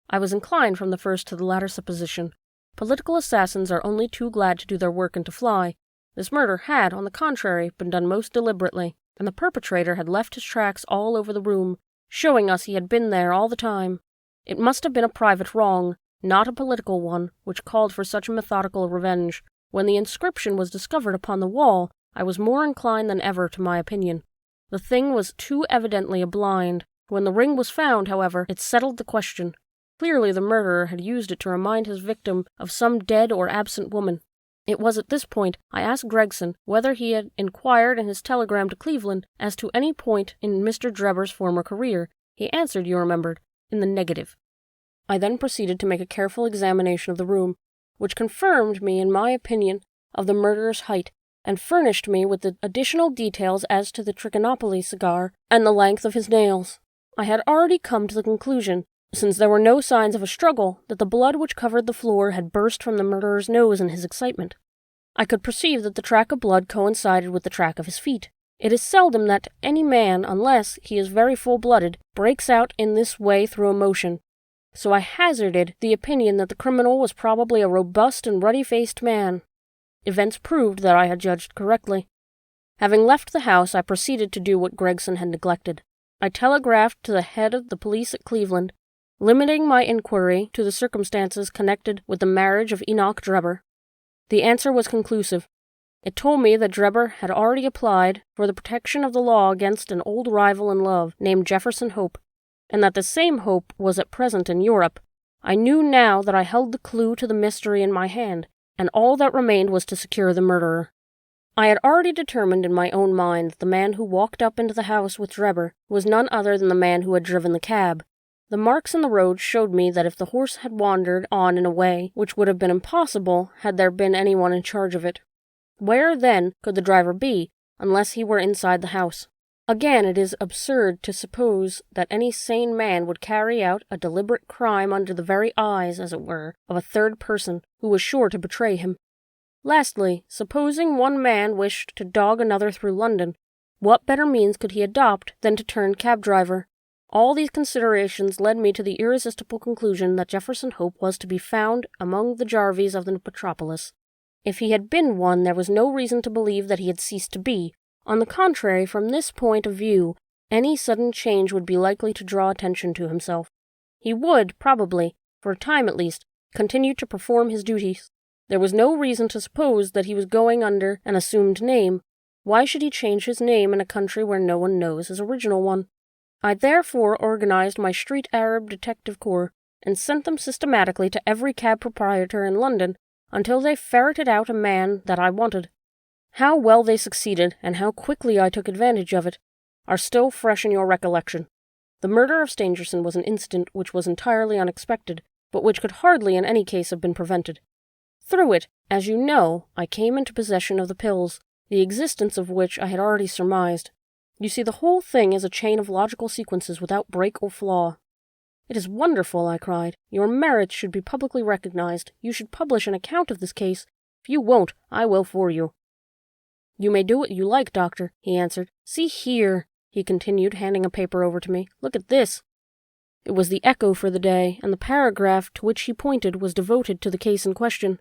[SPEAKER 1] I was inclined from the first to the latter supposition. Political assassins are only too glad to do their work and to fly. This murder had, on the contrary, been done most deliberately, and the perpetrator had left his tracks all over the room, showing us he had been there all the time. It must have been a private wrong, not a political one, which called for such a methodical revenge. When the inscription was discovered upon the wall, I was more inclined than ever to my opinion. The thing was too evidently a blind. When the ring was found, however, it settled the question. Clearly the murderer had used it to remind his victim of some dead or absent woman. It was at this point I asked Gregson whether he had inquired in his telegram to Cleveland as to any point in Mr. Drebber's former career. He answered, you remembered, in the negative. I then proceeded to make a careful examination of the room, which confirmed me in my opinion of the murderer's height, and furnished me with the additional details as to the Trichinopoly cigar and the length of his nails. I had already come to the conclusion, since there were no signs of a struggle, that the blood which covered the floor had burst from the murderer's nose in his excitement. I could perceive that the track of blood coincided with the track of his feet. It is seldom that any man, unless he is very full-blooded, breaks out in this way through emotion, so I hazarded the opinion that the criminal was probably a robust and ruddy-faced man. Events proved that I had judged correctly. Having left the house, I proceeded to do what Gregson had neglected. I telegraphed to the head of the police at Cleveland, limiting my inquiry to the circumstances connected with the marriage of Enoch Drebber. The answer was conclusive. It told me that Drebber had already applied for the protection of the law against an old rival in love named Jefferson Hope, and that the same Hope was at present in Europe. I knew now that I held the clue to the mystery in my hand, and all that remained was to secure the murderer. I had already determined in my own mind that the man who walked up into the house with Drebber was none other than the man who had driven the cab. The marks in the road showed me that if the horse had wandered on in a way which would have been impossible had there been anyone in charge of it, where, then, could the driver be, unless he were inside the house? Again, it is absurd to suppose that any sane man would carry out a deliberate crime under the very eyes, as it were, of a third person who was sure to betray him. Lastly, supposing one man wished to dog another through London, what better means could he adopt than to turn cab-driver? All these considerations led me to the irresistible conclusion that Jefferson Hope was to be found among the Jarvies of the metropolis. If he had been one, there was no reason to believe that he had ceased to be. On the contrary, from this point of view, any sudden change would be likely to draw attention to himself. He would, probably, for a time at least, continue to perform his duties. There was no reason to suppose that he was going under an assumed name. Why should he change his name in a country where no one knows his original one? I therefore organized my street Arab detective corps, and sent them systematically to every cab proprietor in London until they ferreted out a man that I wanted. How well they succeeded, and how quickly I took advantage of it, are still fresh in your recollection. The murder of Stangerson was an incident which was entirely unexpected, but which could hardly in any case have been prevented. Through it, as you know, I came into possession of the pills, the existence of which I had already surmised. You see, the whole thing is a chain of logical sequences without break or flaw. It is wonderful, I cried. Your merits should be publicly recognized. You should publish an account of this case. If you won't, I will for you. You may do what you like, Doctor, he answered. See here, he continued, handing a paper over to me. Look at this. It was the Echo for the day, and the paragraph to which he pointed was devoted to the case in question.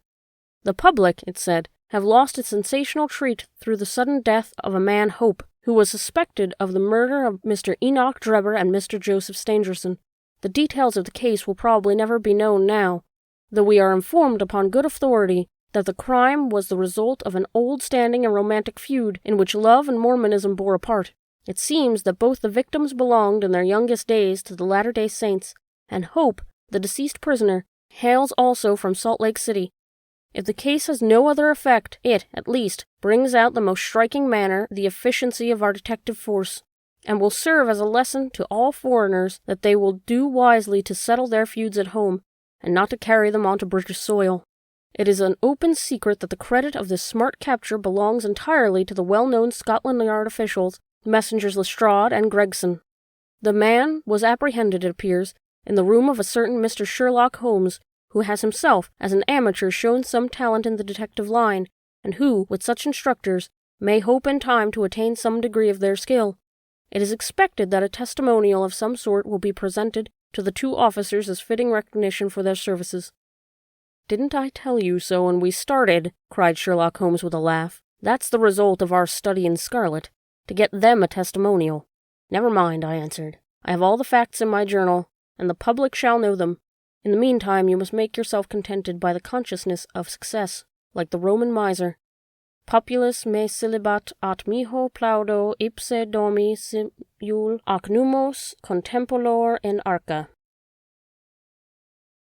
[SPEAKER 1] The public, it said, have lost its sensational treat through the sudden death of a man Hope, who was suspected of the murder of Mr. Enoch Drebber and Mr. Joseph Stangerson. The details of the case will probably never be known now, though we are informed upon good authority that the crime was the result of an old-standing and romantic feud in which love and Mormonism bore a part. It seems that both the victims belonged in their youngest days to the Latter-day Saints, and Hope, the deceased prisoner, hails also from Salt Lake City. If the case has no other effect, it, at least, brings out the most striking manner the efficiency of our detective force, and will serve as a lesson to all foreigners that they will do wisely to settle their feuds at home, and not to carry them onto British soil. It is an open secret that the credit of this smart capture belongs entirely to the well-known Scotland Yard officials, Messengers Lestrade and Gregson. The man was apprehended, it appears, in the room of a certain Mr. Sherlock Holmes, who has himself, as an amateur, shown some talent in the detective line, and who, with such instructors, may hope in time to attain some degree of their skill. It is expected that a testimonial of some sort will be presented to the two officers as fitting recognition for their services. "Didn't I tell you so when we started?" cried Sherlock Holmes with a laugh. "That's the result of our study in Scarlet, to get them a testimonial." "Never mind," I answered. "I have all the facts in my journal, and the public shall know them. In the meantime, you must make yourself contented by the consciousness of success, like the Roman miser. Populus me celibat at miho plaudo ipse domi simul ac numos contempolor in arca."